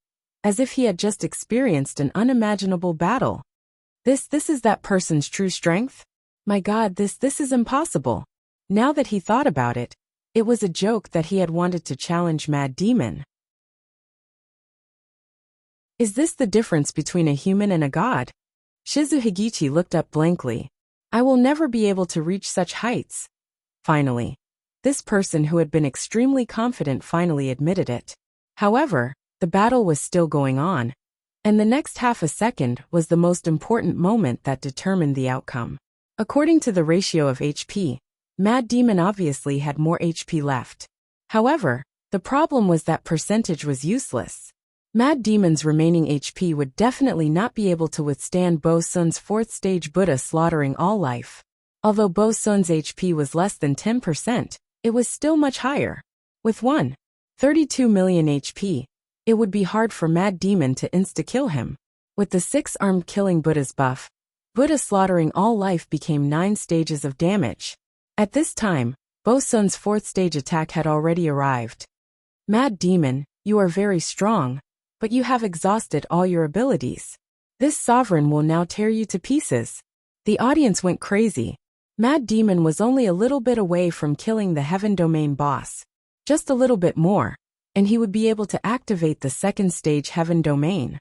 as if he had just experienced an unimaginable battle. This is that person's true strength? My god, this is impossible. Now that he thought about it, it was a joke that he had wanted to challenge Mad Demon. Is this the difference between a human and a god? Shizu Higichi looked up blankly. I will never be able to reach such heights. Finally, this person who had been extremely confident finally admitted it. However, the battle was still going on, and the next half a second was the most important moment that determined the outcome. According to the ratio of HP, Mad Demon obviously had more HP left. However, the problem was that percentage was useless. Mad Demon's remaining HP would definitely not be able to withstand Bo Sun's 4th stage Buddha slaughtering all life. Although Bo Sun's HP was less than 10%, it was still much higher. With 1.32 million HP, it would be hard for Mad Demon to insta-kill him. With the 6-armed killing Buddha's buff, Buddha slaughtering all life became 9 stages of damage. At this time, Bo Sun's 4th stage attack had already arrived. Mad Demon, you are very strong, but you have exhausted all your abilities. This sovereign will now tear you to pieces. The audience went crazy. Mad Demon was only a little bit away from killing the Heaven Domain boss. Just a little bit more, and he would be able to activate the 2nd stage Heaven Domain.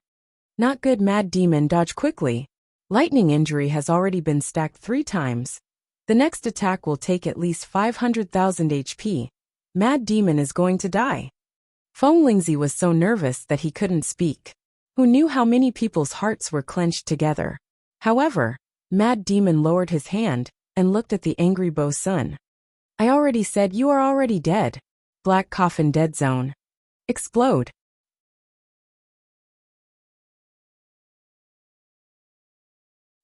Not good. Mad Demon, dodge quickly. Lightning injury has already been stacked 3 times. The next attack will take at least 500,000 HP. Mad Demon is going to die. Feng Lingzi was so nervous that he couldn't speak. Who knew how many people's hearts were clenched together? However, Mad Demon lowered his hand and looked at the angry Bo Sun. I already said you are already dead. Black Coffin Dead Zone. Explode.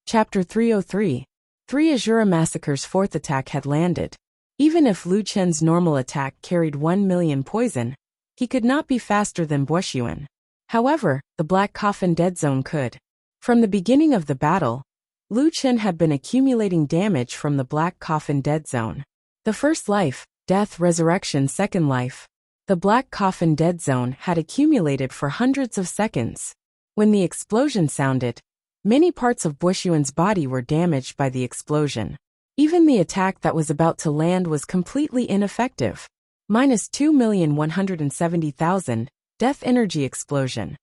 Chapter 303. 3 Azura Massacre's 4th attack had landed. Even if Lu Chen's normal attack carried 1 million poison, he could not be faster than Buoxuan. However, the Black Coffin Dead Zone could. From the beginning of the battle, Lu Chen had been accumulating damage from the Black Coffin Dead Zone. The first life, death, resurrection, second life. The Black Coffin Dead Zone had accumulated for hundreds of seconds. When the explosion sounded, many parts of Buoxuan's body were damaged by the explosion. Even the attack that was about to land was completely ineffective. Minus 2,170,000, death energy explosion.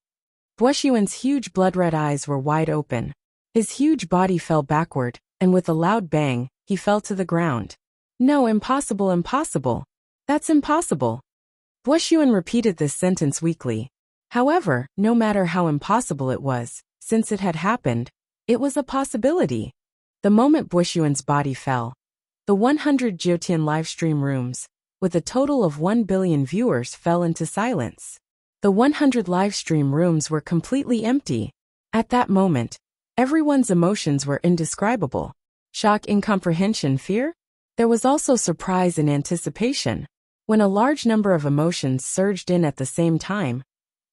Buoxuan's huge blood-red eyes were wide open. His huge body fell backward, and with a loud bang, he fell to the ground. No, impossible, impossible. That's impossible. Buoxuan repeated this sentence weakly. However, no matter how impossible it was, since it had happened, it was a possibility. The moment Buoxuan's body fell, the 100 Jiotian livestream rooms, with a total of 1 billion viewers, fell into silence. The 100 livestream rooms were completely empty. At that moment, everyone's emotions were indescribable. Shock, incomprehension, fear? There was also surprise and anticipation. When a large number of emotions surged in at the same time,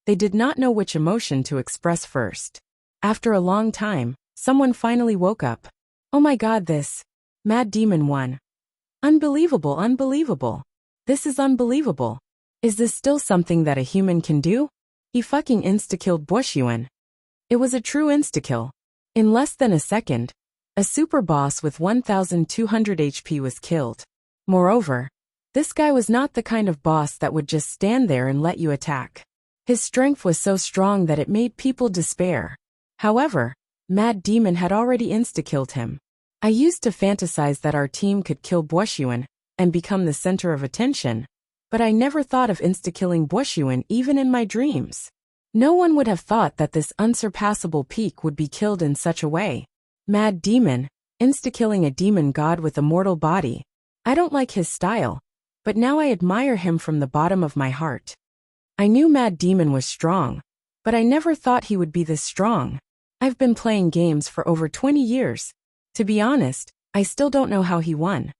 They did not know which emotion to express first. After a long time, someone finally woke up. Oh my god, this Mad Demon won. Unbelievable, unbelievable. This is unbelievable. Is this still something that a human can do? He fucking insta-killed Buoxuan. It was a true insta-kill. In less than a second, a super boss with 1200 HP was killed. Moreover, this guy was not the kind of boss that would just stand there and let you attack. His strength was so strong that it made people despair. However, Mad Demon had already insta-killed him. I used to fantasize that our team could kill Buoxuan and become the center of attention, but I never thought of insta-killing Buoxuan even in my dreams. No one would have thought that this unsurpassable peak would be killed in such a way. Mad Demon, insta-killing a demon god with a mortal body. I don't like his style, but now I admire him from the bottom of my heart. I knew Mad Demon was strong, but I never thought he would be this strong. I've been playing games for over 20 years. To be honest, I still don't know how he won.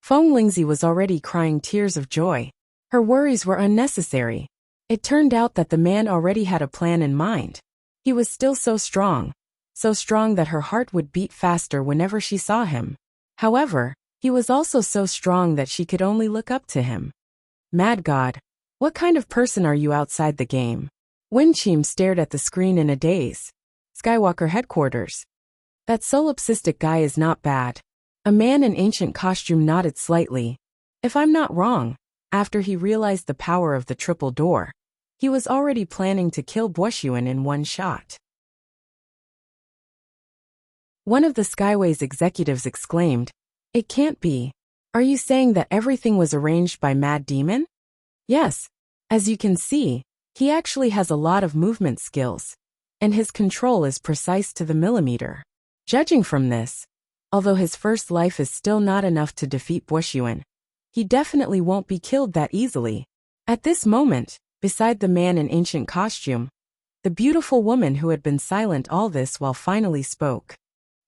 Feng Lingzi was already crying tears of joy. Her worries were unnecessary. It turned out that the man already had a plan in mind. He was still so strong that her heart would beat faster whenever she saw him. However, he was also so strong that she could only look up to him. Mad God, what kind of person are you outside the game? Winchim stared at the screen in a daze. Skywalker headquarters. That solipsistic guy is not bad. A man in ancient costume nodded slightly. If I'm not wrong, after he realized the power of the triple door, he was already planning to kill Buoxuan in one shot. One of the Skyway's executives exclaimed, "It can't be. Are you saying that everything was arranged by Mad Demon?" Yes. As you can see, he actually has a lot of movement skills, and his control is precise to the millimeter. Judging from this, although his first life is still not enough to defeat Buoxuan, he definitely won't be killed that easily. At this moment, beside the man in ancient costume, the beautiful woman who had been silent all this while finally spoke.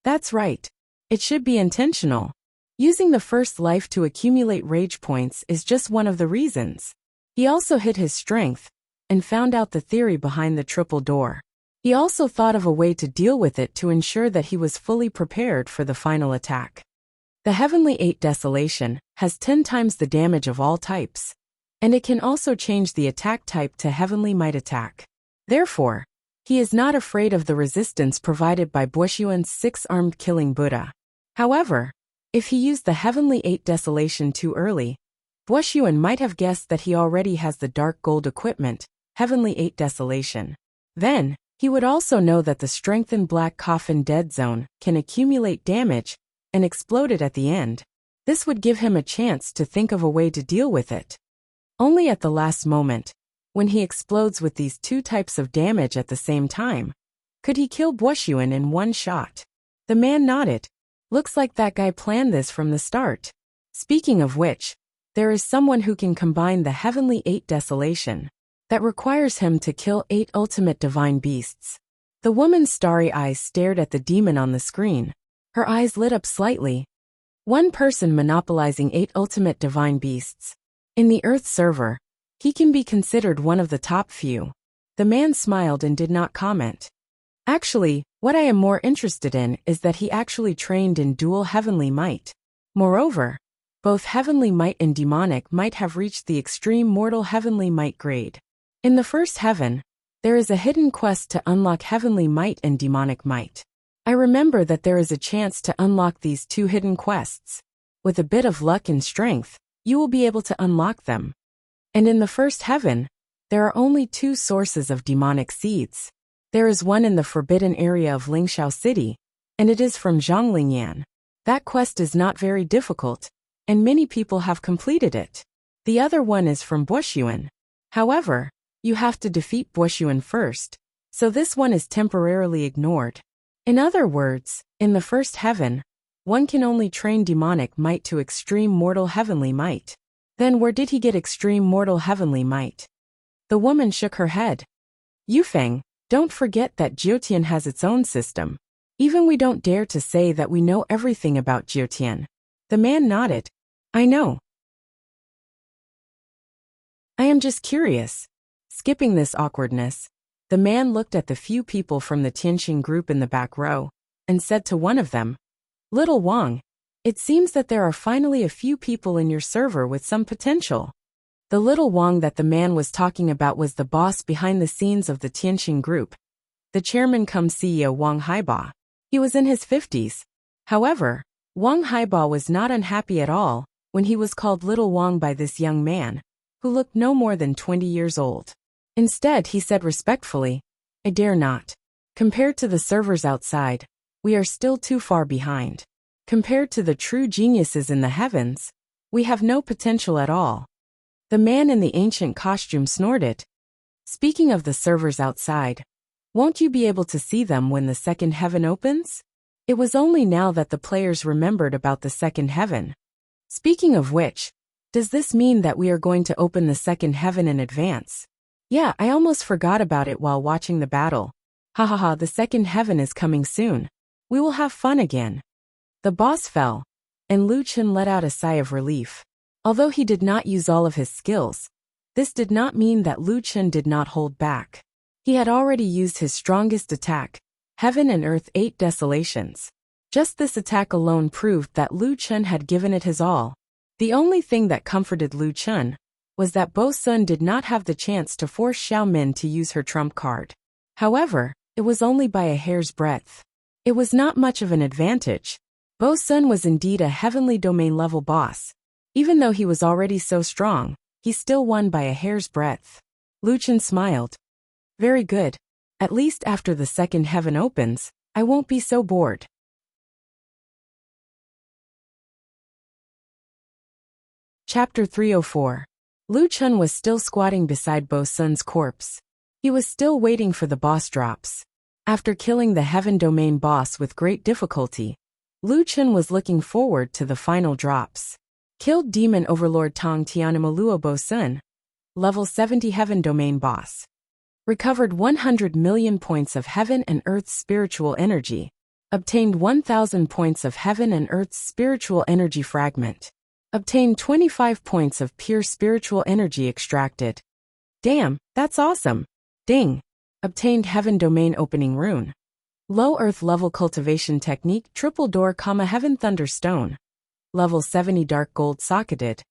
That's right. It should be intentional. Using the first life to accumulate rage points is just one of the reasons. He also hid his strength and found out the theory behind the triple door. He also thought of a way to deal with it to ensure that he was fully prepared for the final attack. The Heavenly 8 Desolation has 10 times the damage of all types, and it can also change the attack type to Heavenly Might attack. Therefore, he is not afraid of the resistance provided by Buoxuan's 6-armed killing Buddha. However, if he used the Heavenly 8 Desolation too early, Buoxuan might have guessed that he already has the dark gold equipment, Heavenly 8 Desolation. Then, he would also know that the strengthened Black Coffin Dead Zone can accumulate damage and explode it at the end. This would give him a chance to think of a way to deal with it. Only at the last moment, when he explodes with these two types of damage at the same time, could he kill Buoxuan in one shot. The man nodded. Looks like that guy planned this from the start. Speaking of which, there is someone who can combine the Heavenly 8 Desolation that requires him to kill 8 ultimate divine beasts. The woman's starry eyes stared at the demon on the screen. Her eyes lit up slightly. One person monopolizing 8 ultimate divine beasts. In the Earth server, he can be considered one of the top few. The man smiled and did not comment. Actually, what I am more interested in is that he actually trained in dual Heavenly Might. Moreover, both Heavenly Might and Demonic Might have reached the extreme mortal Heavenly Might grade. In the first heaven, there is a hidden quest to unlock Heavenly Might and Demonic Might. I remember that there is a chance to unlock these two hidden quests. With a bit of luck and strength, you will be able to unlock them. And in the first heaven, there are only 2 sources of demonic seeds. There is one in the forbidden area of Lingxiao City, and it is from Zhonglingyan. That quest is not very difficult, and many people have completed it. The other one is from Buoxuan. However, you have to defeat Buoxuan first, so this one is temporarily ignored. In other words, in the first heaven, one can only train demonic might to extreme mortal heavenly might. Then where did he get extreme mortal heavenly might? The woman shook her head. Yufeng, don't forget that Jiotian has its own system. Even we don't dare to say that we know everything about Jiotian. The man nodded. I know. I am just curious. Skipping this awkwardness, the man looked at the few people from the Tianqing group in the back row and said to one of them, "Little Wang, it seems that there are finally a few people in your server with some potential." The little Wang that the man was talking about was the boss behind the scenes of the Tianqing group, the chairman cum CEO Wang Haiba. He was in his 50s. However, Wang Haiba was not unhappy at all when he was called Little Wang by this young man, who looked no more than 20 years old. Instead, he said respectfully, "I dare not. Compared to the servers outside, we are still too far behind. Compared to the true geniuses in the heavens, we have no potential at all." The man in the ancient costume snorted. "Speaking of the servers outside, won't you be able to see them when the second heaven opens?" It was only now that the players remembered about the second heaven. "Speaking of which, does this mean that we are going to open the second heaven in advance?" "Yeah, I almost forgot about it while watching the battle. Ha ha ha, the second heaven is coming soon. We will have fun again." The boss fell, and Lu Chen let out a sigh of relief. Although he did not use all of his skills, this did not mean that Lu Chen did not hold back. He had already used his strongest attack, Heaven and Earth 8 Desolations. Just this attack alone proved that Lu Chen had given it his all. The only thing that comforted Lu Chen was that Bo Sun did not have the chance to force Xiao Min to use her trump card. However, it was only by a hair's breadth. It was not much of an advantage. Bo Sun was indeed a heavenly domain level boss. Even though he was already so strong, he still won by a hair's breadth. Lu Chen smiled. "Very good. At least after the second heaven opens, I won't be so bored." Chapter 304. Lu Chen was still squatting beside Bo Sun's corpse. He was still waiting for the boss drops. After killing the heaven domain boss with great difficulty, Lu Chen was looking forward to the final drops. Killed Demon Overlord Tong Tianamaluo Bo Sun, level 70 Heaven Domain Boss. Recovered 100 million points of Heaven and Earth's spiritual energy. Obtained 1000 points of Heaven and Earth's spiritual energy fragment. Obtained 25 points of pure spiritual energy extracted. Damn, that's awesome. Ding. Obtained Heaven Domain Opening Rune. Low Earth Level Cultivation Technique Triple Door, Heaven Thunderstone. Level 70 Dark Gold Socketed.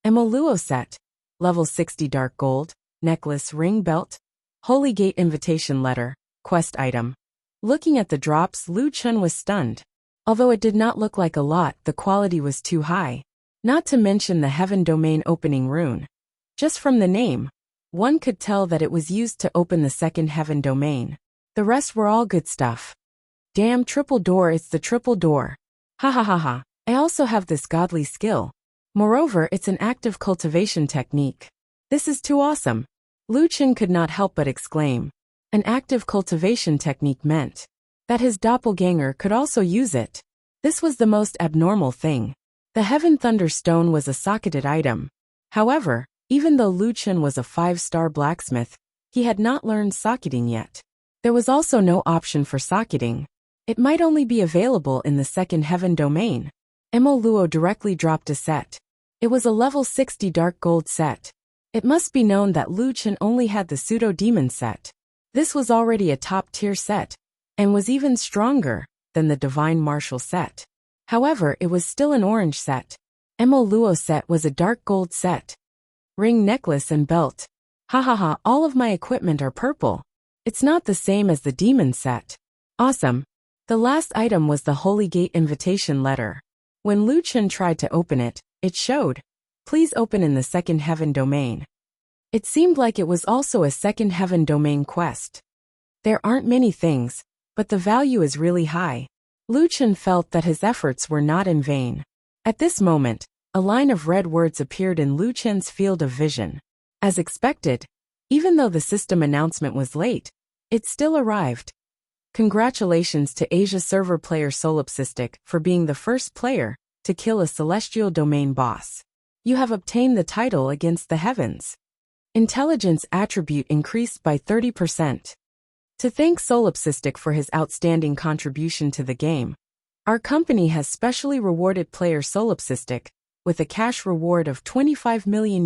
Emoluo Set. Level 60 Dark Gold. Necklace Ring Belt. Holy Gate Invitation Letter. Quest Item. Looking at the drops, Lu Chen was stunned. Although it did not look like a lot, the quality was too high. Not to mention the Heaven Domain Opening Rune. Just from the name, one could tell that it was used to open the second Heaven Domain. The rest were all good stuff. Damn, triple door, it's the triple door. Ha ha ha ha. I also have this godly skill. Moreover, it's an active cultivation technique. This is too awesome. Lu Chen could not help but exclaim. An active cultivation technique meant that his doppelganger could also use it. This was the most abnormal thing. The Heaven Thunderstone was a socketed item. However, even though Lu Chen was a 5-star blacksmith, he had not learned socketing yet. There was also no option for socketing. It might only be available in the second Heaven Domain. Emo Luo directly dropped a set. It was a level 60 Dark Gold set. It must be known that Lu Chen only had the Pseudo-Demon set. This was already a top-tier set, and was even stronger than the Divine Martial set. However, it was still an orange set. Emo Luo set was a Dark Gold set. Ring, necklace and belt. Ha ha ha, all of my equipment are purple. It's not the same as the Demon set. Awesome. The last item was the Holy Gate Invitation Letter. When Lu Chen tried to open it, it showed, "Please open in the second Heaven Domain." It seemed like it was also a second Heaven Domain quest. There aren't many things, but the value is really high. Lu Chen felt that his efforts were not in vain. At this moment, a line of red words appeared in Lu Chen's field of vision. As expected, even though the system announcement was late, it still arrived. Congratulations to Asia server player Solipsistic for being the first player to kill a celestial domain boss. You have obtained the title against the heavens. Intelligence attribute increased by 30%. To thank Solipsistic for his outstanding contribution to the game, our company has specially rewarded player Solipsistic with a cash reward of $25 million.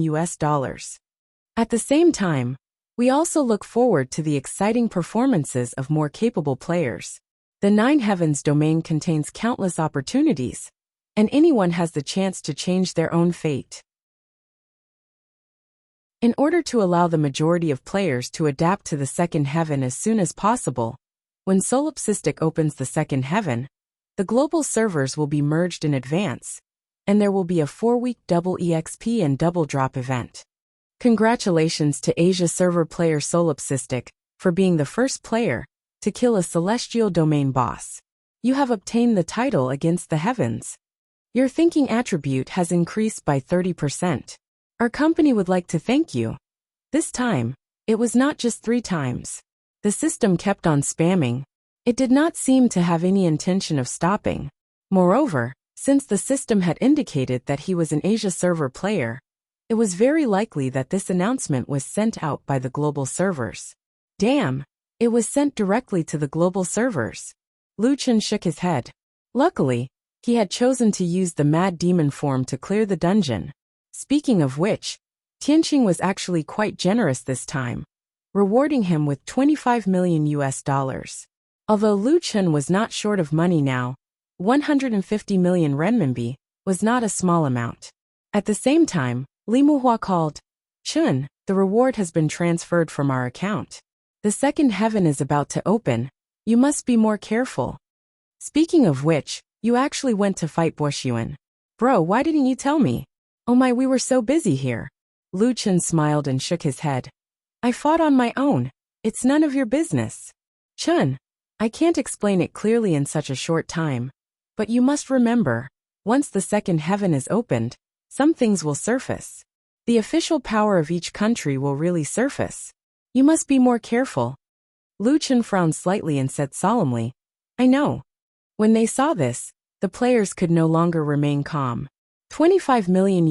At the same time, We also look forward to the exciting performances of more capable players. The Nine Heavens domain contains countless opportunities, and anyone has the chance to change their own fate. In order to allow the majority of players to adapt to the second heaven as soon as possible, when Solipsistic opens the second heaven, the global servers will be merged in advance, and there will be a 4-week double EXP and double drop event. Congratulations to Asia server player Solipsistic for being the first player to kill a celestial domain boss. You have obtained the title against the heavens. Your thinking attribute has increased by 30%. Our company would like to thank you. This time, it was not just 3 times. The system kept on spamming. It did not seem to have any intention of stopping. Moreover, since the system had indicated that he was an Asia server player, it was very likely that this announcement was sent out by the global servers. Damn, it was sent directly to the global servers. Lu Chen shook his head. Luckily, he had chosen to use the Mad Demon form to clear the dungeon. Speaking of which, Tianqing was actually quite generous this time, rewarding him with $25 million. Although Lu Chen was not short of money now, 150 million renminbi was not a small amount. At the same time, Li Muhua called, Chun, the reward has been transferred from our account. The second heaven is about to open. You must be more careful. Speaking of which, you actually went to fight Boxuan. Bro, why didn't you tell me? Oh my, we were so busy here. Lu Chen smiled and shook his head. I fought on my own. It's none of your business. Chun, I can't explain it clearly in such a short time. But you must remember, once the second heaven is opened, some things will surface. The official power of each country will really surface. You must be more careful. Lu Chen frowned slightly and said solemnly, I know. When they saw this, the players could no longer remain calm. $25 million,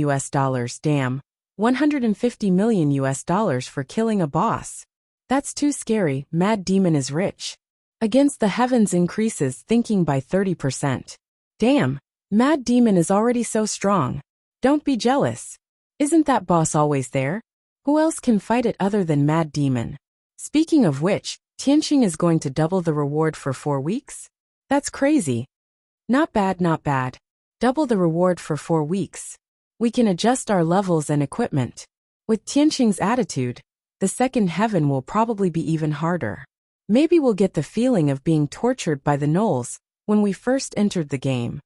damn. $150 million for killing a boss. That's too scary. Mad Demon is rich. Against the heavens increases thinking by 30%. Damn, Mad Demon is already so strong. Don't be jealous. Isn't that boss always there? Who else can fight it other than Mad Demon? Speaking of which, Tianqing is going to double the reward for 4 weeks? That's crazy. Not bad, not bad. Double the reward for 4 weeks. We can adjust our levels and equipment. With Tianqing's attitude, the second heaven will probably be even harder. Maybe we'll get the feeling of being tortured by the gnolls when we first entered the game.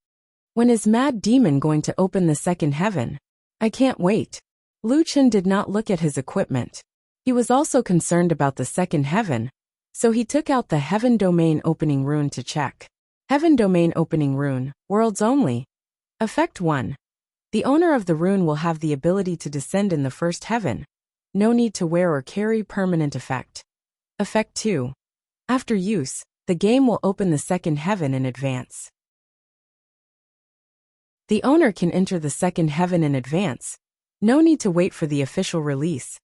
When is Mad Demon going to open the second heaven? I can't wait. Lu Chen did not look at his equipment. He was also concerned about the second heaven, so he took out the Heaven Domain Opening Rune to check. Heaven Domain Opening Rune, Worlds Only. Effect 1. The owner of the rune will have the ability to descend in the first heaven. No need to wear or carry permanent effect. Effect 2. After use, the game will open the second heaven in advance. The owner can enter the second heaven in advance. No need to wait for the official release.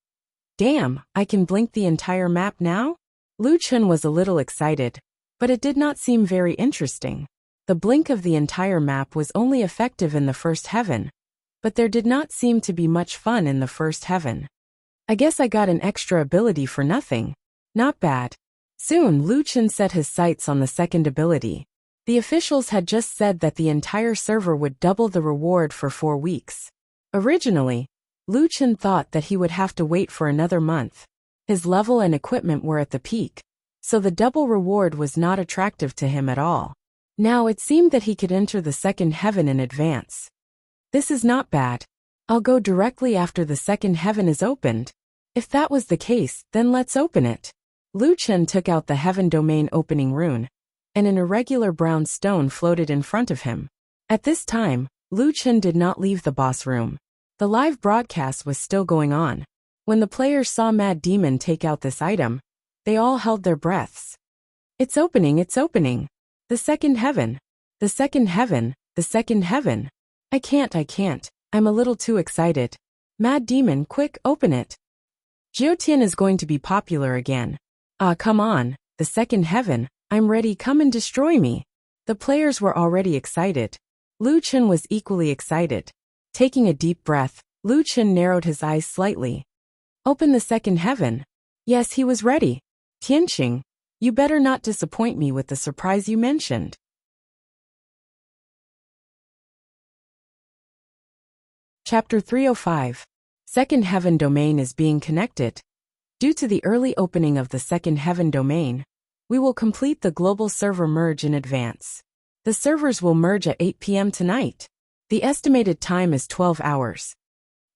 Damn, I can blink the entire map now? Lu Chen was a little excited, but it did not seem very interesting. The blink of the entire map was only effective in the first heaven, but there did not seem to be much fun in the first heaven. I guess I got an extra ability for nothing. Not bad. Soon Lu Chen set his sights on the second ability. The officials had just said that the entire server would double the reward for 4 weeks. Originally, Lu Chen thought that he would have to wait for another month. His level and equipment were at the peak, so the double reward was not attractive to him at all. Now it seemed that he could enter the second heaven in advance. This is not bad. I'll go directly after the second heaven is opened. If that was the case, then let's open it. Lu Chen took out the Heaven Domain Opening Rune, and an irregular brown stone floated in front of him. At this time, Lu Chen did not leave the boss room. The live broadcast was still going on. When the players saw Mad Demon take out this item, they all held their breaths. It's opening, it's opening. The second heaven. The second heaven, the second heaven. I can't. I'm a little too excited. Mad Demon, quick, open it. Jiutian is going to be popular again. Ah, come on, the second heaven. I'm ready, come and destroy me. The players were already excited. Lu Chen was equally excited. Taking a deep breath, Lu Chen narrowed his eyes slightly. Open the second heaven. Yes, he was ready. Tianqing, you better not disappoint me with the surprise you mentioned. Chapter 305. Second Heaven Domain is being connected. Due to the early opening of the Second Heaven Domain, we will complete the global server merge in advance. The servers will merge at 8 p.m. tonight. The estimated time is 12 hours.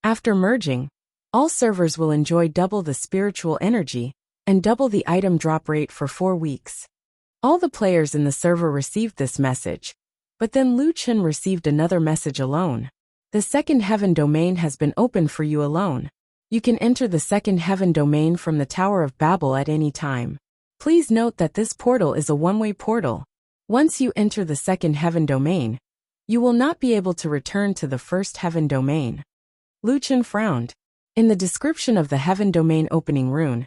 After merging, all servers will enjoy double the spiritual energy and double the item drop rate for 4 weeks. All the players in the server received this message, but then Lu Chen received another message alone. The Second Heaven Domain has been opened for you alone. You can enter the Second Heaven Domain from the Tower of Babel at any time. Please note that this portal is a one-way portal. Once you enter the Second Heaven Domain, you will not be able to return to the First Heaven Domain. Lu Chen frowned. In the description of the Heaven Domain opening rune,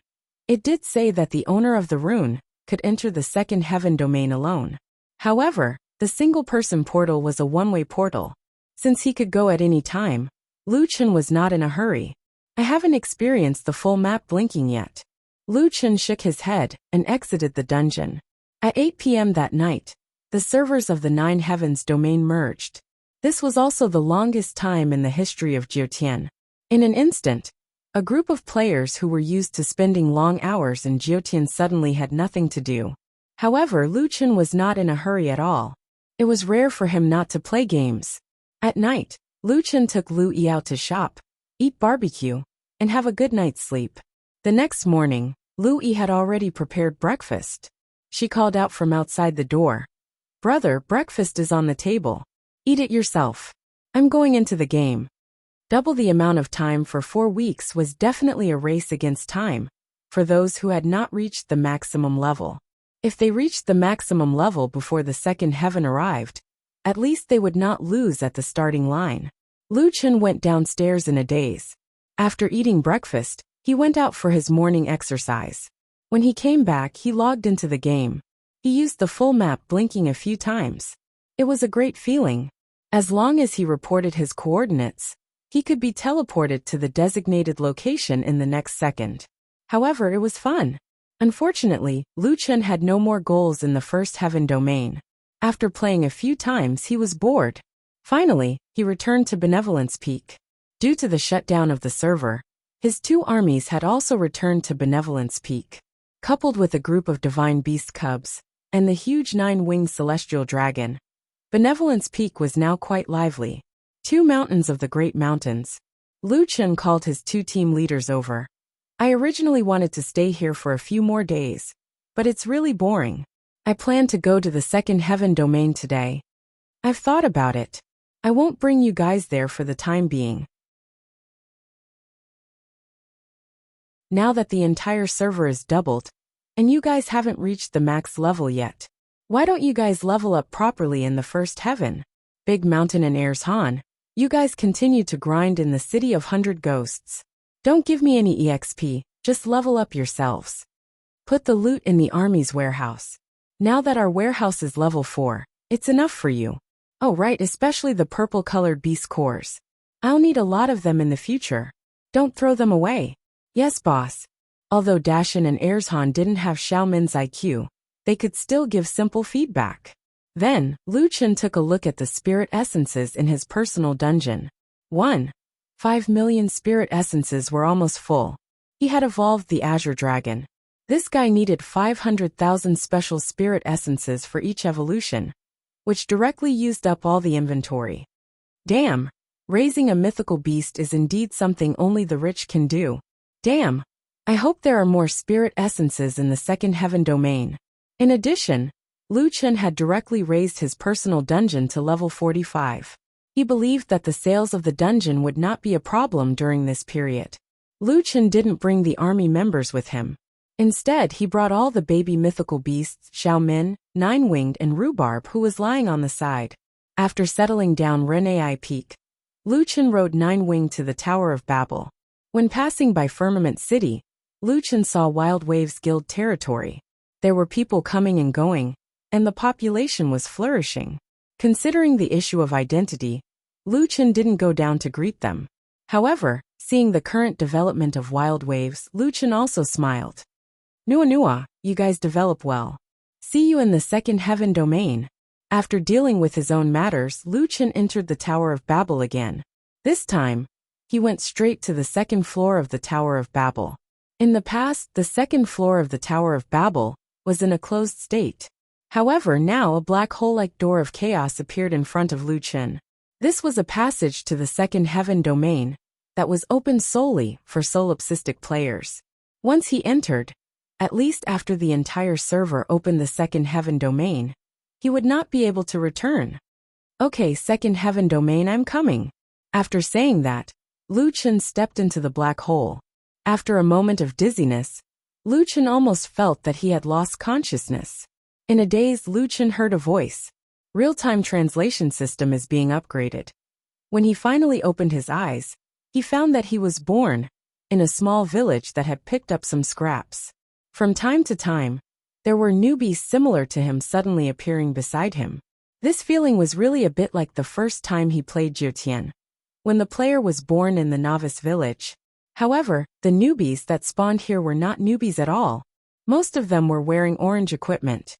it did say that the owner of the rune could enter the Second Heaven Domain alone. However, the single-person portal was a one-way portal. Since he could go at any time, Lu Chen was not in a hurry. I haven't experienced the full map blinking yet. Lu Chen shook his head and exited the dungeon. At 8 p.m. that night, the servers of the Nine Heavens domain merged. This was also the longest time in the history of Jiotian. In an instant, a group of players who were used to spending long hours in Jiotian suddenly had nothing to do. However, Lu Chen was not in a hurry at all. It was rare for him not to play games. At night, Lu Chen took Lu Yi out to shop, eat barbecue, and have a good night's sleep. The next morning, Lu Yi had already prepared breakfast. She called out from outside the door. "Brother, breakfast is on the table. Eat it yourself. I'm going into the game." Double the amount of time for 4 weeks was definitely a race against time for those who had not reached the maximum level. If they reached the maximum level before the Second Heaven arrived, at least they would not lose at the starting line. Lu Chen went downstairs in a daze. After eating breakfast, he went out for his morning exercise. When he came back, he logged into the game. He used the full map blinking a few times. It was a great feeling. As long as he reported his coordinates, he could be teleported to the designated location in the next second. However, it was fun. Unfortunately, Lu Chen had no more goals in the First Heaven Domain. After playing a few times, he was bored. Finally, he returned to Benevolence Peak. Due to the shutdown of the server, his 2 armies had also returned to Benevolence Peak. Coupled with a group of divine beast cubs and the huge 9-winged celestial dragon, Benevolence Peak was now quite lively. 2 mountains of the Great Mountains. Lu Chen called his 2 team leaders over. "I originally wanted to stay here for a few more days, but it's really boring. I plan to go to the Second Heaven Domain today. I've thought about it. I won't bring you guys there for the time being." Now that the entire server is doubled, and you guys haven't reached the max level yet, why don't you guys level up properly in the First Heaven? Big Mountain and Ayers Han, you guys continue to grind in the City of 100 Ghosts. Don't give me any EXP, just level up yourselves. Put the loot in the army's warehouse. Now that our warehouse is level 4, it's enough for you. Oh right, especially the purple-colored beast cores. I'll need a lot of them in the future. Don't throw them away. Yes, boss. Although Dashin and Ershan didn't have Xiaomin's IQ, they could still give simple feedback. Then, Lu Chen took a look at the spirit essences in his personal dungeon. 5 million spirit essences were almost full. He had evolved the Azure Dragon. This guy needed 500,000 special spirit essences for each evolution, which directly used up all the inventory. Damn, raising a mythical beast is indeed something only the rich can do. Damn, I hope there are more spirit essences in the Second Heaven Domain. In addition, Lu Chen had directly raised his personal dungeon to level 45. He believed that the sales of the dungeon would not be a problem during this period. Lu Chen didn't bring the army members with him. Instead, he brought all the baby mythical beasts Xiaomin, Nine-Winged and Rhubarb, who was lying on the side. After settling down Renai Peak, Lu Chen rode Nine-Winged to the Tower of Babel. When passing by Firmament City, Lu Chen saw Wild Waves Guild territory. There were people coming and going, and the population was flourishing. Considering the issue of identity, Lu Chen didn't go down to greet them. However, Seeing the current development of wild waves, Luchan also smiled. Nua Nua, you guys develop well. See you in the second heaven domain. After dealing with his own matters, Luchan entered the Tower of Babel again. This time, he went straight to the second floor of the Tower of Babel. In the past, the second floor of the Tower of Babel was in a closed state. However, now a black hole-like door of chaos appeared in front of Luchan. This was a passage to the second heaven domain that was open solely for solipsistic players. Once he entered, at least after the entire server opened the second heaven domain, he would not be able to return. Okay, second heaven domain, I'm coming. After saying that, Luchan stepped into the black hole. After a moment of dizziness, Luchan almost felt that he had lost consciousness. In a daze, Luchan heard a voice. Real-time translation system is being upgraded. When he finally opened his eyes, he found that he was born in a small village that had picked up some scraps. From time to time, there were newbies similar to him suddenly appearing beside him. This feeling was really a bit like the first time he played Jiutian, when the player was born in the novice village. However, the newbies that spawned here were not newbies at all. Most of them were wearing orange equipment.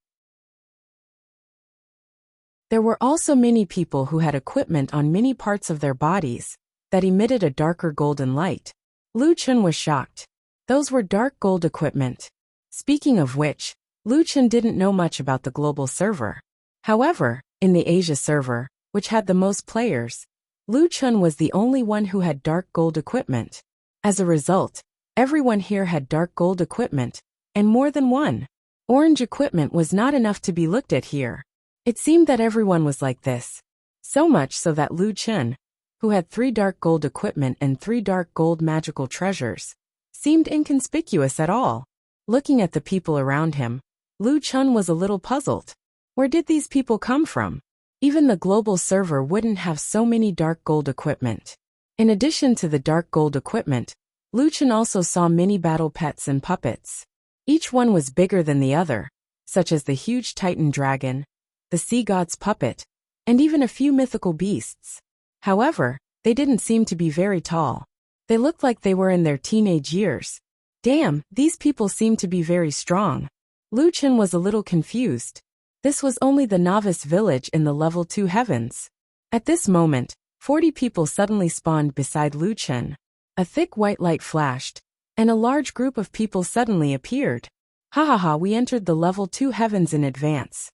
There were also many people who had equipment on many parts of their bodies that emitted a darker golden light. Luchan was shocked. Those were dark gold equipment. Speaking of which, Luchan didn't know much about the global server. However, in the Asia server, which had the most players, Luchan was the only one who had dark gold equipment. As a result, everyone here had dark gold equipment, and more than one. Orange equipment was not enough to be looked at here. It seemed that everyone was like this. So much so that Luchan, who had 3 dark gold equipment and 3 dark gold magical treasures, seemed inconspicuous at all. Looking at the people around him, Luchan was a little puzzled. Where did these people come from? Even the global server wouldn't have so many dark gold equipment. In addition to the dark gold equipment, Luchan also saw many battle pets and puppets. Each one was bigger than the other, such as the huge Titan dragon, the sea god's puppet, and even a few mythical beasts. However, they didn't seem to be very tall. They looked like they were in their teenage years. Damn, these people seemed to be very strong. Luchan was a little confused. This was only the novice village in the level 2 heavens. At this moment, 40 people suddenly spawned beside Luchan. A thick white light flashed, and a large group of people suddenly appeared. Ha ha ha, we entered the level 2 heavens in advance.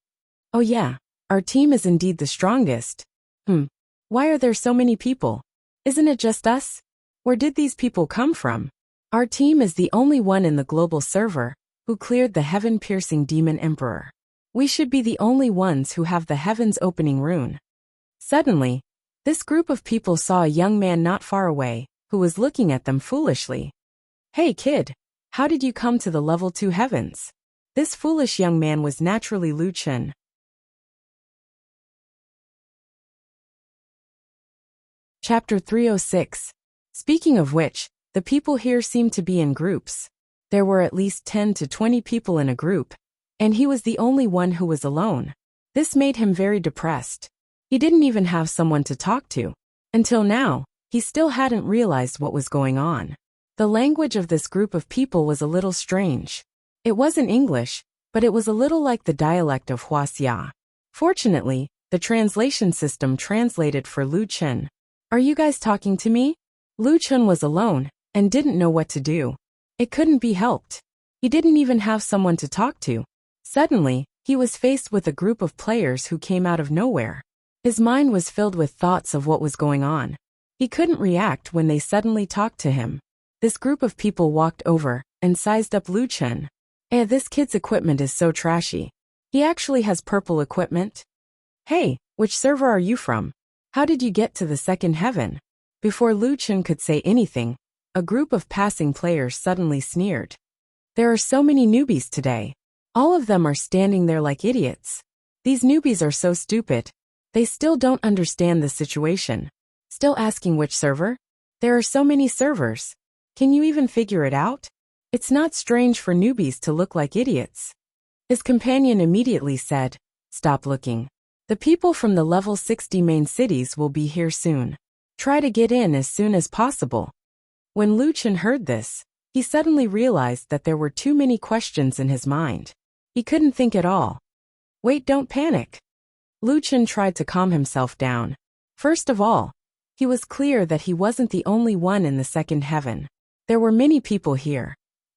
Oh yeah, our team is indeed the strongest. Why are there so many people? Isn't it just us? Where did these people come from? Our team is the only one in the global server who cleared the heaven-piercing demon emperor. We should be the only ones who have the heavens opening rune. Suddenly, this group of people saw a young man not far away, who was looking at them foolishly. Hey kid, how did you come to the level 2 heavens? This foolish young man was naturally Luchan. Chapter 306. Speaking of which, the people here seemed to be in groups. There were at least 10 to 20 people in a group, and he was the only one who was alone. This made him very depressed. He didn't even have someone to talk to. Until now, he still hadn't realized what was going on. The language of this group of people was a little strange. It wasn't English, but it was a little like the dialect of Wuxia. Fortunately, the translation system translated for Luchan. Are you guys talking to me? Luchan was alone and didn't know what to do. It couldn't be helped. He didn't even have someone to talk to. Suddenly, he was faced with a group of players who came out of nowhere. His mind was filled with thoughts of what was going on. He couldn't react when they suddenly talked to him. This group of people walked over and sized up Luchan. This kid's equipment is so trashy. He actually has purple equipment. Hey, which server are you from? How did you get to the second heaven? Before Luchan could say anything, a group of passing players suddenly sneered. There are so many newbies today. All of them are standing there like idiots. These newbies are so stupid. They still don't understand the situation. Still asking which server? There are so many servers. Can you even figure it out? It's not strange for newbies to look like idiots. His companion immediately said, "Stop looking. The people from the level 60 main cities will be here soon. Try to get in as soon as possible." When Lu Chen heard this, he suddenly realized that there were too many questions in his mind. He couldn't think at all. Wait, don't panic. Lu Chen tried to calm himself down. First of all, he was clear that he wasn't the only one in the second heaven. There were many people here,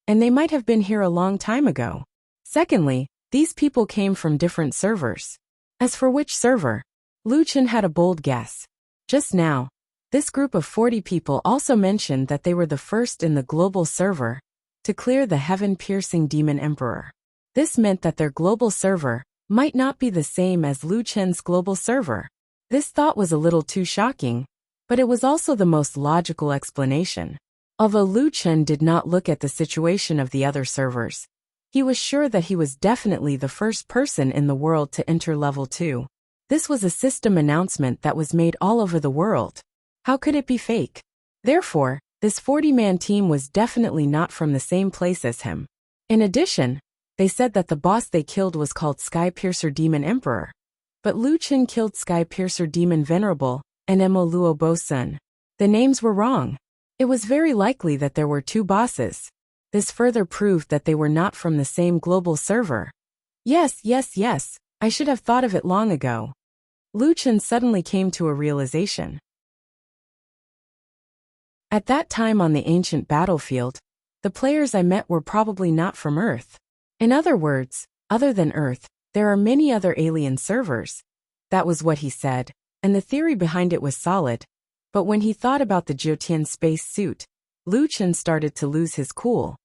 and they might have been here a long time ago. Secondly, these people came from different servers. As for which server, Lu Chen had a bold guess. Just now, this group of 40 people also mentioned that they were the first in the global server to clear the heaven-piercing demon emperor. This meant that their global server might not be the same as Lu Chen's global server. This thought was a little too shocking, but it was also the most logical explanation. Although Lu Chen did not look at the situation of the other servers, he was sure that he was definitely the first person in the world to enter level 2. This was a system announcement that was made all over the world. How could it be fake? Therefore, this 40-man team was definitely not from the same place as him. In addition, they said that the boss they killed was called Sky Piercer Demon Emperor. But Lu Chen killed Sky Piercer Demon Venerable and Emo Luo Bo Sun. The names were wrong. It was very likely that there were two bosses. This further proved that they were not from the same global server. Yes, I should have thought of it long ago. Lu Chen suddenly came to a realization. At that time on the ancient battlefield, the players I met were probably not from Earth. In other words, other than Earth, there are many other alien servers. That was what he said, and the theory behind it was solid. But when he thought about the Jiutian space suit, Lu Chen started to lose his cool.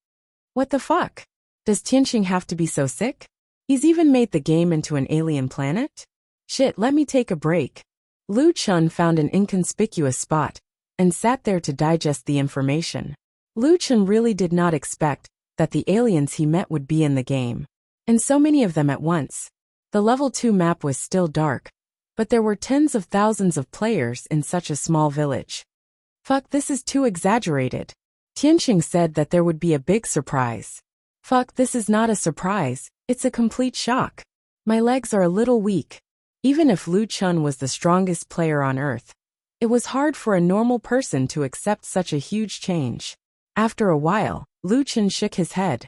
What the fuck? Does Tianqing have to be so sick? He's even made the game into an alien planet? Shit, let me take a break. Lu Chen found an inconspicuous spot and sat there to digest the information. Lu Chen really did not expect that the aliens he met would be in the game, and so many of them at once. The level 2 map was still dark, but there were tens of thousands of players in such a small village. Fuck, this is too exaggerated. Tianqing said that there would be a big surprise. Fuck, this is not a surprise, it's a complete shock. My legs are a little weak. Even if Lu Chen was the strongest player on Earth, it was hard for a normal person to accept such a huge change. After a while, Lu Chen shook his head.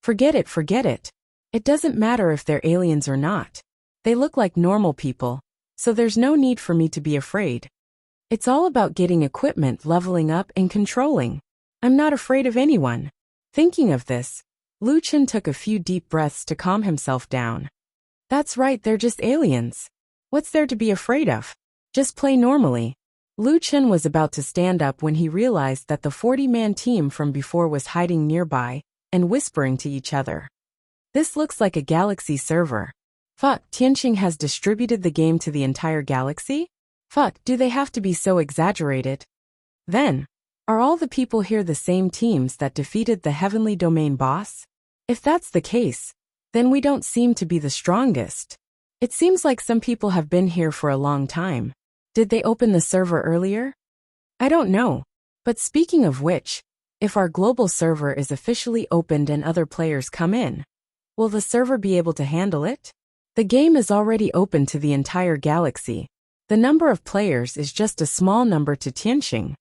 Forget it. It doesn't matter if they're aliens or not. They look like normal people, so there's no need for me to be afraid. It's all about getting equipment, leveling up, and controlling. I'm not afraid of anyone. Thinking of this, Lu Chen took a few deep breaths to calm himself down. That's right, they're just aliens. What's there to be afraid of? Just play normally. Lu Chen was about to stand up when he realized that the 40-man team from before was hiding nearby and whispering to each other. This looks like a galaxy server. Fuck, Tianqing has distributed the game to the entire galaxy? Fuck, do they have to be so exaggerated? Then, are all the people here the same teams that defeated the Heavenly Domain boss? If that's the case, then we don't seem to be the strongest. It seems like some people have been here for a long time. Did they open the server earlier? I don't know. But speaking of which, if our global server is officially opened and other players come in, will the server be able to handle it? The game is already open to the entire galaxy. The number of players is just a small number to Tianqing.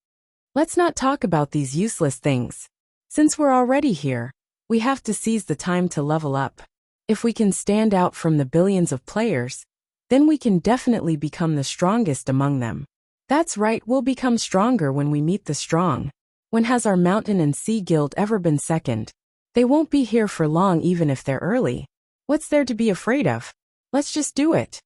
Let's not talk about these useless things. Since we're already here, we have to seize the time to level up. If we can stand out from the billions of players, then we can definitely become the strongest among them. That's right, we'll become stronger when we meet the strong. When has our mountain and sea guild ever been second? They won't be here for long even if they're early. What's there to be afraid of? Let's just do it.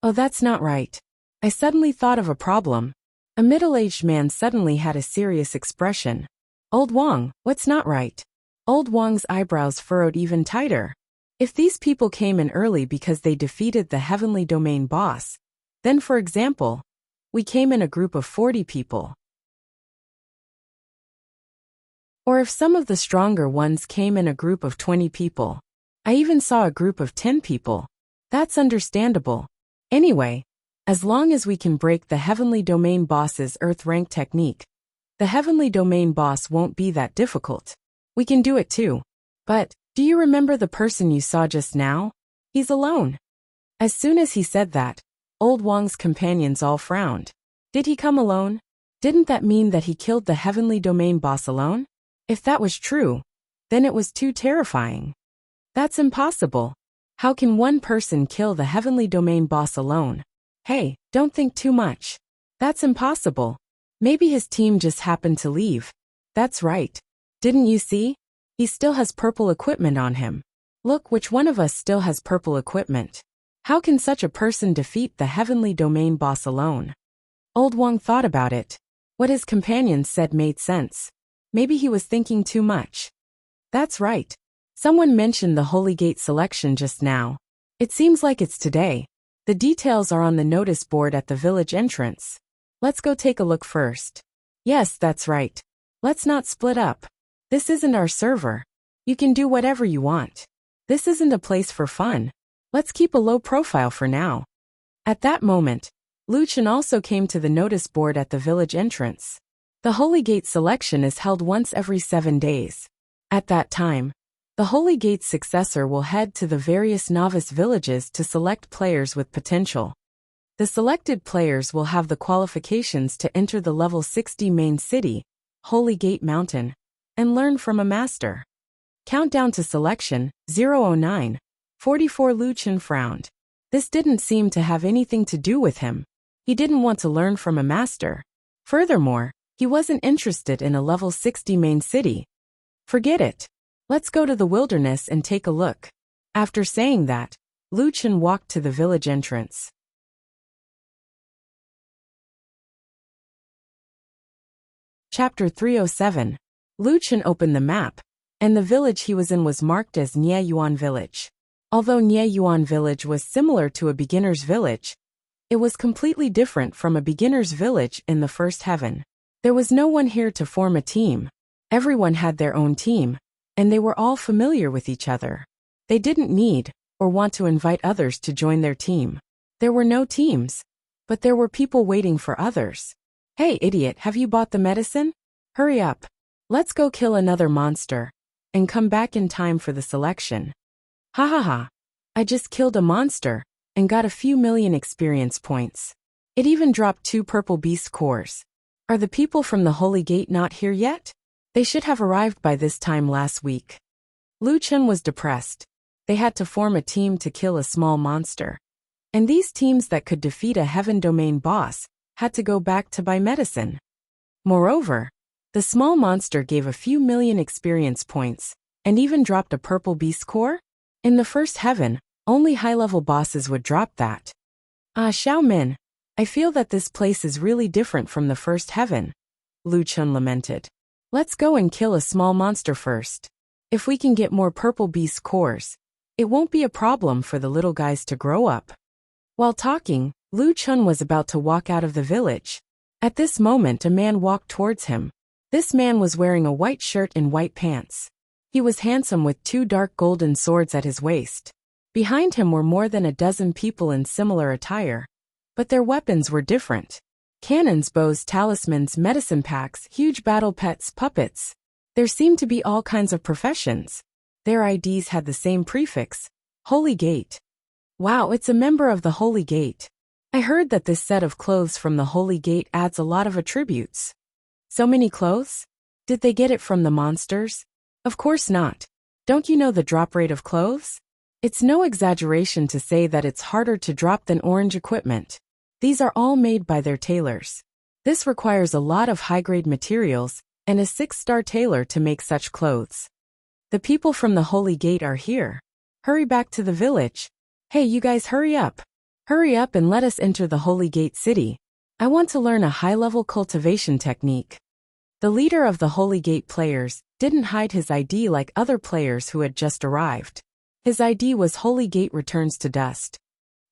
Oh, that's not right. I suddenly thought of a problem. A middle-aged man suddenly had a serious expression. Old Wang, what's not right? Old Wang's eyebrows furrowed even tighter. If these people came in early because they defeated the Heavenly Domain boss, then for example, we came in a group of 40 people. Or if some of the stronger ones came in a group of 20 people. I even saw a group of 10 people. That's understandable. Anyway, as long as we can break the Heavenly Domain boss's Earth rank technique, the Heavenly Domain boss won't be that difficult. We can do it too. But, do you remember the person you saw just now? He's alone. As soon as he said that, Old Wang's companions all frowned. Did he come alone? Didn't that mean that he killed the heavenly domain boss alone? If that was true, then it was too terrifying. That's impossible. How can one person kill the heavenly domain boss alone? Hey, don't think too much. That's impossible. Maybe his team just happened to leave. That's right. Didn't you see? He still has purple equipment on him. Look, which one of us still has purple equipment? How can such a person defeat the heavenly domain boss alone? Old Wang thought about it. What his companions said made sense. Maybe he was thinking too much. That's right. Someone mentioned the Holy Gate selection just now. It seems like it's today. The details are on the notice board at the village entrance. Let's go take a look first. Yes, that's right. Let's not split up. This isn't our server. You can do whatever you want. This isn't a place for fun. Let's keep a low profile for now. At that moment, Lu Chen also came to the notice board at the village entrance. The Holy Gate selection is held once every 7 days. At that time, the Holy Gate's successor will head to the various novice villages to select players with potential. The selected players will have the qualifications to enter the level 60 main city, Holy Gate Mountain, and learn from a master. Countdown to selection, 009. 44. Lu Chen frowned. This didn't seem to have anything to do with him. He didn't want to learn from a master. Furthermore, he wasn't interested in a level 60 main city. Forget it. Let's go to the wilderness and take a look. After saying that, Lu Chen walked to the village entrance. Chapter 307. Lu Chen opened the map, and the village he was in was marked as Nie Yuan Village. Although Nie Yuan Village was similar to a beginner's village, it was completely different from a beginner's village in the first heaven. There was no one here to form a team. Everyone had their own team, and they were all familiar with each other. They didn't need or want to invite others to join their team. There were no teams, but there were people waiting for others. Hey, idiot, have you bought the medicine? Hurry up. Let's go kill another monster and come back in time for the selection. Ha ha ha. I just killed a monster and got a few million experience points. It even dropped 2 purple beast cores. Are the people from the Holy Gate not here yet? They should have arrived by this time last week. Lu Chen was depressed. They had to form a team to kill a small monster. And these teams that could defeat a heaven domain boss had to go back to buy medicine. Moreover, the small monster gave a few million experience points and even dropped a purple beast core? In the first heaven, only high-level bosses would drop that. Ah, Xiao Min, I feel that this place is really different from the first heaven. Lu Chen lamented. Let's go and kill a small monster first. If we can get more purple beast cores, it won't be a problem for the little guys to grow up. While talking, Lu Chen was about to walk out of the village. At this moment, a man walked towards him. This man was wearing a white shirt and white pants. He was handsome with 2 dark golden swords at his waist. Behind him were more than a dozen people in similar attire, but their weapons were different. Cannons, bows, talismans, medicine packs, huge battle pets, puppets. There seemed to be all kinds of professions. Their IDs had the same prefix, Holy Gate. Wow, it's a member of the Holy Gate. I heard that this set of clothes from the Holy Gate adds a lot of attributes. So many clothes? Did they get it from the monsters? Of course not. Don't you know the drop rate of clothes? It's no exaggeration to say that it's harder to drop than orange equipment. These are all made by their tailors. This requires a lot of high-grade materials and a 6-star tailor to make such clothes. The people from the Holy Gate are here. Hurry back to the village. Hey, you guys, hurry up. Hurry up and let us enter the Holy Gate city. I want to learn a high-level cultivation technique. The leader of the Holy Gate players didn't hide his ID like other players who had just arrived. His ID was Holy Gate Returns to Dust.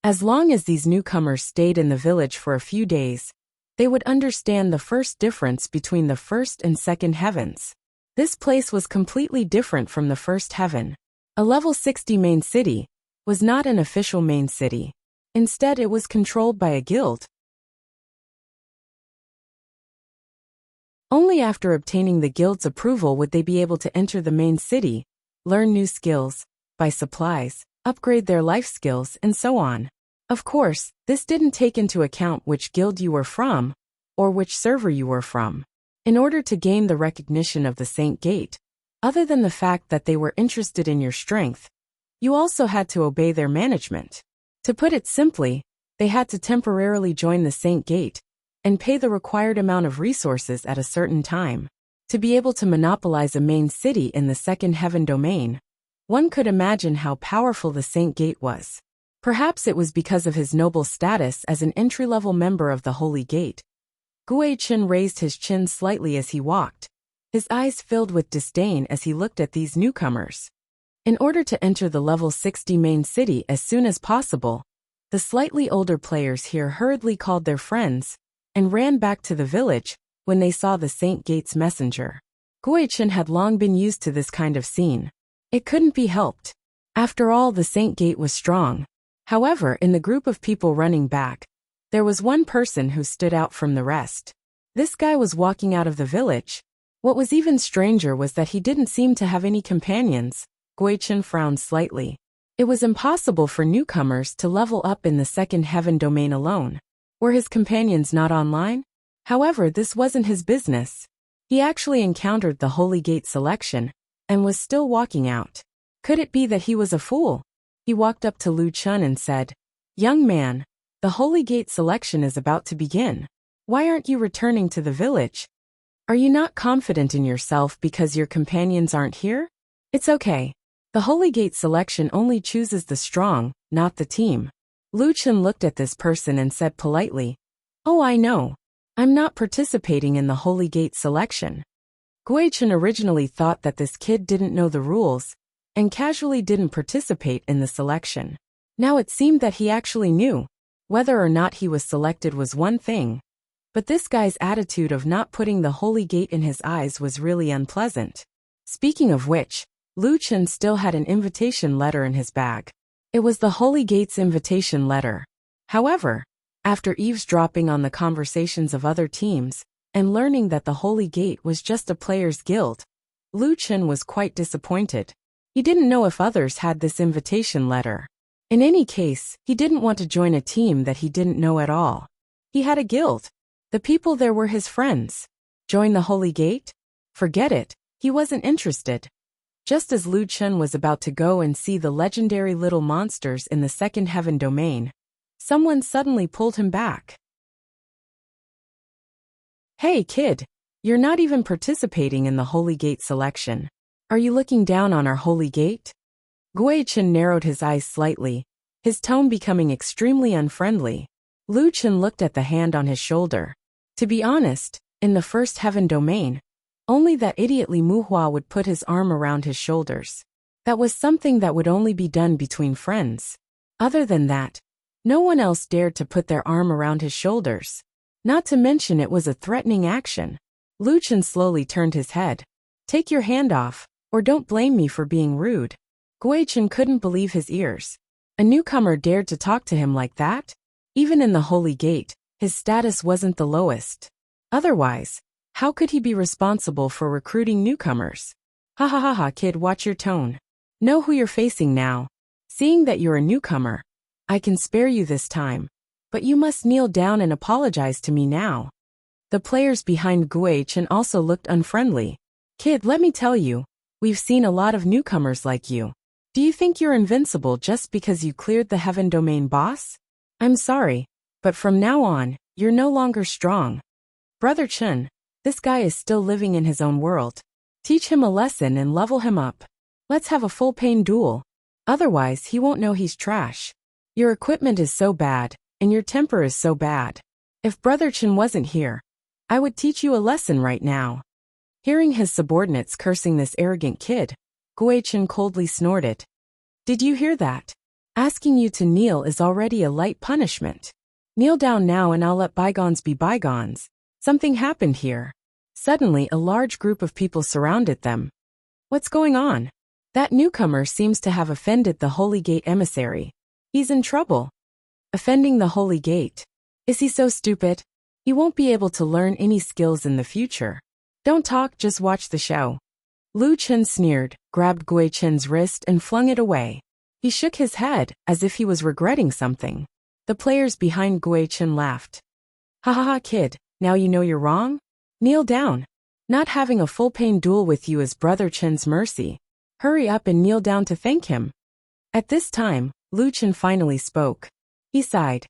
As long as these newcomers stayed in the village for a few days, they would understand the first difference between the first and second heavens. This place was completely different from the first heaven. A level 60 main city was not an official main city. Instead, it was controlled by a guild. Only after obtaining the guild's approval would they be able to enter the main city, learn new skills, buy supplies, upgrade their life skills, and so on. Of course, this didn't take into account which guild you were from, or which server you were from. In order to gain the recognition of the Saint Gate, other than the fact that they were interested in your strength, you also had to obey their management. To put it simply, they had to temporarily join the Saint Gate and pay the required amount of resources at a certain time to be able to monopolize a main city in the second heaven domain. One could imagine how powerful the Saint Gate was. Perhaps it was because of his noble status as an entry-level member of the Holy Gate. Guichen raised his chin slightly as he walked, his eyes filled with disdain as he looked at these newcomers. In order to enter the level 60 main city as soon as possible, the slightly older players here hurriedly called their friends and ran back to the village when they saw the Saint Gate's messenger. Guichen had long been used to this kind of scene. It couldn't be helped. After all, the Saint Gate was strong. However, in the group of people running back, there was one person who stood out from the rest. This guy was walking out of the village. What was even stranger was that he didn't seem to have any companions. Guichen frowned slightly. It was impossible for newcomers to level up in the second heaven domain alone. Were his companions not online? However, this wasn't his business. He actually encountered the Holy Gate selection and was still walking out. Could it be that he was a fool? He walked up to Lu Chun and said, "Young man, the Holy Gate selection is about to begin. Why aren't you returning to the village? Are you not confident in yourself because your companions aren't here? It's okay. The Holy Gate selection only chooses the strong, not the team." Lu Chun looked at this person and said politely, "Oh, I know. I'm not participating in the Holy Gate selection." Guichen originally thought that this kid didn't know the rules and casually didn't participate in the selection. Now it seemed that he actually knew. Whether or not he was selected was one thing, but this guy's attitude of not putting the Holy Gate in his eyes was really unpleasant. Speaking of which, Lu Chun still had an invitation letter in his bag. It was the Holy Gate's invitation letter. However, after eavesdropping on the conversations of other teams and learning that the Holy Gate was just a players' guild, Lu Chun was quite disappointed. He didn't know if others had this invitation letter. In any case, he didn't want to join a team that he didn't know at all. He had a guild. The people there were his friends. Join the Holy Gate? Forget it. He wasn't interested. Just as Lu Chun was about to go and see the legendary little monsters in the second heaven domain, someone suddenly pulled him back. "Hey kid, you're not even participating in the Holy Gate selection. Are you looking down on our Holy Gate?" Guichen narrowed his eyes slightly, his tone becoming extremely unfriendly. Lu Chun looked at the hand on his shoulder. To be honest, in the first heaven domain, only that idiot Li Muhua would put his arm around his shoulders. That was something that would only be done between friends. Other than that, no one else dared to put their arm around his shoulders. Not to mention it was a threatening action. Lu Chun slowly turned his head. "Take your hand off, or don't blame me for being rude." Guichen couldn't believe his ears. A newcomer dared to talk to him like that? Even in the Holy Gate, his status wasn't the lowest. Otherwise, how could he be responsible for recruiting newcomers? "Ha ha ha ha, kid, watch your tone. Know who you're facing now. Seeing that you're a newcomer, I can spare you this time, but you must kneel down and apologize to me now." The players behind Guichen also looked unfriendly. "Kid, let me tell you, we've seen a lot of newcomers like you. Do you think you're invincible just because you cleared the Heaven Domain boss? I'm sorry, but from now on, you're no longer strong. Brother Chun, this guy is still living in his own world. Teach him a lesson and level him up. Let's have a full pain duel. Otherwise, he won't know he's trash. Your equipment is so bad, and your temper is so bad. If Brother Chun wasn't here, I would teach you a lesson right now." Hearing his subordinates cursing this arrogant kid, Guichen coldly snorted. "Did you hear that? Asking you to kneel is already a light punishment. Kneel down now and I'll let bygones be bygones." Something happened here. Suddenly, a large group of people surrounded them. What's going on? That newcomer seems to have offended the Holy Gate emissary. He's in trouble. Offending the Holy Gate. Is he so stupid? He won't be able to learn any skills in the future. Don't talk, just watch the show. Lu Chun sneered, grabbed Guichen's wrist and flung it away. He shook his head, as if he was regretting something. The players behind Guichen laughed. "Ha ha ha, kid, Now you know you're wrong? Kneel down. Not having a full pain duel with you is Brother Chen's mercy. Hurry up and kneel down to thank him. At this time, Lu Chen finally spoke. He sighed.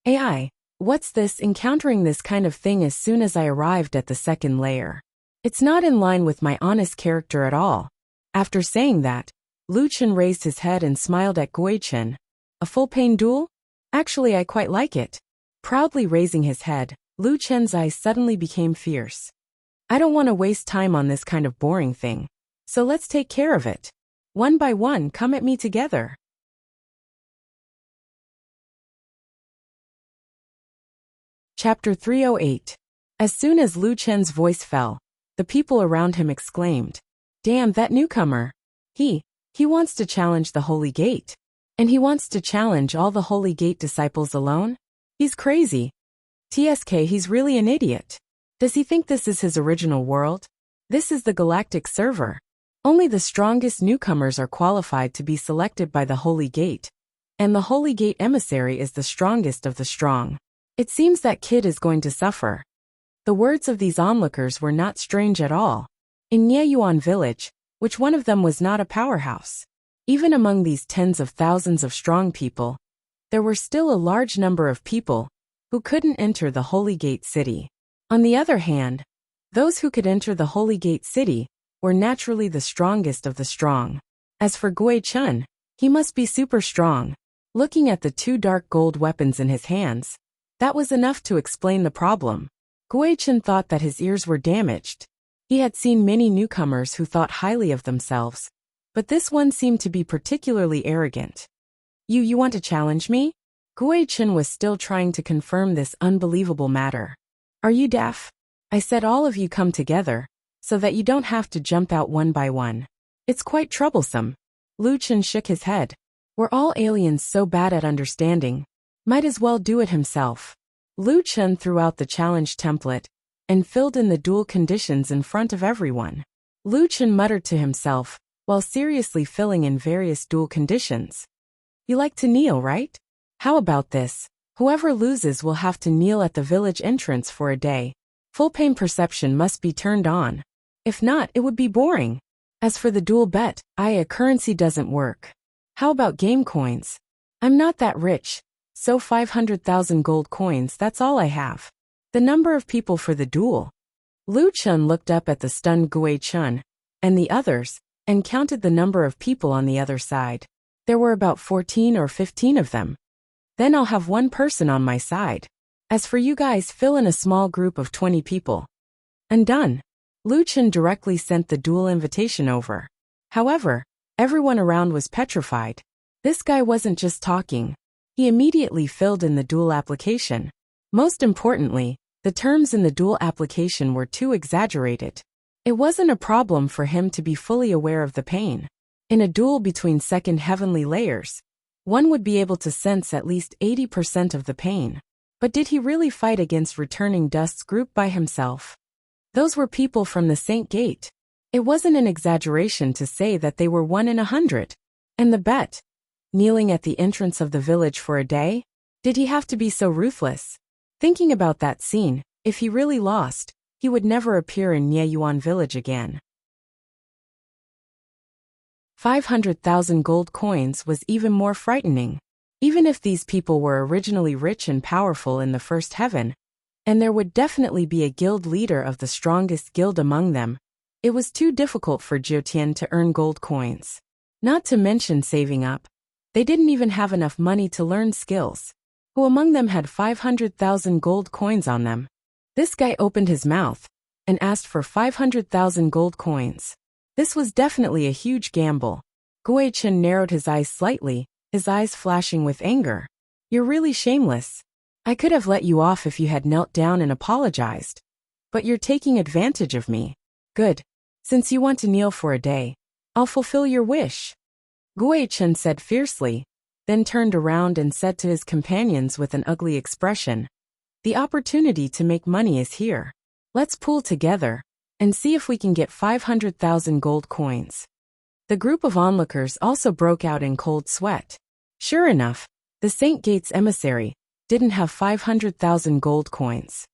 AI, what's this? Encountering this kind of thing as soon as I arrived at the second layer. It's not in line with my honest character at all. After saying that, Lu Chen raised his head and smiled at Gui Chen. A full pain duel? Actually, I quite like it. Proudly raising his head, Lu Chen's eyes suddenly became fierce. I don't want to waste time on this kind of boring thing. So let's take care of it. One by one, come at me together. Chapter 308. As soon as Lu Chen's voice fell, the people around him exclaimed, "Damn, that newcomer. He wants to challenge the Holy Gate. And he wants to challenge all the Holy Gate disciples alone? He's crazy. TSK, he's really an idiot. Does he think this is his original world? This is the galactic server. Only the strongest newcomers are qualified to be selected by the Holy Gate. And the Holy Gate emissary is the strongest of the strong. It seems that kid is going to suffer." The words of these onlookers were not strange at all. In Nieyuan village, which one of them was not a powerhouse? Even among these tens of thousands of strong people, there were still a large number of people who couldn't enter the Holy Gate City. On the other hand, those who could enter the Holy Gate City were naturally the strongest of the strong. As for Gui Chen, he must be super strong. Looking at the two dark gold weapons in his hands, that was enough to explain the problem. Gui Chen thought that his ears were damaged. He had seen many newcomers who thought highly of themselves, but this one seemed to be particularly arrogant. You want to challenge me? Gui Chen was still trying to confirm this unbelievable matter. Are you deaf? I said all of you come together, so that you don't have to jump out one by one. It's quite troublesome. Lu Chen shook his head. We're all aliens so bad at understanding. Might as well do it himself. Lu Chen threw out the challenge template and filled in the duel conditions in front of everyone. Lu Chen muttered to himself, while seriously filling in various duel conditions. You like to kneel, right? How about this? Whoever loses will have to kneel at the village entrance for a day. Full pain perception must be turned on. If not, it would be boring. As for the duel bet, a currency doesn't work. How about game coins? I'm not that rich, so 500,000 gold coins, that's all I have. The number of people for the duel. Lu Chen looked up at the stunned Gui Chen and the others, and counted the number of people on the other side. There were about 14 or 15 of them. Then I'll have one person on my side. As for you guys, fill in a small group of 20 people. And done. Lu Chen directly sent the duel invitation over. However, everyone around was petrified. This guy wasn't just talking. He immediately filled in the duel application. Most importantly, the terms in the duel application were too exaggerated. It wasn't a problem for him to be fully aware of the pain. In a duel between second heavenly layers, one would be able to sense at least 80% of the pain. But did he really fight against returning Dust's group by himself? Those were people from the Saint Gate. It wasn't an exaggeration to say that they were 1 in 100. And the bet? Kneeling at the entrance of the village for a day? Did he have to be so ruthless? Thinking about that scene, if he really lost, he would never appear in Nieyuan village again. 500,000 gold coins was even more frightening. Even if these people were originally rich and powerful in the first heaven, and there would definitely be a guild leader of the strongest guild among them, it was too difficult for Jiutian to earn gold coins. Not to mention saving up. They didn't even have enough money to learn skills. Who among them had 500,000 gold coins on them? This guy opened his mouth and asked for 500,000 gold coins. This was definitely a huge gamble. Gui Chen narrowed his eyes slightly, his eyes flashing with anger. You're really shameless. I could have let you off if you had knelt down and apologized. But you're taking advantage of me. Good. Since you want to kneel for a day, I'll fulfill your wish. Gui Chen said fiercely, then turned around and said to his companions with an ugly expression, the opportunity to make money is here. Let's pool together and see if we can get 500,000 gold coins. The group of onlookers also broke out in cold sweat. Sure enough, the Saint Gate's emissary didn't have 500,000 gold coins.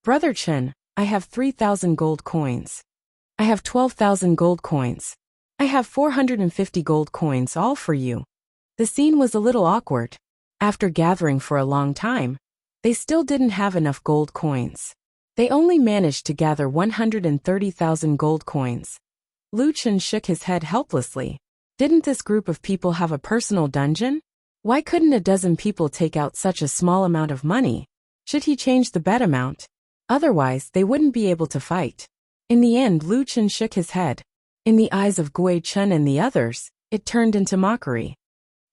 Brother Chen, I have 3,000 gold coins. I have 12,000 gold coins. I have 450 gold coins, all for you. The scene was a little awkward. After gathering for a long time, they still didn't have enough gold coins. They only managed to gather 130,000 gold coins. Lu Chen shook his head helplessly. Didn't this group of people have a personal dungeon? Why couldn't a dozen people take out such a small amount of money? Should he change the bet amount? Otherwise, they wouldn't be able to fight. In the end, Lu Chen shook his head. In the eyes of Gui Chen and the others, it turned into mockery.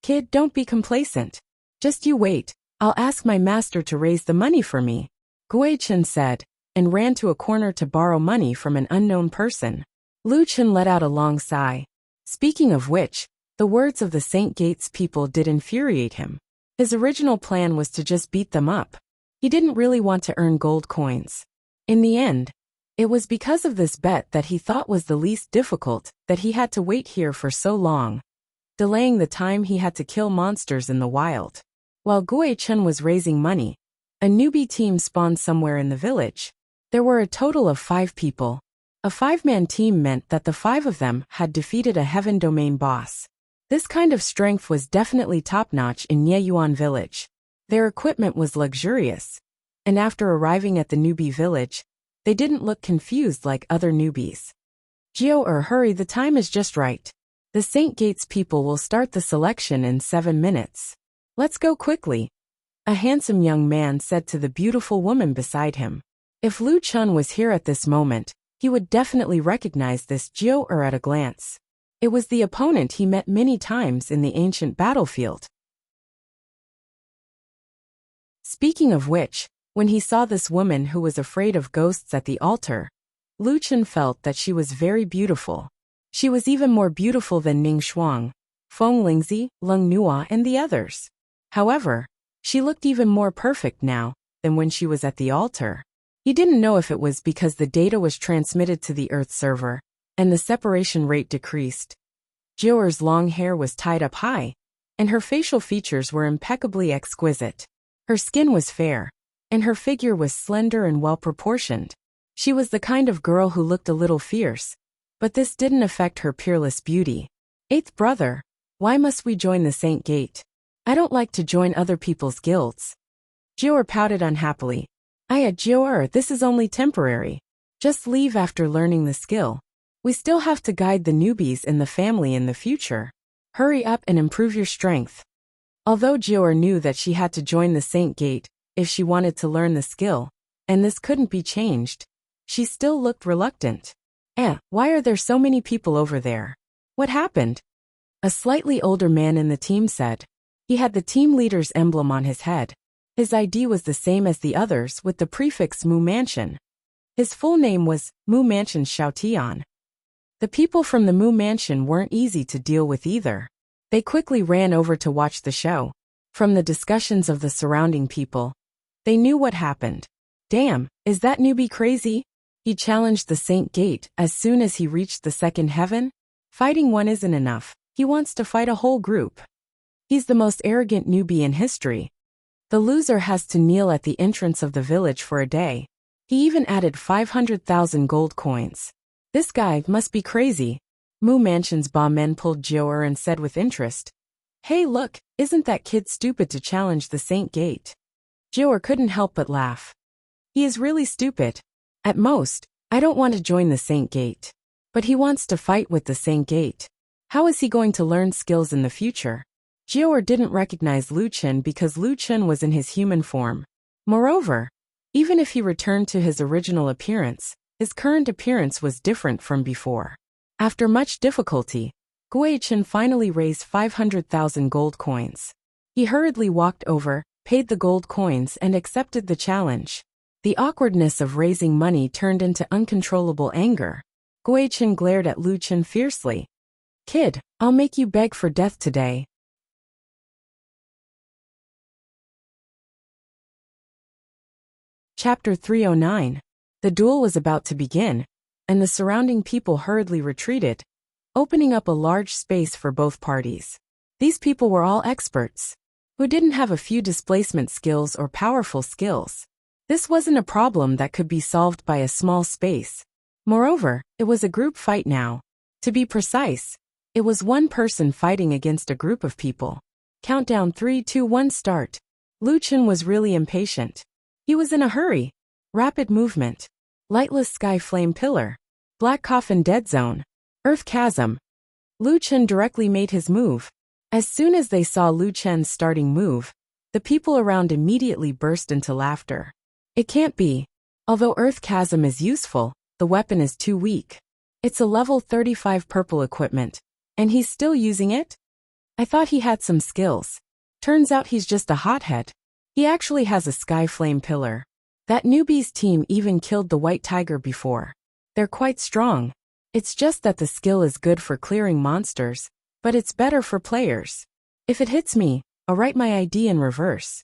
Kid, don't be complacent. Just you wait, I'll ask my master to raise the money for me, Gui Chen said, and ran to a corner to borrow money from an unknown person. Lu Chen let out a long sigh. Speaking of which, the words of the St. Gates people did infuriate him. His original plan was to just beat them up. He didn't really want to earn gold coins. In the end, it was because of this bet that he thought was the least difficult that he had to wait here for so long, delaying the time he had to kill monsters in the wild. While Gui Chen was raising money, a newbie team spawned somewhere in the village. There were a total of 5 people. A 5-man team meant that the 5 of them had defeated a Heaven Domain boss. This kind of strength was definitely top-notch in Yeyuan village. Their equipment was luxurious, and after arriving at the newbie village, they didn't look confused like other newbies. Hurry, the time is just right. The St. Gates people will start the selection in 7 minutes. Let's go quickly, a handsome young man said to the beautiful woman beside him. If Lu Chen was here at this moment, he would definitely recognize this at a glance. It was the opponent he met many times in the ancient battlefield. Speaking of which, when he saw this woman who was afraid of ghosts at the altar, Lu Chen felt that she was very beautiful. She was even more beautiful than Ning Shuang, Feng Lingzi, Leng Nua, and the others. However, she looked even more perfect now than when she was at the altar. He didn't know if it was because the data was transmitted to the Earth server, and the separation rate decreased. Jiaoer's long hair was tied up high, and her facial features were impeccably exquisite. Her skin was fair, and her figure was slender and well-proportioned. She was the kind of girl who looked a little fierce, but this didn't affect her peerless beauty. 8th brother, why must we join the Saint Gate? I don't like to join other people's guilds. Jiaoer pouted unhappily. Jiaoer, this is only temporary. Just leave after learning the skill. We still have to guide the newbies in the family in the future. Hurry up and improve your strength. Although Jiaoer knew that she had to join the Saint Gate if she wanted to learn the skill, and this couldn't be changed, she still looked reluctant. Why are there so many people over there? What happened? A slightly older man in the team said. He had the team leader's emblem on his head. His ID was the same as the others with the prefix Mu Mansion. His full name was Mu Mansion Xiaotian. The people from the Mu Mansion weren't easy to deal with either. They quickly ran over to watch the show. From the discussions of the surrounding people, they knew what happened. Damn, is that newbie crazy? He challenged the Saint Gate as soon as he reached the second heaven. Fighting one isn't enough. He wants to fight a whole group. He's the most arrogant newbie in history. The loser has to kneel at the entrance of the village for a day. He even added 500,000 gold coins. This guy must be crazy. Mu Mansion's Ba Men pulled Jiaoer and said with interest. Hey look, isn't that kid stupid to challenge the Saint Gate? Jiaoer couldn't help but laugh. He is really stupid. At most, I don't want to join the Saint Gate. But he wants to fight with the Saint Gate. How is he going to learn skills in the future? Jiaoer didn't recognize Lu Chen because Lu Chen was in his human form. Moreover, even if he returned to his original appearance, his current appearance was different from before. After much difficulty, Gui Chen finally raised 500,000 gold coins. He hurriedly walked over, paid the gold coins and accepted the challenge. The awkwardness of raising money turned into uncontrollable anger. Gui Chen glared at Lu Chen fiercely. Kid, I'll make you beg for death today. Chapter 309. The duel was about to begin, and the surrounding people hurriedly retreated, opening up a large space for both parties. These people were all experts, who didn't have a few displacement skills or powerful skills. This wasn't a problem that could be solved by a small space. Moreover, it was a group fight now. To be precise, it was one person fighting against a group of people. Countdown 3, 2, 1 start. Lu Chen was really impatient. He was in a hurry. Rapid movement. Lightless sky flame pillar. Black coffin dead zone. Earth chasm. Lu Chen directly made his move. As soon as they saw Lu Chen's starting move, the people around immediately burst into laughter. It can't be. Although Earth chasm is useful, the weapon is too weak. It's a level 35 purple equipment, and he's still using it? I thought he had some skills. Turns out he's just a hothead. He actually has a sky flame pillar. That newbie's team even killed the white tiger before. They're quite strong. It's just that the skill is good for clearing monsters, but it's better for players. If it hits me, I'll write my ID in reverse.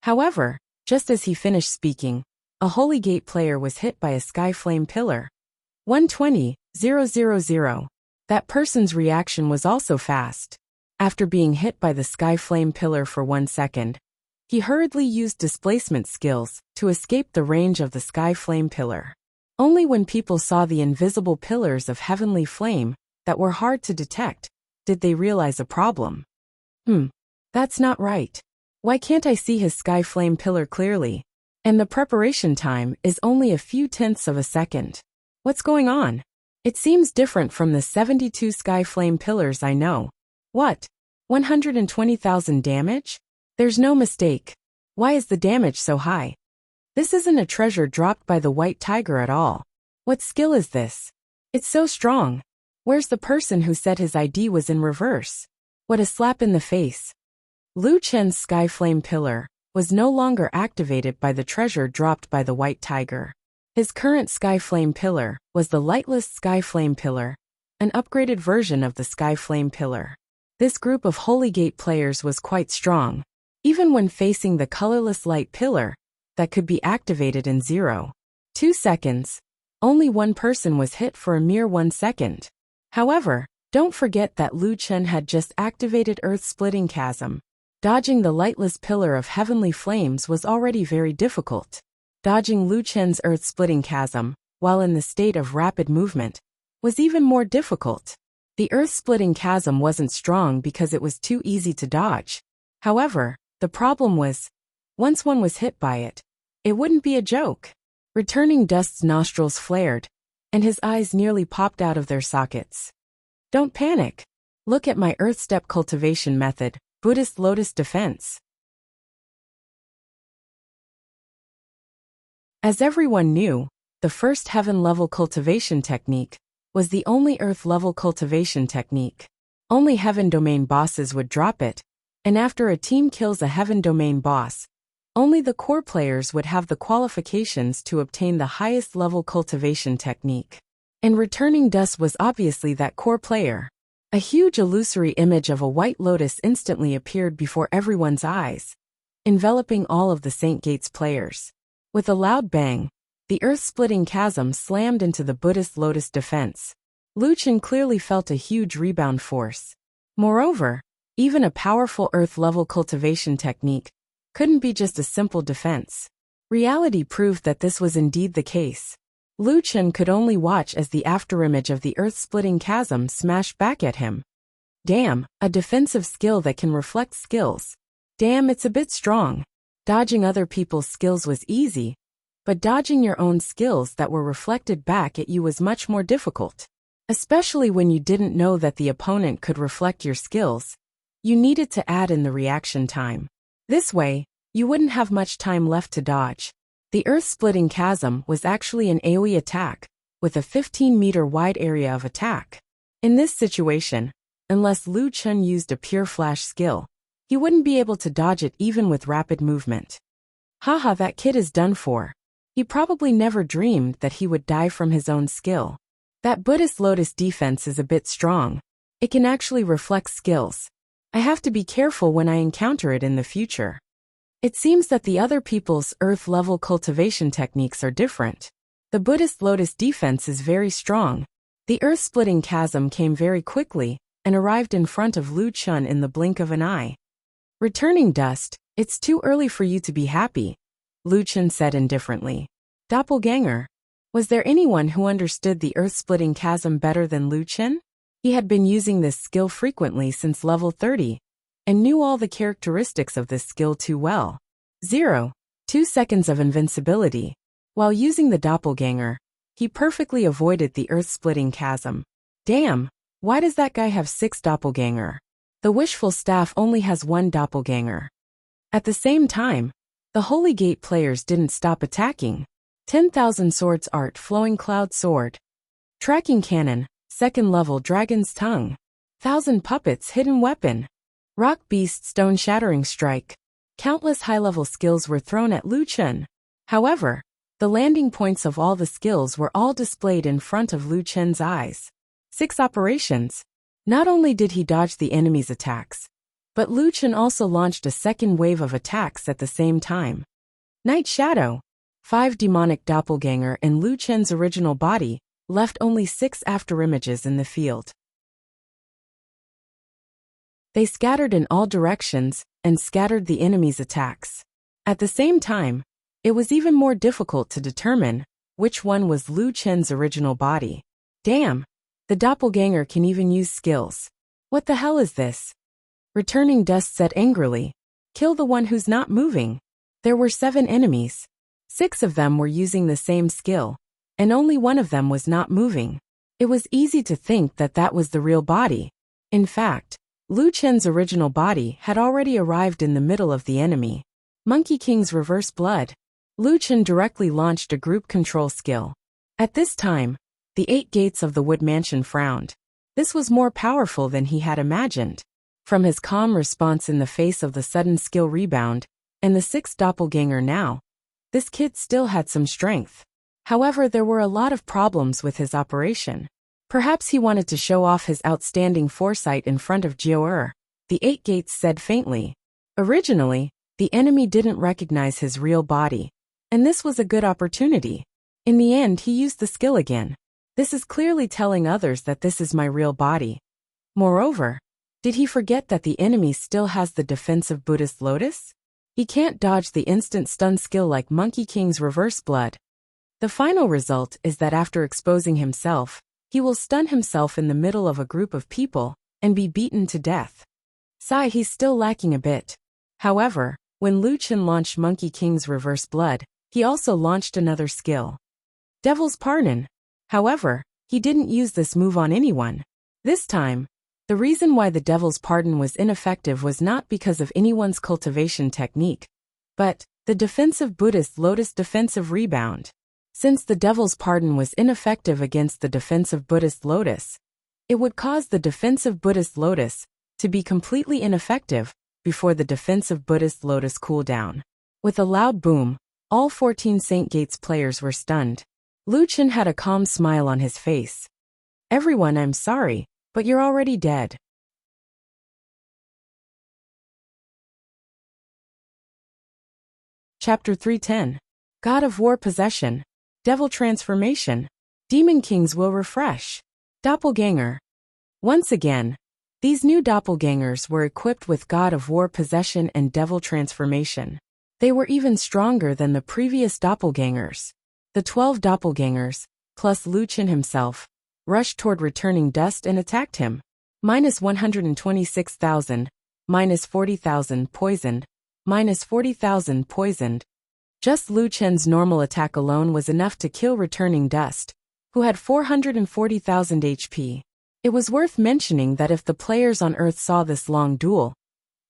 However, just as he finished speaking, a Holy Gate player was hit by a sky flame pillar. 120,000. That person's reaction was also fast. After being hit by the sky flame pillar for 1 second, he hurriedly used displacement skills to escape the range of the sky flame pillar. Only when people saw the invisible pillars of heavenly flame that were hard to detect did they realize a problem. That's not right. Why can't I see his sky flame pillar clearly? And the preparation time is only a few tenths of a second. What's going on? It seems different from the 72 sky flame pillars I know. What? 120,000 damage? There's no mistake. Why is the damage so high? This isn't a treasure dropped by the white tiger at all. What skill is this? It's so strong. Where's the person who said his ID was in reverse? What a slap in the face. Lu Chen's sky flame pillar was no longer activated by the treasure dropped by the white tiger. His current sky flame pillar was the lightless sky flame pillar, an upgraded version of the sky flame pillar. This group of Holy Gate players was quite strong, even when facing the colorless light pillar that could be activated in 0.2 seconds. Only one person was hit for a mere 1 second. However, don't forget that Lu Chen had just activated Earth-splitting chasm. Dodging the lightless pillar of heavenly flames was already very difficult. Dodging Lu Chen's Earth-splitting chasm, while in the state of rapid movement, was even more difficult. The Earth-splitting chasm wasn't strong because it was too easy to dodge. However, the problem was, once one was hit by it, it wouldn't be a joke. Returning Dust's nostrils flared, and his eyes nearly popped out of their sockets. Don't panic. Look at my Earth Step cultivation method, Buddhist Lotus Defense. As everyone knew, the first heaven-level cultivation technique was the only Earth-level cultivation technique. Only Heaven Domain bosses would drop it, and after a team kills a Heaven Domain boss, only the core players would have the qualifications to obtain the highest level cultivation technique. And Returning Dust was obviously that core player. A huge illusory image of a white lotus instantly appeared before everyone's eyes, enveloping all of the Saint Gates players. With a loud bang, the earth-splitting chasm slammed into the Buddhist Lotus defense. Lu Chen clearly felt a huge rebound force. Moreover, even a powerful earth-level cultivation technique couldn't be just a simple defense. Reality proved that this was indeed the case. Lu Chen could only watch as the afterimage of the earth-splitting chasm smashed back at him. Damn, a defensive skill that can reflect skills. Damn, it's a bit strong. Dodging other people's skills was easy, but dodging your own skills that were reflected back at you was much more difficult. Especially when you didn't know that the opponent could reflect your skills. You needed to add in the reaction time. This way, you wouldn't have much time left to dodge. The earth-splitting chasm was actually an AoE attack, with a 15-meter wide area of attack. In this situation, unless Lu Chen used a pure flash skill, he wouldn't be able to dodge it even with rapid movement. Haha, that kid is done for. He probably never dreamed that he would die from his own skill. That Buddhist Lotus defense is a bit strong. It can actually reflect skills. I have to be careful when I encounter it in the future. It seems that the other people's earth-level cultivation techniques are different. The Buddhist Lotus defense is very strong. The earth-splitting chasm came very quickly and arrived in front of Lu Chen in the blink of an eye. Returning Dust, it's too early for you to be happy. Lu Chen said indifferently. Doppelganger. Was there anyone who understood the earth-splitting chasm better than Lu Chen? He had been using this skill frequently since level 30, and knew all the characteristics of this skill too well. 2 seconds of invincibility. While using the doppelganger, he perfectly avoided the earth-splitting chasm. Damn, why does that guy have 6 doppelganger? The wishful staff only has 1 doppelganger. At the same time, the Holy Gate players didn't stop attacking. 10,000 swords art flowing cloud sword. Tracking cannon, 2nd level dragon's tongue. 1,000 puppets hidden weapon. Rock beast stone shattering strike. Countless high-level skills were thrown at Lu Chen. However, the landing points of all the skills were all displayed in front of Lu Chen's eyes. 6 operations. Not only did he dodge the enemy's attacks, but Lu Chen also launched a second wave of attacks at the same time. Night Shadow. 5 demonic doppelganger in Lu Chen's original body, left only 6 afterimages in the field. They scattered in all directions, and scattered the enemy's attacks. At the same time, it was even more difficult to determine which one was Lu Chen's original body. Damn, the doppelganger can even use skills. What the hell is this? Returning Dust said angrily. Kill the one who's not moving. There were 7 enemies. 6 of them were using the same skill, and only one of them was not moving. It was easy to think that that was the real body. In fact, Lu Chen's original body had already arrived in the middle of the enemy. Monkey King's Reverse Blood. Lu Chen directly launched a group control skill. At this time, the 8 gates of the Wood Mansion frowned. This was more powerful than he had imagined. From his calm response in the face of the sudden skill rebound, and the 6th doppelganger now, this kid still had some strength. However, there were a lot of problems with his operation. Perhaps he wanted to show off his outstanding foresight in front of Jiao. The 8 gates said faintly. Originally, the enemy didn't recognize his real body, and this was a good opportunity. In the end, he used the skill again. This is clearly telling others that this is my real body. Moreover, did he forget that the enemy still has the defensive Buddhist Lotus? He can't dodge the instant stun skill like Monkey King's Reverse Blood. The final result is that after exposing himself, he will stun himself in the middle of a group of people and be beaten to death. Sigh, he's still lacking a bit. However, when Lu Chen launched Monkey King's Reverse Blood, he also launched another skill. Devil's Pardon. However, he didn't use this move on anyone. This time, the reason why the Devil's Pardon was ineffective was not because of anyone's cultivation technique, but the defensive Buddhist Lotus defensive rebound. Since the Devil's Pardon was ineffective against the defensive Buddhist Lotus, it would cause the defensive Buddhist Lotus to be completely ineffective before the defensive Buddhist Lotus cooldown. With a loud boom, all 14 Saint Gates players were stunned. Lu Chen had a calm smile on his face. Everyone, I'm sorry, but you're already dead. Chapter 310. God of War Possession. Devil Transformation. Demon Kings will refresh. Doppelganger. Once again, these new doppelgangers were equipped with God of War Possession and Devil Transformation. They were even stronger than the previous doppelgangers. The 12 doppelgangers, plus Lu Chen himself, rushed toward Returning Dust and attacked him. Minus 126,000, minus 40,000 poisoned, minus 40,000 poisoned. Just Lu Chen's normal attack alone was enough to kill Returning Dust, who had 440,000 HP. It was worth mentioning that if the players on Earth saw this long duel,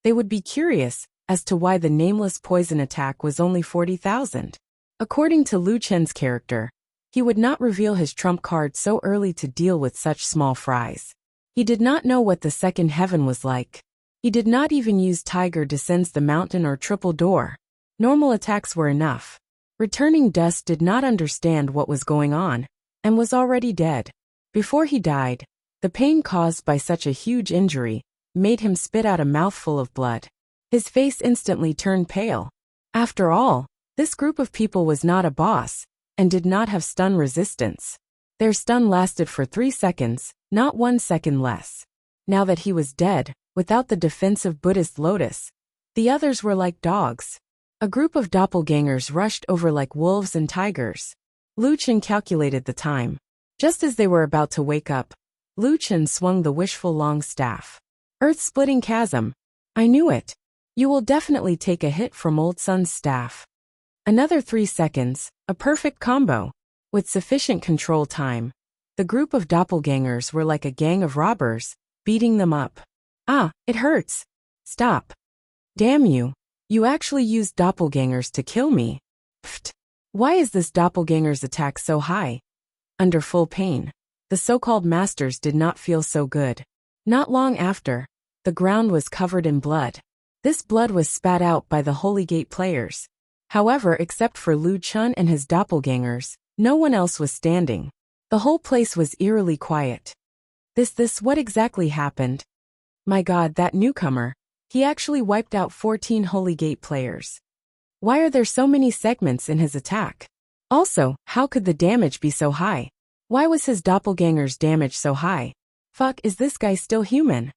they would be curious as to why the nameless poison attack was only 40,000. According to Lu Chen's character, he would not reveal his trump card so early to deal with such small fries. He did not know what the second heaven was like. He did not even use Tiger Descends the Mountain or Triple Door. Normal attacks were enough. Returning Dust did not understand what was going on, and was already dead. Before he died, the pain caused by such a huge injury made him spit out a mouthful of blood. His face instantly turned pale. After all, this group of people was not a boss, and did not have stun resistance. Their stun lasted for 3 seconds, not 1 second less. Now that he was dead, without the defensive Buddhist Lotus, the others were like dogs. A group of doppelgangers rushed over like wolves and tigers. Lu Chen calculated the time. Just as they were about to wake up, Lu Chen swung the wishful long staff. Earth-splitting chasm. I knew it. You will definitely take a hit from Old Sun's staff. Another 3 seconds, a perfect combo. With sufficient control time, the group of doppelgangers were like a gang of robbers, beating them up. Ah, it hurts. Stop. Damn you. You actually used doppelgangers to kill me. Pfft. Why is this doppelganger's attack so high? Under full pain, the so-called masters did not feel so good. Not long after, the ground was covered in blood. This blood was spat out by the Holy Gate players. However, except for Lu Chen and his doppelgangers, no one else was standing. The whole place was eerily quiet. What exactly happened? My God, that newcomer. He actually wiped out 14 Holy Gate players. Why are there so many segments in his attack? Also, how could the damage be so high? Why was his doppelganger's damage so high? Fuck, is this guy still human?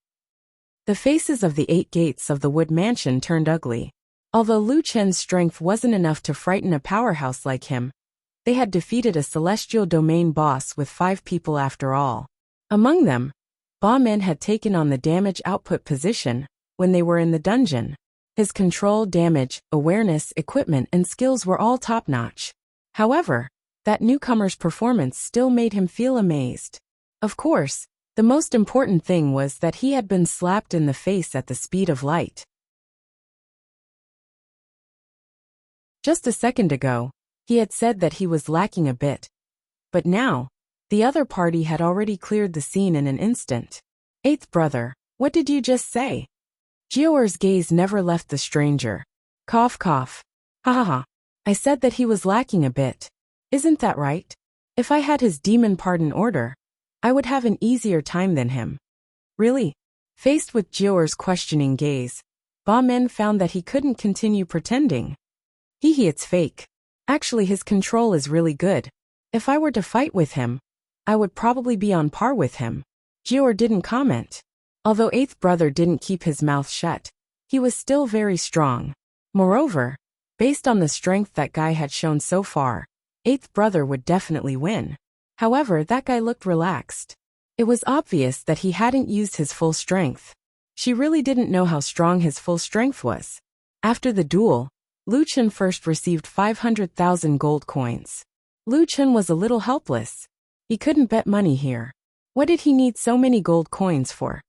The faces of the 8 gates of the Wood Mansion turned ugly. Although Lu Chen's strength wasn't enough to frighten a powerhouse like him, they had defeated a celestial domain boss with 5 people after all. Among them, Ba Men had taken on the damage output position when they were in the dungeon. His control, damage, awareness, equipment, and skills were all top-notch. However, that newcomer's performance still made him feel amazed. Of course, the most important thing was that he had been slapped in the face at the speed of light. Just a second ago, he had said that he was lacking a bit. But now, the other party had already cleared the scene in an instant. Eighth brother, what did you just say? Jiaoer's gaze never left the stranger. Cough cough. Ha ha ha. I said that he was lacking a bit. Isn't that right? If I had his demon pardon order, I would have an easier time than him. Really? Faced with Jiaoer's questioning gaze, Ba Men found that he couldn't continue pretending. It's fake. Actually, his control is really good. If I were to fight with him, I would probably be on par with him. Jiaoer didn't comment. Although eighth brother didn't keep his mouth shut, he was still very strong. Moreover, based on the strength that guy had shown so far, eighth brother would definitely win. However, that guy looked relaxed. It was obvious that he hadn't used his full strength. She really didn't know how strong his full strength was. After the duel, Lu Chen first received 500,000 gold coins. Lu Chen was a little helpless. He couldn't bet money here. What did he need so many gold coins for?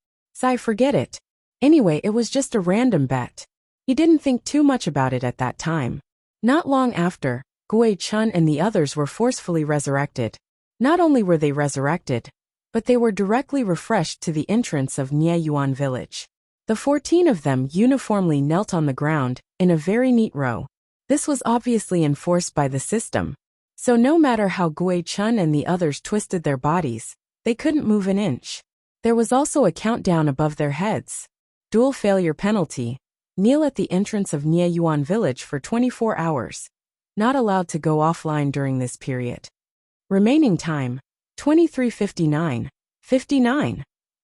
Forget it. Anyway, it was just a random bet. He didn't think too much about it at that time. Not long after, Gui Chun and the others were forcefully resurrected. Not only were they resurrected, but they were directly refreshed to the entrance of Nieyuan village. The 14 of them uniformly knelt on the ground, in a very neat row. This was obviously enforced by the system. So no matter how Gui Chun and the others twisted their bodies, they couldn't move an inch. There was also a countdown above their heads. Duel failure penalty. Kneel at the entrance of Nieyuan village for 24 hours. Not allowed to go offline during this period. Remaining time, 23:59. 59.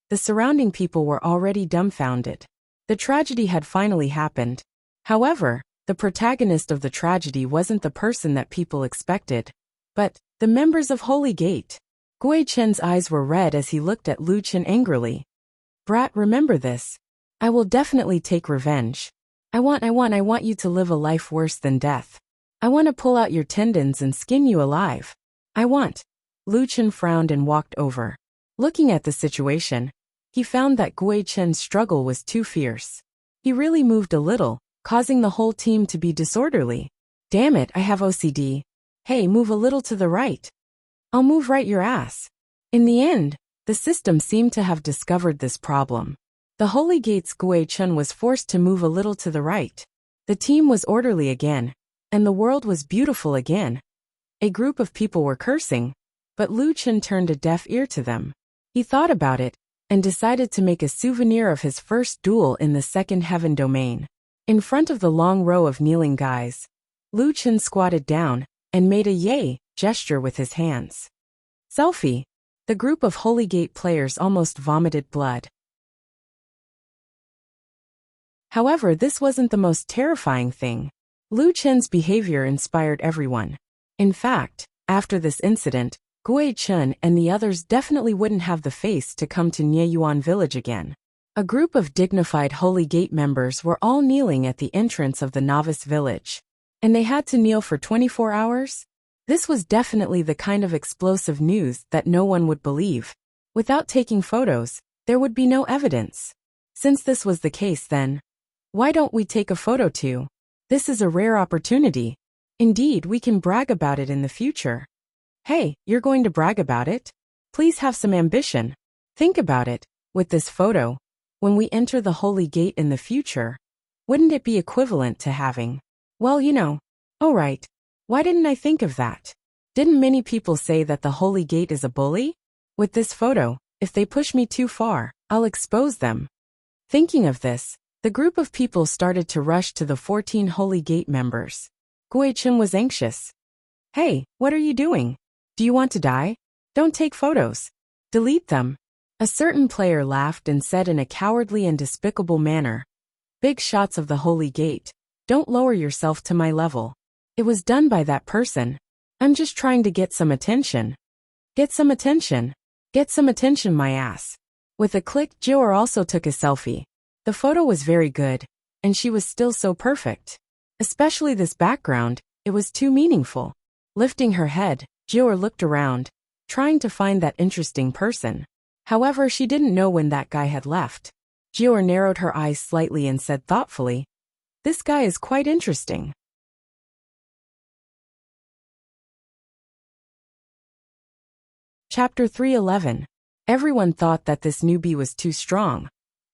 The surrounding people were already dumbfounded. The tragedy had finally happened. However, the protagonist of the tragedy wasn't the person that people expected, but the members of Holy Gate. Gui Chen's eyes were red as he looked at Lu Chen angrily. Brat, remember this. I will definitely take revenge. I want you to live a life worse than death. I want to pull out your tendons and skin you alive. Lu Chen frowned and walked over. Looking at the situation, he found that Gui Chen's struggle was too fierce. He really moved a little, causing the whole team to be disorderly. Damn it, I have OCD. Hey, move a little to the right. I'll move right your ass. In the end, the system seemed to have discovered this problem. The Holy Gate's Gui Chen was forced to move a little to the right. The team was orderly again, and the world was beautiful again. A group of people were cursing, but Lu Chen turned a deaf ear to them. He thought about it, and decided to make a souvenir of his first duel in the second heaven domain. In front of the long row of kneeling guys, Lu Chen squatted down, and made a yay gesture with his hands. Selfie. The group of Holy Gate players almost vomited blood. However, this wasn't the most terrifying thing. Lu Chen's behavior inspired everyone. In fact, after this incident, Gui Chen and the others definitely wouldn't have the face to come to Nieyuan village again. A group of dignified Holy Gate members were all kneeling at the entrance of the novice village. And they had to kneel for 24 hours? This was definitely the kind of explosive news that no one would believe. Without taking photos, there would be no evidence. Since this was the case then, why don't we take a photo too? This is a rare opportunity. Indeed, we can brag about it in the future. Hey, you're going to brag about it? Please have some ambition. Think about it. With this photo, when we enter the Holy Gate in the future, wouldn't it be equivalent to having, well, oh right, why didn't I think of that? Didn't many people say that the Holy Gate is a bully? With this photo, if they push me too far, I'll expose them. Thinking of this, the group of people started to rush to the 14 Holy Gate members. Gui Chen was anxious. Hey, what are you doing? Do you want to die? Don't take photos. Delete them. A certain player laughed and said in a cowardly and despicable manner, big shots of the Holy Gate. Don't lower yourself to my level. It was done by that person. I'm just trying to get some attention. Get some attention. Get some attention, my ass. With a click, Jior also took a selfie. The photo was very good, and she was still so perfect. Especially this background, it was too meaningful. Lifting her head, Jior looked around, trying to find that interesting person. However, she didn't know when that guy had left. Jior narrowed her eyes slightly and said thoughtfully, this guy is quite interesting. Chapter 311. Everyone thought that this newbie was too strong.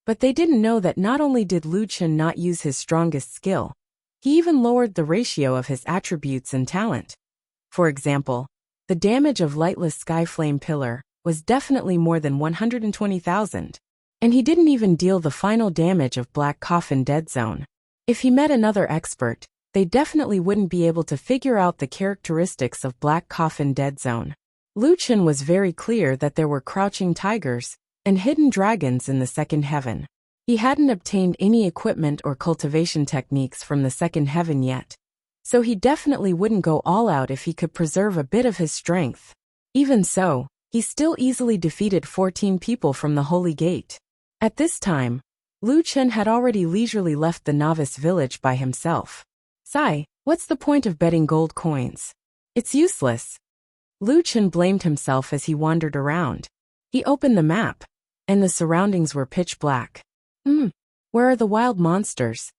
But they didn't know that not only did Lu Chen not use his strongest skill, he even lowered the ratio of his attributes and talent. For example, the damage of Lightless Skyflame Pillar was definitely more than 120,000. And he didn't even deal the final damage of Black Coffin Dead Zone. If he met another expert, they definitely wouldn't be able to figure out the characteristics of Black Coffin Dead Zone. Lu Chen was very clear that there were crouching tigers and hidden dragons in the second heaven. He hadn't obtained any equipment or cultivation techniques from the second heaven yet, so he definitely wouldn't go all out if he could preserve a bit of his strength. Even so, he still easily defeated 14 people from the Holy Gate. At this time, Lu Chen had already leisurely left the novice village by himself. Sigh, what's the point of betting gold coins? It's useless. Lu Chen blamed himself as he wandered around. He opened the map, and the surroundings were pitch black. Where are the wild monsters?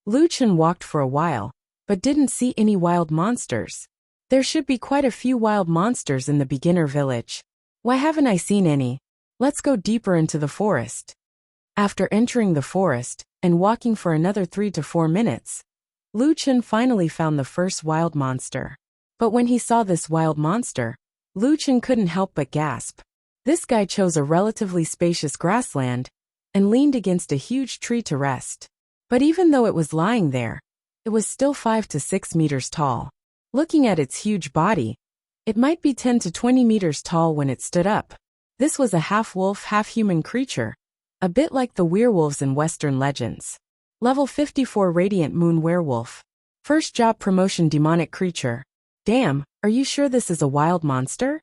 Lu Chen walked for a while, but didn't see any wild monsters. There should be quite a few wild monsters in the beginner village. Why haven't I seen any? Let's go deeper into the forest. After entering the forest and walking for another 3 to 4 minutes, Lu Chen finally found the first wild monster. But when he saw this wild monster, Lu Chen couldn't help but gasp. This guy chose a relatively spacious grassland and leaned against a huge tree to rest. But even though it was lying there, it was still 5 to 6 meters tall. Looking at its huge body, it might be 10 to 20 meters tall when it stood up. This was a half-wolf, half-human creature, a bit like the werewolves in Western legends. Level 54 Radiant Moon Werewolf. First job promotion demonic creature. Damn, are you sure this is a wild monster?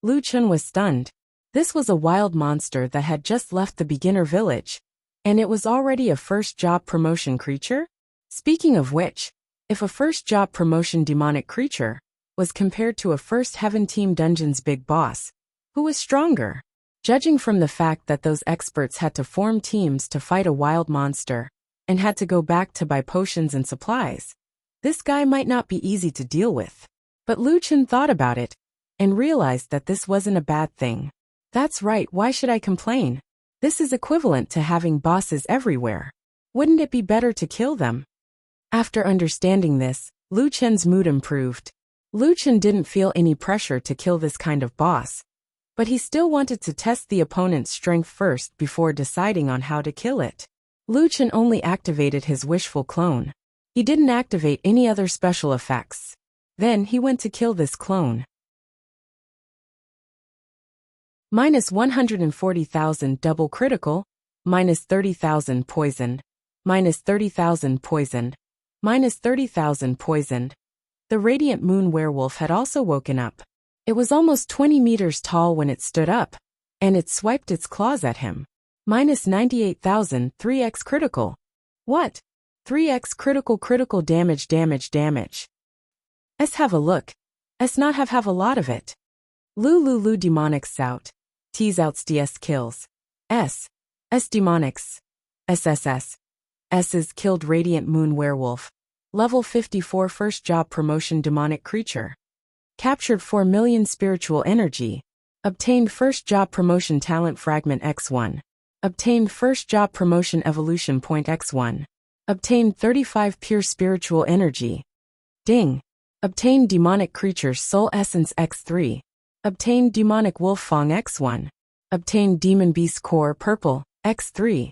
Lu Chen was stunned. This was a wild monster that had just left the beginner village, and it was already a first job promotion creature? Speaking of which, if a first job promotion demonic creature was compared to a first Heaven Team Dungeons big boss, who was stronger? Judging from the fact that those experts had to form teams to fight a wild monster, and had to go back to buy potions and supplies, this guy might not be easy to deal with. But Lu Chen thought about it, and realized that this wasn't a bad thing. That's right, why should I complain? This is equivalent to having bosses everywhere. Wouldn't it be better to kill them? After understanding this, Lu Chen's mood improved. Lu Chen didn't feel any pressure to kill this kind of boss, but he still wanted to test the opponent's strength first before deciding on how to kill it. Lu Chen only activated his wishful clone. He didn't activate any other special effects. Then he went to kill this clone. Minus 140,000 double critical, minus 30,000 poisoned, minus 30,000 poisoned, minus 30,000 poisoned. The radiant moon werewolf had also woken up. It was almost 20 meters tall when it stood up, and it swiped its claws at him. Minus 98,000, 3x critical. What? 3x critical damage. S have a look. S not have a lot of it. Lu demonics out. T's outs DS kills. S demonics. SSS. S's killed radiant moon werewolf. Level 54 first job promotion demonic creature. Captured 4 million spiritual energy. Obtained first job promotion talent fragment X1. Obtained first job promotion evolution point X1. Obtained 35 pure spiritual energy. Ding. Obtained demonic creature's soul essence X3. Obtained demonic wolf fang X1. Obtained demon beast core purple X3.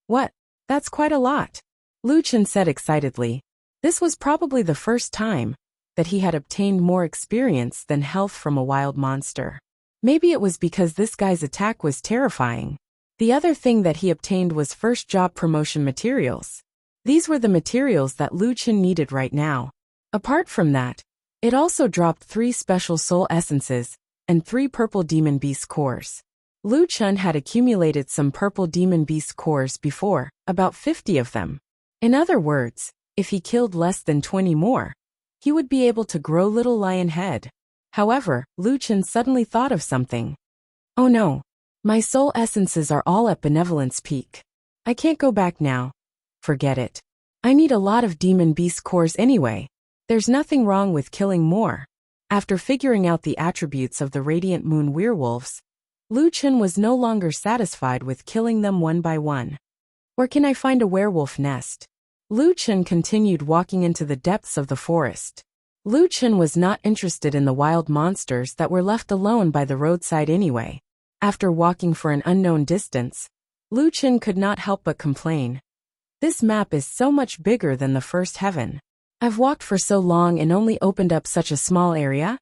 What? That's quite a lot. Lu Chen said excitedly. This was probably the first time that he had obtained more experience than health from a wild monster. Maybe it was because this guy's attack was terrifying. The other thing that he obtained was first job promotion materials. These were the materials that Lu Chen needed right now. Apart from that, it also dropped 3 special soul essences and 3 purple demon beast cores. Lu Chen had accumulated some purple demon beast cores before, about 50 of them. In other words, if he killed less than 20 more, he would be able to grow little lion head. However, Lu Chen suddenly thought of something. Oh no, my soul essences are all at benevolence peak. I can't go back now. Forget it. I need a lot of demon beast cores anyway. There's nothing wrong with killing more. After figuring out the attributes of the radiant moon werewolves, Lu Chen was no longer satisfied with killing them one by one. Where can I find a werewolf nest? Lu Chen continued walking into the depths of the forest. Lu Chen was not interested in the wild monsters that were left alone by the roadside anyway. After walking for an unknown distance, Lu Chen could not help but complain. This map is so much bigger than the first heaven. I've walked for so long and only opened up such a small area?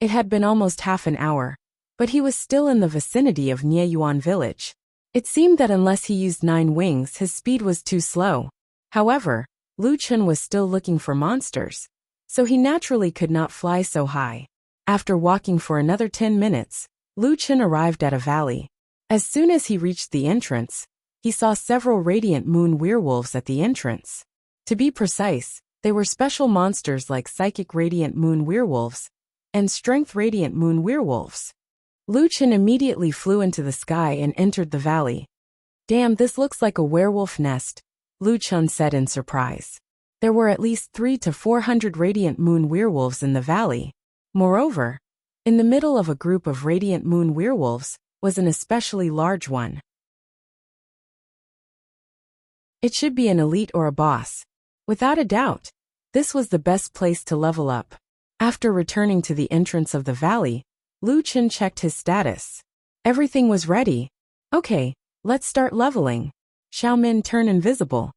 It had been almost half an hour, but he was still in the vicinity of Nieyuan village. It seemed that unless he used 9 wings his speed was too slow. However, Lu Chen was still looking for monsters, so he naturally could not fly so high. After walking for another 10 minutes, Lu Chen arrived at a valley. As soon as he reached the entrance, he saw several radiant moon werewolves at the entrance. To be precise, they were special monsters like psychic radiant moon werewolves and strength radiant moon werewolves. Lu Chen immediately flew into the sky and entered the valley. Damn, this looks like a werewolf nest, Lu Chen said in surprise. There were at least 300 to 400 radiant moon werewolves in the valley. Moreover, in the middle of a group of radiant moon werewolves was an especially large one. It should be an elite or a boss. Without a doubt, this was the best place to level up. After returning to the entrance of the valley, Lu Chen checked his status. Everything was ready. Okay, let's start leveling. Xiaomin, turn invisible.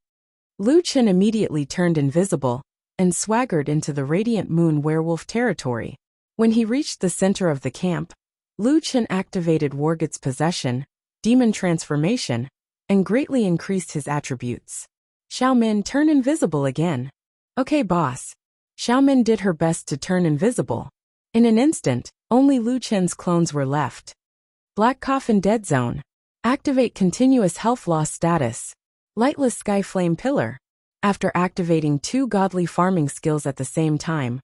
Lu Chen immediately turned invisible and swaggered into the radiant moon werewolf territory. When he reached the center of the camp, Lu Chen activated Wargot's possession, demon transformation, and greatly increased his attributes. Xiaomin, turn invisible again. Okay, boss. Xiaomin did her best to turn invisible. In an instant, only Lu Chen's clones were left. Black Coffin Dead Zone. Activate continuous health loss status. Lightless Sky Flame Pillar. After activating 2 godly farming skills at the same time,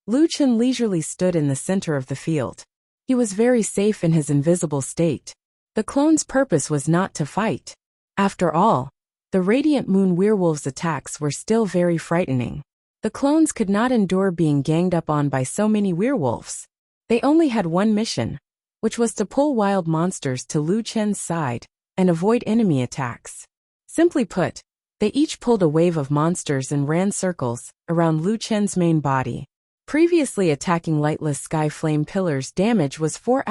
Lu Chen leisurely stood in the center of the field. He was very safe in his invisible state. The clone's purpose was not to fight. After all, the radiant moon werewolves' attacks were still very frightening. The clones could not endure being ganged up on by so many werewolves. They only had one mission, which was to pull wild monsters to Lu Chen's side and avoid enemy attacks. Simply put, they each pulled a wave of monsters and ran circles around Lu Chen's main body. Previously attacking Lightless Sky Flame Pillar's damage was 4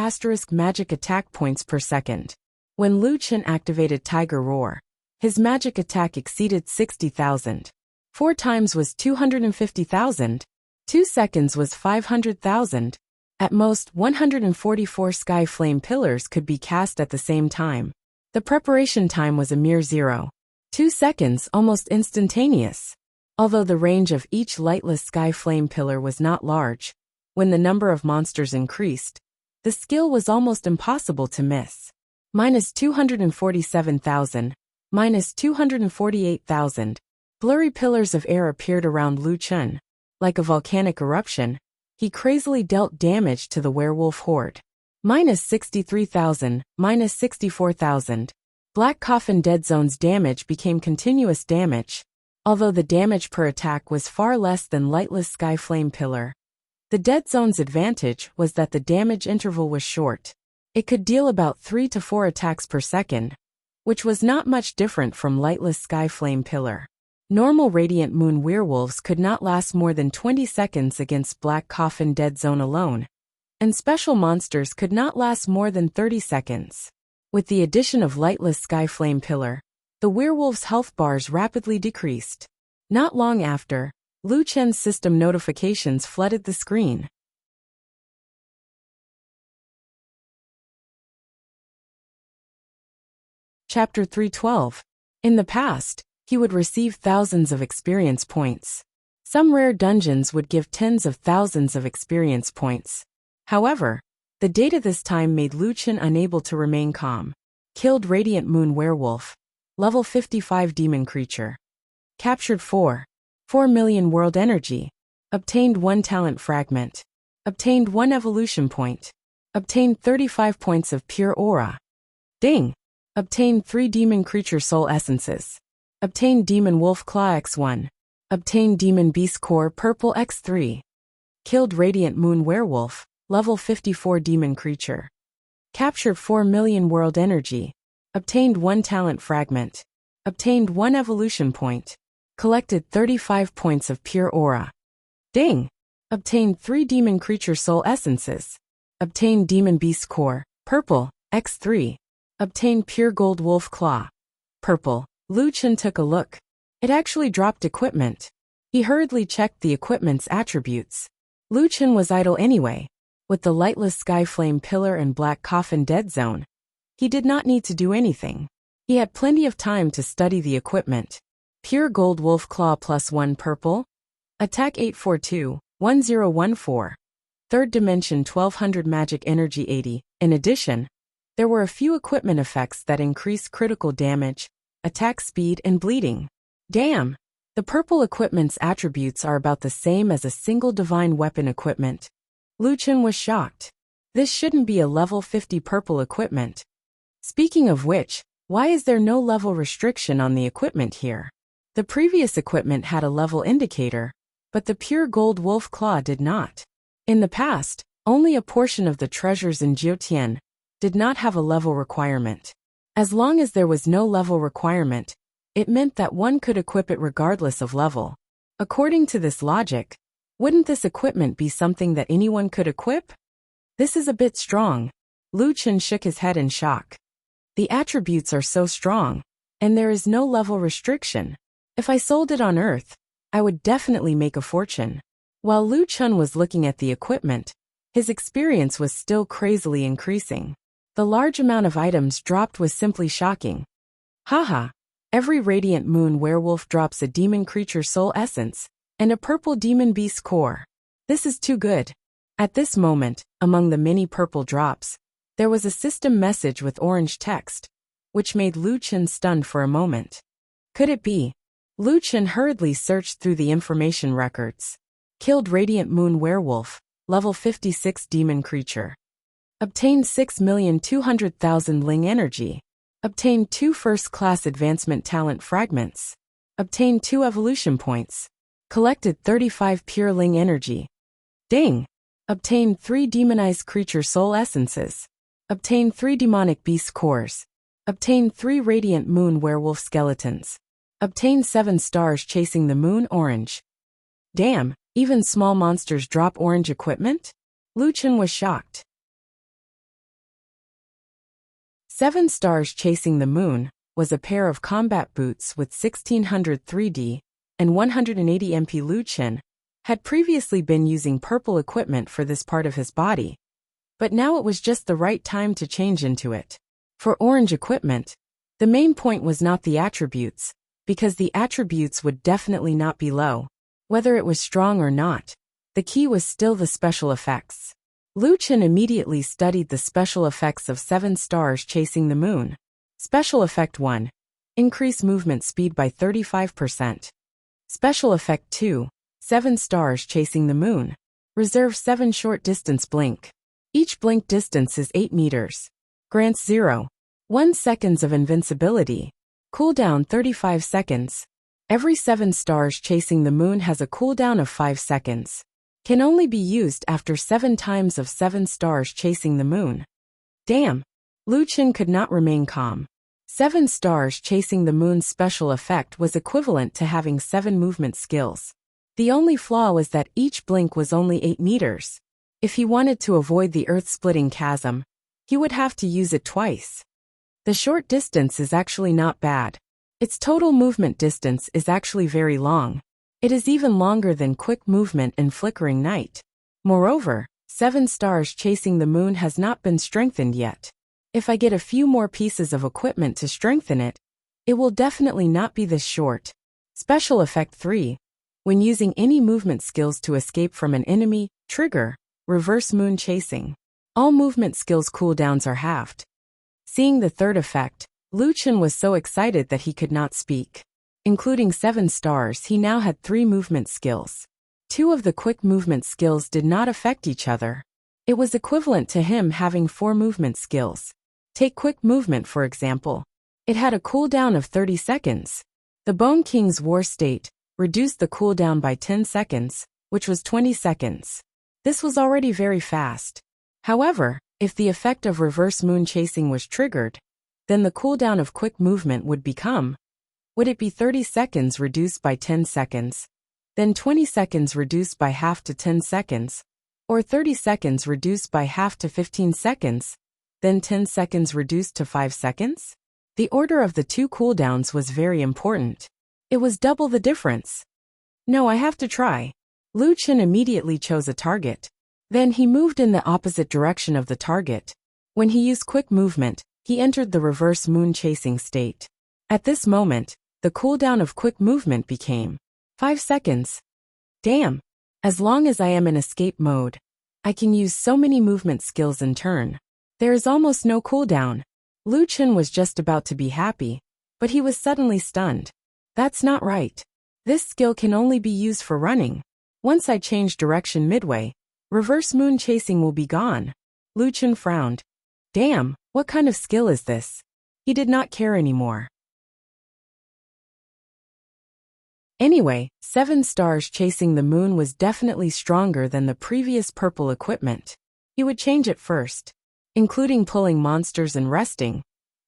magic attack points per second. When Lu Chen activated Tiger Roar, his magic attack exceeded 60,000. 4 times was 250,000. 2 seconds was 500,000. At most, 144 Sky Flame Pillars could be cast at the same time. The preparation time was a mere 0. 2 seconds, almost instantaneous. Although the range of each lightless sky flame pillar was not large, when the number of monsters increased, the skill was almost impossible to miss. -247,000, -248,000. Blurry pillars of air appeared around Lu Chun. Like a volcanic eruption, he crazily dealt damage to the werewolf horde. -63,000, -64,000. Black Coffin Dead Zone's damage became continuous damage, although the damage per attack was far less than lightless sky flame pillar. The Dead Zone's advantage was that the damage interval was short. It could deal about 3 to 4 attacks per second, which was not much different from lightless sky flame pillar. Normal Radiant Moon werewolves could not last more than 20 seconds against Black Coffin Dead Zone alone, and special monsters could not last more than 30 seconds. With the addition of lightless sky flame pillar, the werewolf's health bars rapidly decreased. Not long after, Lu Chen's system notifications flooded the screen. Chapter 312. In the past, he would receive thousands of experience points. Some rare dungeons would give tens of thousands of experience points. However, the data this time made Lu Chen unable to remain calm. Killed Radiant Moon Werewolf. Level 55 Demon Creature. Captured 4 million World Energy. Obtained 1 Talent Fragment. Obtained 1 Evolution Point. Obtained 35 points of Pure Aura. Ding! Obtained 3 Demon Creature Soul Essences. Obtained Demon Wolf Claw X1. Obtained Demon Beast Core Purple X3. Killed Radiant Moon Werewolf. Level 54 Demon Creature. Captured 4 million World Energy. Obtained 1 Talent Fragment. Obtained 1 Evolution Point. Collected 35 points of Pure Aura. Ding! Obtained 3 Demon Creature Soul Essences. Obtained Demon Beast Core, Purple, X3. Obtained Pure Gold Wolf Claw. Purple. Lu Chen took a look. It actually dropped equipment. He hurriedly checked the equipment's attributes. Lu Chen was idle anyway. With the lightless sky flame pillar and Black Coffin Dead Zone, he did not need to do anything. He had plenty of time to study the equipment. Pure Gold Wolf Claw +1 Purple. Attack 842, 1014. Third Dimension 1200 Magic Energy 80. In addition, there were a few equipment effects that increased critical damage, attack speed, and bleeding. Damn! The purple equipment's attributes are about the same as a single divine weapon equipment. Lu Chen was shocked. This shouldn't be a level 50 purple equipment. Speaking of which, why is there no level restriction on the equipment here? The previous equipment had a level indicator, but the Pure Gold Wolf Claw did not. In the past, only a portion of the treasures in Jiutian did not have a level requirement. As long as there was no level requirement, it meant that one could equip it regardless of level. According to this logic, wouldn't this equipment be something that anyone could equip? This is a bit strong. Lu Chen shook his head in shock. The attributes are so strong, and there is no level restriction. If I sold it on Earth, I would definitely make a fortune. While Lu Chen was looking at the equipment, his experience was still crazily increasing. The large amount of items dropped was simply shocking. Haha! Every Radiant Moon werewolf drops a Demon Creature Soul Essence and a Purple Demon Beast Core. This is too good. At this moment, among the many purple drops, there was a system message with orange text, which made Lu Chen stunned for a moment. Could it be? Lu Chen hurriedly searched through the information records. Killed Radiant Moon Werewolf, level 56 Demon Creature. Obtained 6,200,000 Ling Energy. Obtained 2 first-class advancement talent fragments. Obtained 2 evolution points. Collected 35 pure Ling Energy. Ding! Obtained 3 demonized creature soul essences. Obtained 3 demonic beast cores. Obtained 3 radiant moon werewolf skeletons. Obtained 7 stars chasing the moon orange. Damn, even small monsters drop orange equipment? Lu Chen was shocked. 7 stars chasing the moon was a pair of combat boots with 1600 3D and 180 MP. Lu Chen had previously been using purple equipment for this part of his body, but now it was just the right time to change into it. For orange equipment, the main point was not the attributes, because the attributes would definitely not be low. Whether it was strong or not, the key was still the special effects. Lu Chen immediately studied the special effects of 7 stars chasing the moon. Special Effect 1. Increase movement speed by 35%. Special Effect 2. 7 stars chasing the moon. Reserve 7 short distance blink. Each blink distance is 8 meters. Grants 0.1 seconds of invincibility. Cooldown 35 seconds. Every 7 stars chasing the moon has a cooldown of 5 seconds. Can only be used after 7 times of 7 stars chasing the moon. Damn! Lu Chen could not remain calm. 7 stars chasing the moon's special effect was equivalent to having 7 movement skills. The only flaw was that each blink was only 8 meters. If he wanted to avoid the earth-splitting chasm, he would have to use it twice. The short distance is actually not bad. Its total movement distance is actually very long. It is even longer than quick movement in flickering night. Moreover, 7 stars chasing the moon has not been strengthened yet. If I get a few more pieces of equipment to strengthen it, it will definitely not be this short. Special Effect 3. When using any movement skills to escape from an enemy, trigger, reverse moon chasing. All movement skills cooldowns are halved. Seeing the third effect, Lu Chen was so excited that he could not speak. Including 7 stars, he now had 3 movement skills. 2 of the quick movement skills did not affect each other. It was equivalent to him having 4 movement skills. Take quick movement for example. It had a cooldown of 30 seconds. The Bone King's War State reduced the cooldown by 10 seconds, which was 20 seconds. This was already very fast. However, if the effect of reverse moon chasing was triggered, then the cooldown of quick movement would it be 30 seconds reduced by 10 seconds, then 20 seconds reduced by half to 10 seconds, or 30 seconds reduced by half to 15 seconds, then 10 seconds reduced to 5 seconds? The order of the 2 cooldowns was very important. It was double the difference. No, I have to try. Lu Chen immediately chose a target. Then he moved in the opposite direction of the target. When he used quick movement, he entered the reverse moon chasing state. At this moment, the cooldown of quick movement became 5 seconds. Damn! As long as I am in escape mode, I can use so many movement skills in turn. There is almost no cooldown. Lu Chen was just about to be happy, but he was suddenly stunned. That's not right. This skill can only be used for running. Once I change direction midway, reverse moon chasing will be gone. Lu Chen frowned. Damn, what kind of skill is this? He did not care anymore. Anyway, 7 stars chasing the moon was definitely stronger than the previous purple equipment. He would change it first. Including pulling monsters and resting,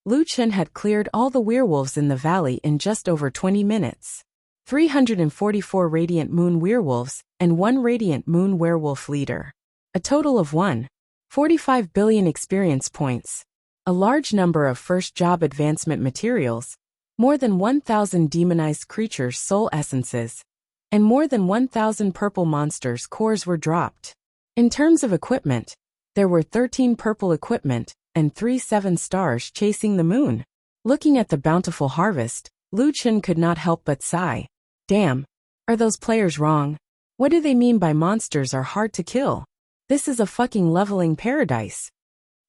Lu Chen had cleared all the werewolves in the valley in just over 20 minutes. 344 Radiant Moon Werewolves and 1 Radiant Moon Werewolf Leader. A total of 1.45 billion experience points. A large number of first job advancement materials, more than 1,000 demonized creatures' soul essences, and more than 1,000 purple monsters' cores were dropped. In terms of equipment, there were 13 purple equipment and 3 7 stars chasing the moon. Looking at the bountiful harvest, Lu Chen could not help but sigh. Damn, are those players wrong? What do they mean by monsters are hard to kill? This is a fucking leveling paradise.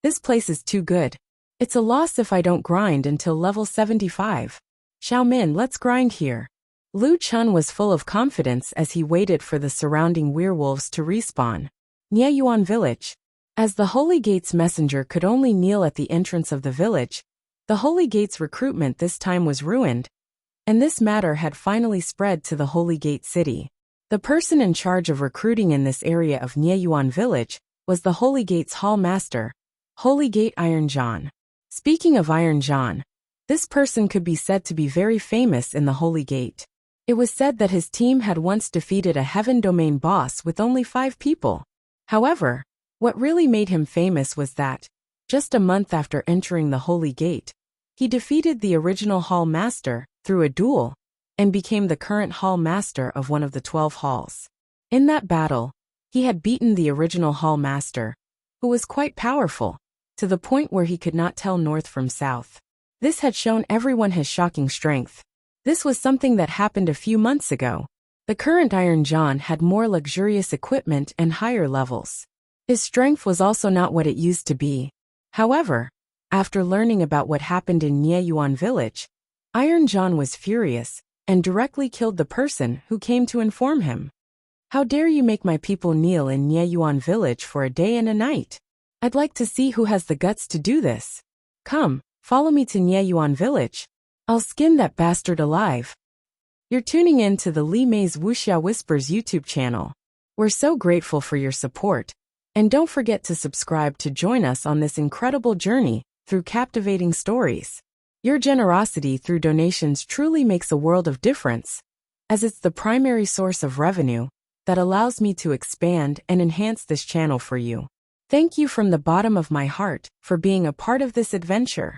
This place is too good. It's a loss if I don't grind until level 75. Xiaomin, let's grind here. Lu Chen was full of confidence as he waited for the surrounding werewolves to respawn. Nieyuan Village. As the Holy Gate's messenger could only kneel at the entrance of the village, the Holy Gate's recruitment this time was ruined, and this matter had finally spread to the Holy Gate city. The person in charge of recruiting in this area of Nieyuan Village was the Holy Gate's Hall Master, Holy Gate Iron John. Speaking of Iron John, this person could be said to be very famous in the Holy Gate. It was said that his team had once defeated a Heaven Domain boss with only 5 people. However, what really made him famous was that, just a month after entering the Holy Gate, he defeated the original Hall Master through a duel and became the current Hall Master of one of the 12 halls. In that battle, he had beaten the original Hall Master, who was quite powerful, to the point where he could not tell north from south. This had shown everyone his shocking strength. This was something that happened a few months ago. The current Iron John had more luxurious equipment and higher levels. His strength was also not what it used to be. However, after learning about what happened in Nieyuan village, Iron John was furious and directly killed the person who came to inform him. How dare you make my people kneel in Nieyuan village for a day and a night? I'd like to see who has the guts to do this. Come, follow me to Nieyuan village. I'll skin that bastard alive. You're tuning in to the Li Mei's Wuxia Whispers YouTube channel. We're so grateful for your support. And don't forget to subscribe to join us on this incredible journey through captivating stories. Your generosity through donations truly makes a world of difference, as it's the primary source of revenue that allows me to expand and enhance this channel for you. Thank you from the bottom of my heart for being a part of this adventure.